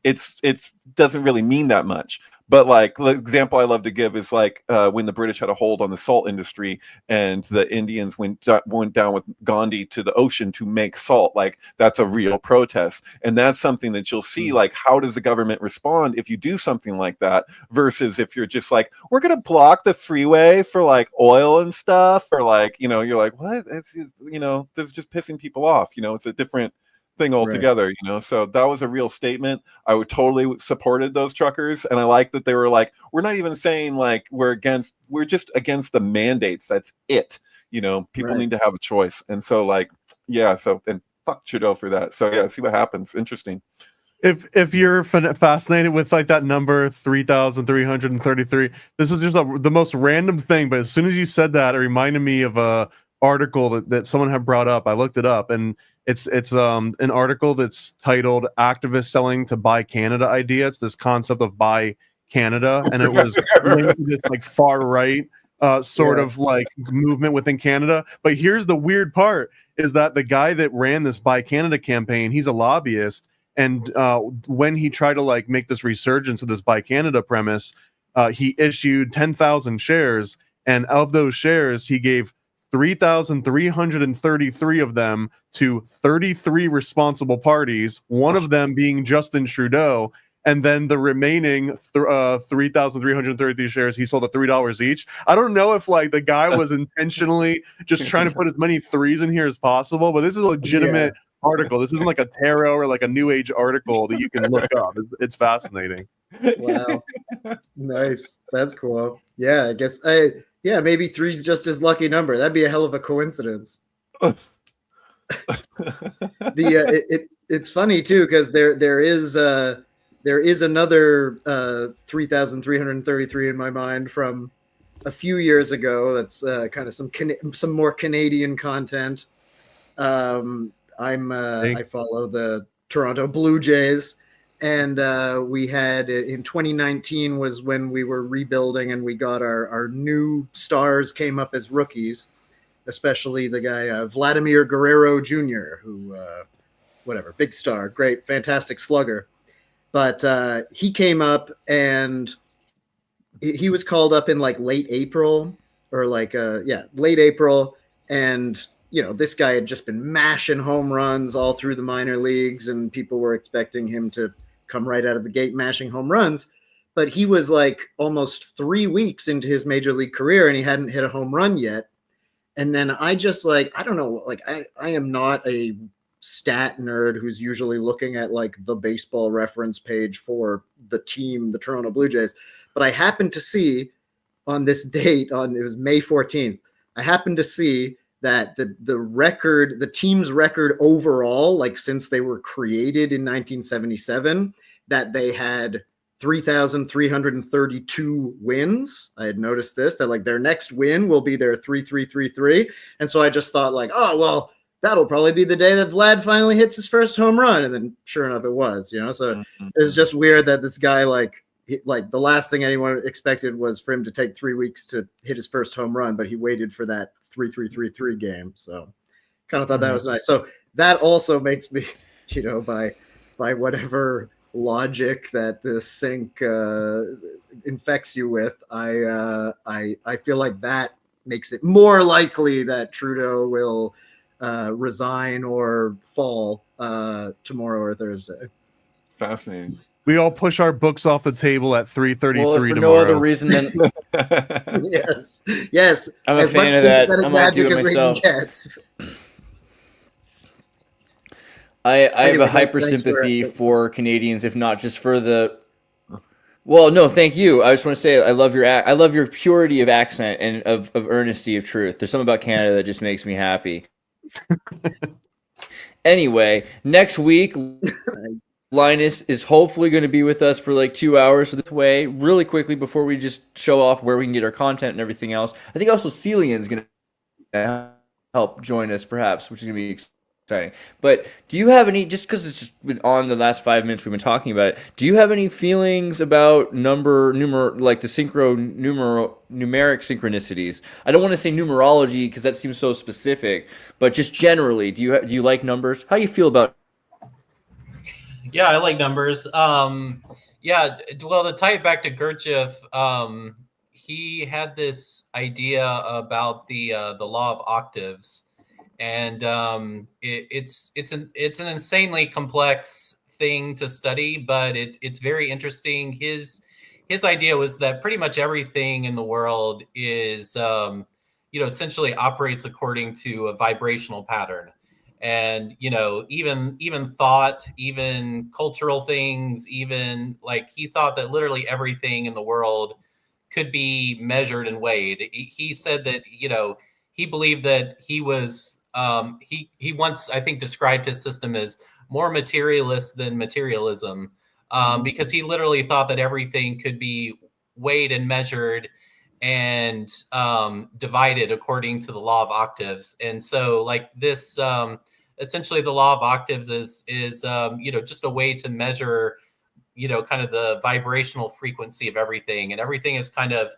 it's doesn't really mean that much. But the example I love to give is when the British had a hold on the salt industry and the Indians went down with Gandhi to the ocean to make salt. That's a real protest. And that's something that you'll see, how does the government respond if you do something like that versus if you're just we're going to block the freeway for oil and stuff, or you're what? It's, this is just pissing people off. It's a different thing altogether, so that was a real statement. I would totally supported those truckers, and I like that they were we're not even saying we're just against the mandates. That's it. People need to have a choice. And so and fuck Trudeau for that. So yeah, see what happens. Interesting. If you're fascinated with that number 3,333, this is just the most random thing, but as soon as you said that, it reminded me of a article that someone had brought up. I looked it up, and it's an article that's titled "Activists Selling to Buy Canada Idea." It's this concept of buy Canada, and it was linked to this far right sort of movement within Canada. But here's the weird part: is that the guy that ran this Buy Canada campaign, he's a lobbyist, and when he tried to make this resurgence of this Buy Canada premise, he issued 10,000 shares, and of those shares, he gave 3,333 of them to 33 responsible parties, one of them being Justin Trudeau, and then the remaining 3,333 shares he sold at $3 each. I don't know if the guy was intentionally just trying to put as many threes in here as possible, but this is a legitimate article. This isn't like a tarot or like a New Age article that you can look up. It's fascinating. Wow. Nice. That's cool. Yeah, I guess yeah, maybe 3's just his lucky number. That'd be a hell of a coincidence. It's funny too, because there is another 3,333 in my mind from a few years ago. That's kind of some more Canadian content. I follow the Toronto Blue Jays, and we had in 2019 was when we were rebuilding, and we got our new stars came up as rookies, especially the guy Vladimir Guerrero Jr., who whatever, big star, great, fantastic slugger. But he came up, and he was called up in like late April, late April, and this guy had just been mashing home runs all through the minor leagues, and people were expecting him to come right out of the gate mashing home runs. But he was like almost 3 weeks into his major league career, and he hadn't hit a home run yet. And then I just I don't know, I am not a stat nerd who's usually looking at like the baseball reference page for the team, the Toronto Blue Jays. But I happened to see on this date, it was May 14th, I happened to see that the team's record overall, like since they were created in 1977, that they had 3,332 wins. I had noticed this, that like their next win will be their 3,333. And so I just thought like, oh, well, that'll probably be the day that Vlad finally hits his first home run. And then sure enough, it was, So it's just weird that this guy, like the last thing anyone expected was for him to take 3 weeks to hit his first home run, but he waited for that 3,333 game. So kind of thought that was nice. So that also makes me, by whatever logic that the sync infects you with, I feel like that makes it more likely that Trudeau will resign or fall tomorrow or Thursday. Fascinating. We all push our books off the table at 3:33 Well, if for tomorrow. no other reason than yes. I'm a As fan much of that. sympathetic I'm gonna do magic it as we can myself. get. I have Anyway, a hyper thanks sympathy for Canadians, if not just for the. Well, no, thank you. I just want to say I love your purity of accent and of earnesty of truth. There's something about Canada that just makes me happy. Anyway, next week, Linus is hopefully going to be with us for like 2 hours. So this way, really quickly before we just show off where we can get our content and everything else, I think also Celian's going to help join us, perhaps, which is going to be exciting. But do you have any, just because it's just been on the last 5 minutes we've been talking about it, do you have any feelings about like the numeric synchronicities? I don't want to say numerology because that seems so specific, but just generally, do you like numbers? How do you feel about? Yeah, I like numbers. Yeah, well, to tie it back to Gurdjieff, he had this idea about the law of octaves, and it's an insanely complex thing to study, but it's very interesting. His idea was that pretty much everything in the world is essentially operates according to a vibrational pattern. And even thought, even cultural things, even like he thought that literally everything in the world could be measured and weighed. He said that he believed that he was he once, I think, described his system as more materialist than materialism, because he literally thought that everything could be weighed and measured and divided according to the law of octaves. And so like this essentially the law of octaves is just a way to measure kind of the vibrational frequency of everything, and everything is kind of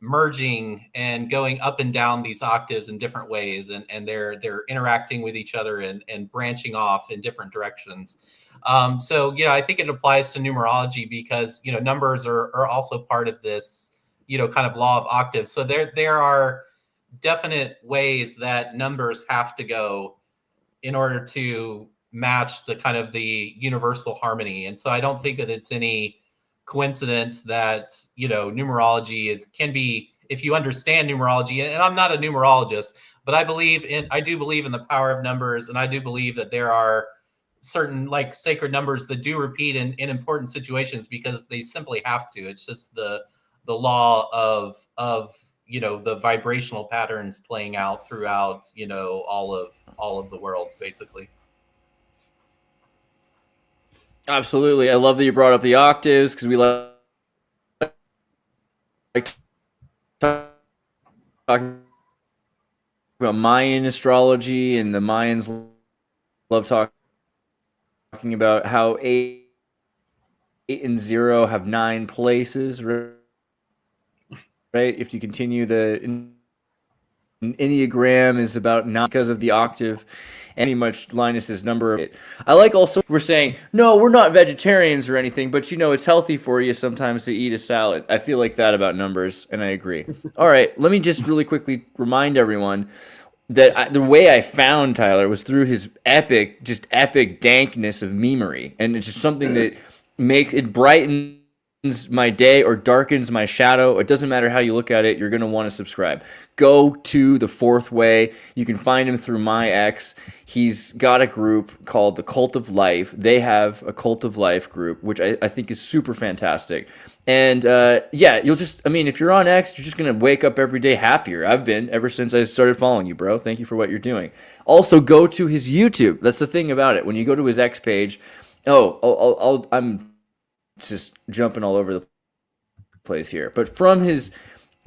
merging and going up and down these octaves in different ways, and they're interacting with each other and branching off in different directions. So I think it applies to numerology because numbers are also part of this kind of law of octaves. So there are definite ways that numbers have to go in order to match the kind of the universal harmony. And so I don't think that it's any coincidence that numerology can be, if you understand numerology, and I'm not a numerologist, But I do believe in the power of numbers, and I do believe that there are certain like sacred numbers that do repeat in important situations because they simply have to. It's just the law of the vibrational patterns playing out throughout all of the world, basically. Absolutely. I love that you brought up the octaves because we like talking about Mayan astrology, and the Mayans love talking about how 8 and 0 have 9 places, right? If you continue, the Enneagram is about 9 because of the octave, and much Linus's number. I like also we're saying, no, we're not vegetarians or anything, but it's healthy for you sometimes to eat a salad. I feel like that about numbers, and I agree. All right, let me just really quickly remind everyone that the way I found Tyler was through his epic dankness of memery, and it's just something that makes it brightens my day or darkens my shadow. It doesn't matter how you look at it. You're going to want to subscribe. Go to The Fourth Way. You can find him through my ex. He's got a group called The Cult of Life. They have a Cult of Life group, which I think is super fantastic. And you'll just, if you're on X, you're just going to wake up every day happier. I've been ever since I started following you, bro. Thank you for what you're doing. Also, go to his YouTube. That's the thing about it. When you go to his X page, I'm just jumping all over the place here. But from his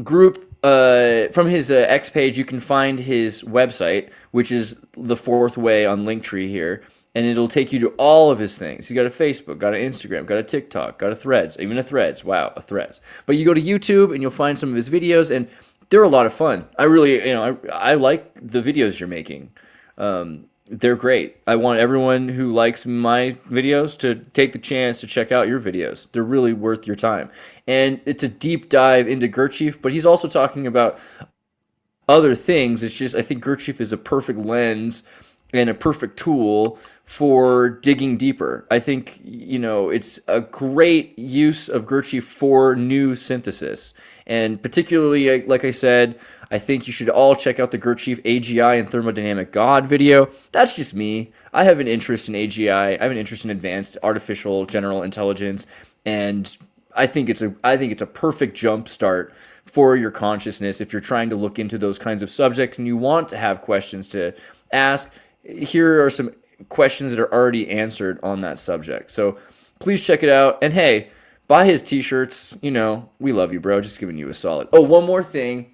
group, from his X page, you can find his website, which is The Fourth Way on Linktree here. And it'll take you to all of his things. He's got a Facebook, got an Instagram, got a TikTok, got a Threads, even a Threads. Wow, a Threads. But you go to YouTube and you'll find some of his videos, and they're a lot of fun. I really, I like the videos you're making. They're great. I want everyone who likes my videos to take the chance to check out your videos. They're really worth your time. And it's a deep dive into Gurdjieff, but he's also talking about other things. It's just, I think Gurdjieff is a perfect lens and a perfect tool for digging deeper. I think, it's a great use of Gurdjieff for new synthesis. And particularly, like I said, I think you should all check out the Gurdjieff AGI and thermodynamic God video. That's just me. I have an interest in AGI. I have an interest in advanced artificial general intelligence, and I think it's a perfect jump start for your consciousness if you're trying to look into those kinds of subjects and you want to have questions to ask. Here are some questions that are already answered on that subject. So please check it out. And hey, buy his t-shirts. We love you, bro. Just giving you a solid. Oh, one more thing.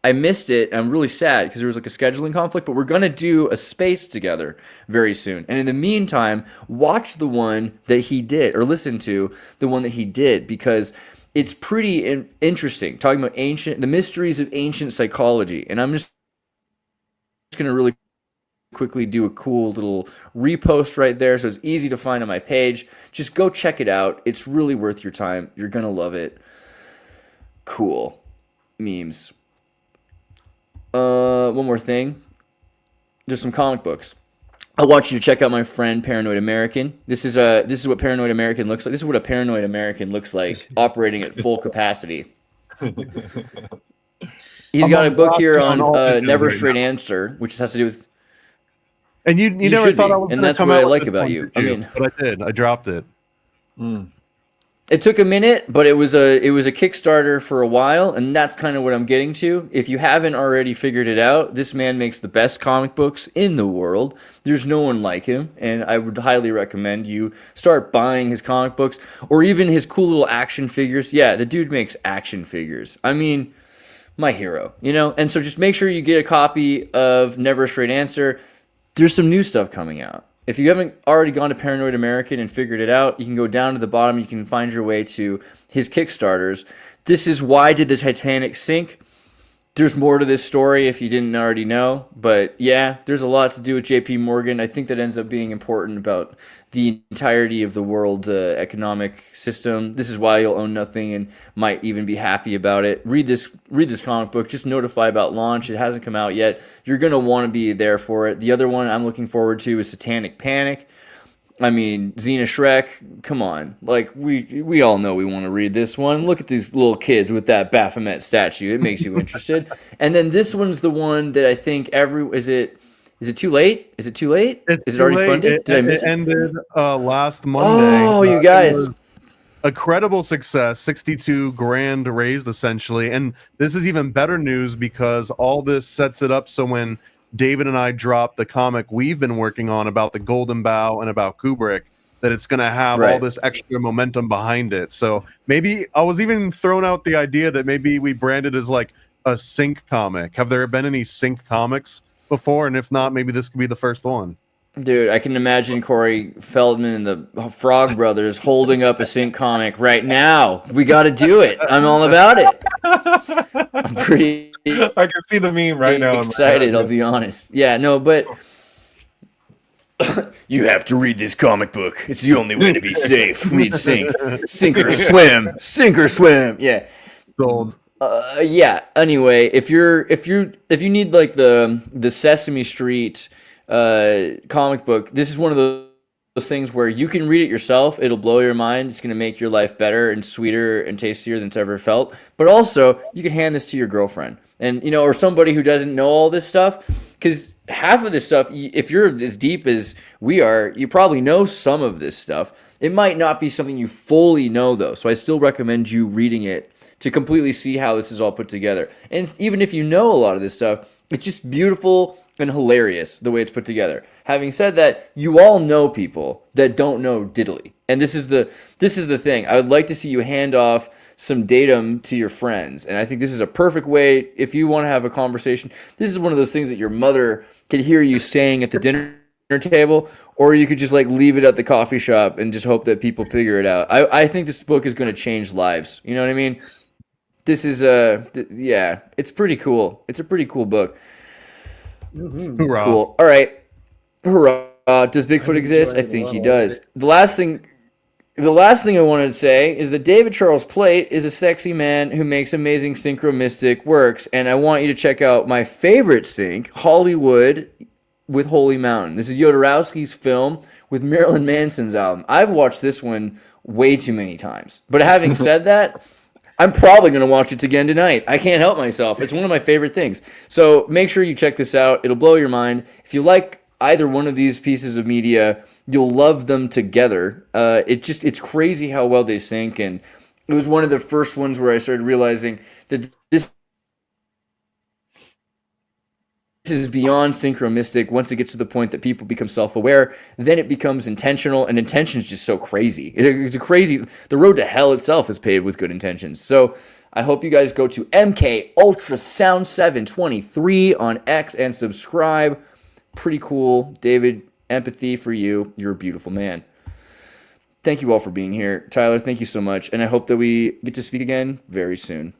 I missed it. I'm really sad because there was like a scheduling conflict, but we're going to do a space together very soon. And in the meantime, watch the one that he did, or listen to the one that he did, because it's pretty interesting, talking about the mysteries of ancient psychology. And I'm just going to really quickly do a cool little repost right there, so it's easy to find on my page. Just go check it out. It's really worth your time. You're going to love it. Cool. Memes. One more thing. There's some comic books. I want you to check out my friend Paranoid American. This is what Paranoid American looks like. This is what a Paranoid American looks like operating at full capacity. He's got a book here on Never Straight Answer, which has to do with. And you never thought I was, and that's what I like about you. But I did. I dropped it. It took a minute, but it was a Kickstarter for a while, and that's kind of what I'm getting to. If you haven't already figured it out, this man makes the best comic books in the world. There's no one like him, and I would highly recommend you start buying his comic books or even his cool little action figures. Yeah, the dude makes action figures. My hero, And so just make sure you get a copy of Never a Straight Answer. There's some new stuff coming out. If you haven't already gone to Paranoid American and figured it out, you can go down to the bottom. You can find your way to his Kickstarters. This is Why Did the Titanic Sink? There's more to this story if you didn't already know. But yeah, there's a lot to do with JP Morgan. I think that ends up being important about the entirety of the world economic system. This is why you'll own nothing and might even be happy about it. Read this comic book. Just notify about launch. It hasn't come out yet. You're going to want to be there for it. The other one I'm looking forward to is Satanic Panic. I mean, Xena Shrek, come on. Like, we all know we want to read this one. Look at these little kids with that Baphomet statue. It makes you interested. And then this one's the one that I think is it too late? Is it too late? Is it already funded? Did I miss it? It ended last Monday. Oh, you guys. A credible success, 62 grand raised essentially. And this is even better news because all this sets it up so when David and I drop the comic we've been working on about the Golden Bough and about Kubrick, that it's going to have all this extra momentum behind it. So maybe I was even throwing out the idea that maybe we brand it as like a sync comic. Have there been any sync comics before? And if not, maybe this could be the first one. Dude, I can imagine Corey Feldman and the Frog Brothers holding up a sync comic right now. We got to do it. I'm all about it. I'm pretty I can see the meme right now. Excited, I'll be honest. Yeah, no, but you have to read this comic book. It's the only way to be safe. Read Sync. Sink or swim. Sink or swim. Yeah. Sold. Yeah. Anyway, if you need like the Sesame Street comic book, this is one of those things where you can read it yourself. It'll blow your mind. It's going to make your life better and sweeter and tastier than it's ever felt. But also, you can hand this to your girlfriend and, or somebody who doesn't know all this stuff, because half of this stuff, if you're as deep as we are, you probably know some of this stuff. It might not be something you fully know, though. So I still recommend you reading it to completely see how this is all put together. And even if you know a lot of this stuff, it's just beautiful and hilarious the way it's put together. Having said that, you all know people that don't know diddly. And this is the thing. I would like to see you hand off some datum to your friends. And I think this is a perfect way, if you want to have a conversation. This is one of those things that your mother could hear you saying at the dinner table, or you could just like leave it at the coffee shop and just hope that people figure it out. I think this book is going to change lives. You know what I mean? This is yeah, it's pretty cool. It's a pretty cool book. Hoorah. Cool. All right. Hurrah. Does Bigfoot exist? I think he does. The last thing I wanted to say is that David Charles Plate is a sexy man who makes amazing synchromystic works, and I want you to check out my favorite sync, Hollywood with Holy Mountain. This is Jodorowsky's film with Marilyn Manson's album. I've watched this one way too many times. But having said that, I'm probably going to watch it again tonight. I can't help myself. It's one of my favorite things. So make sure you check this out. It'll blow your mind. If you like either one of these pieces of media, you'll love them together. It's crazy how well they sync. And it was one of the first ones where I started realizing that this is beyond synchromistic. Once it gets to the point that people become self-aware, then it becomes intentional, and intention is just so crazy. It's crazy. The road to hell itself is paved with good intentions. So I hope you guys go to MK Ultrasound 723 on X and subscribe. Pretty cool. David, empathy for you. You're a beautiful man. Thank you all for being here. Tyler, thank you so much. And I hope that we get to speak again very soon.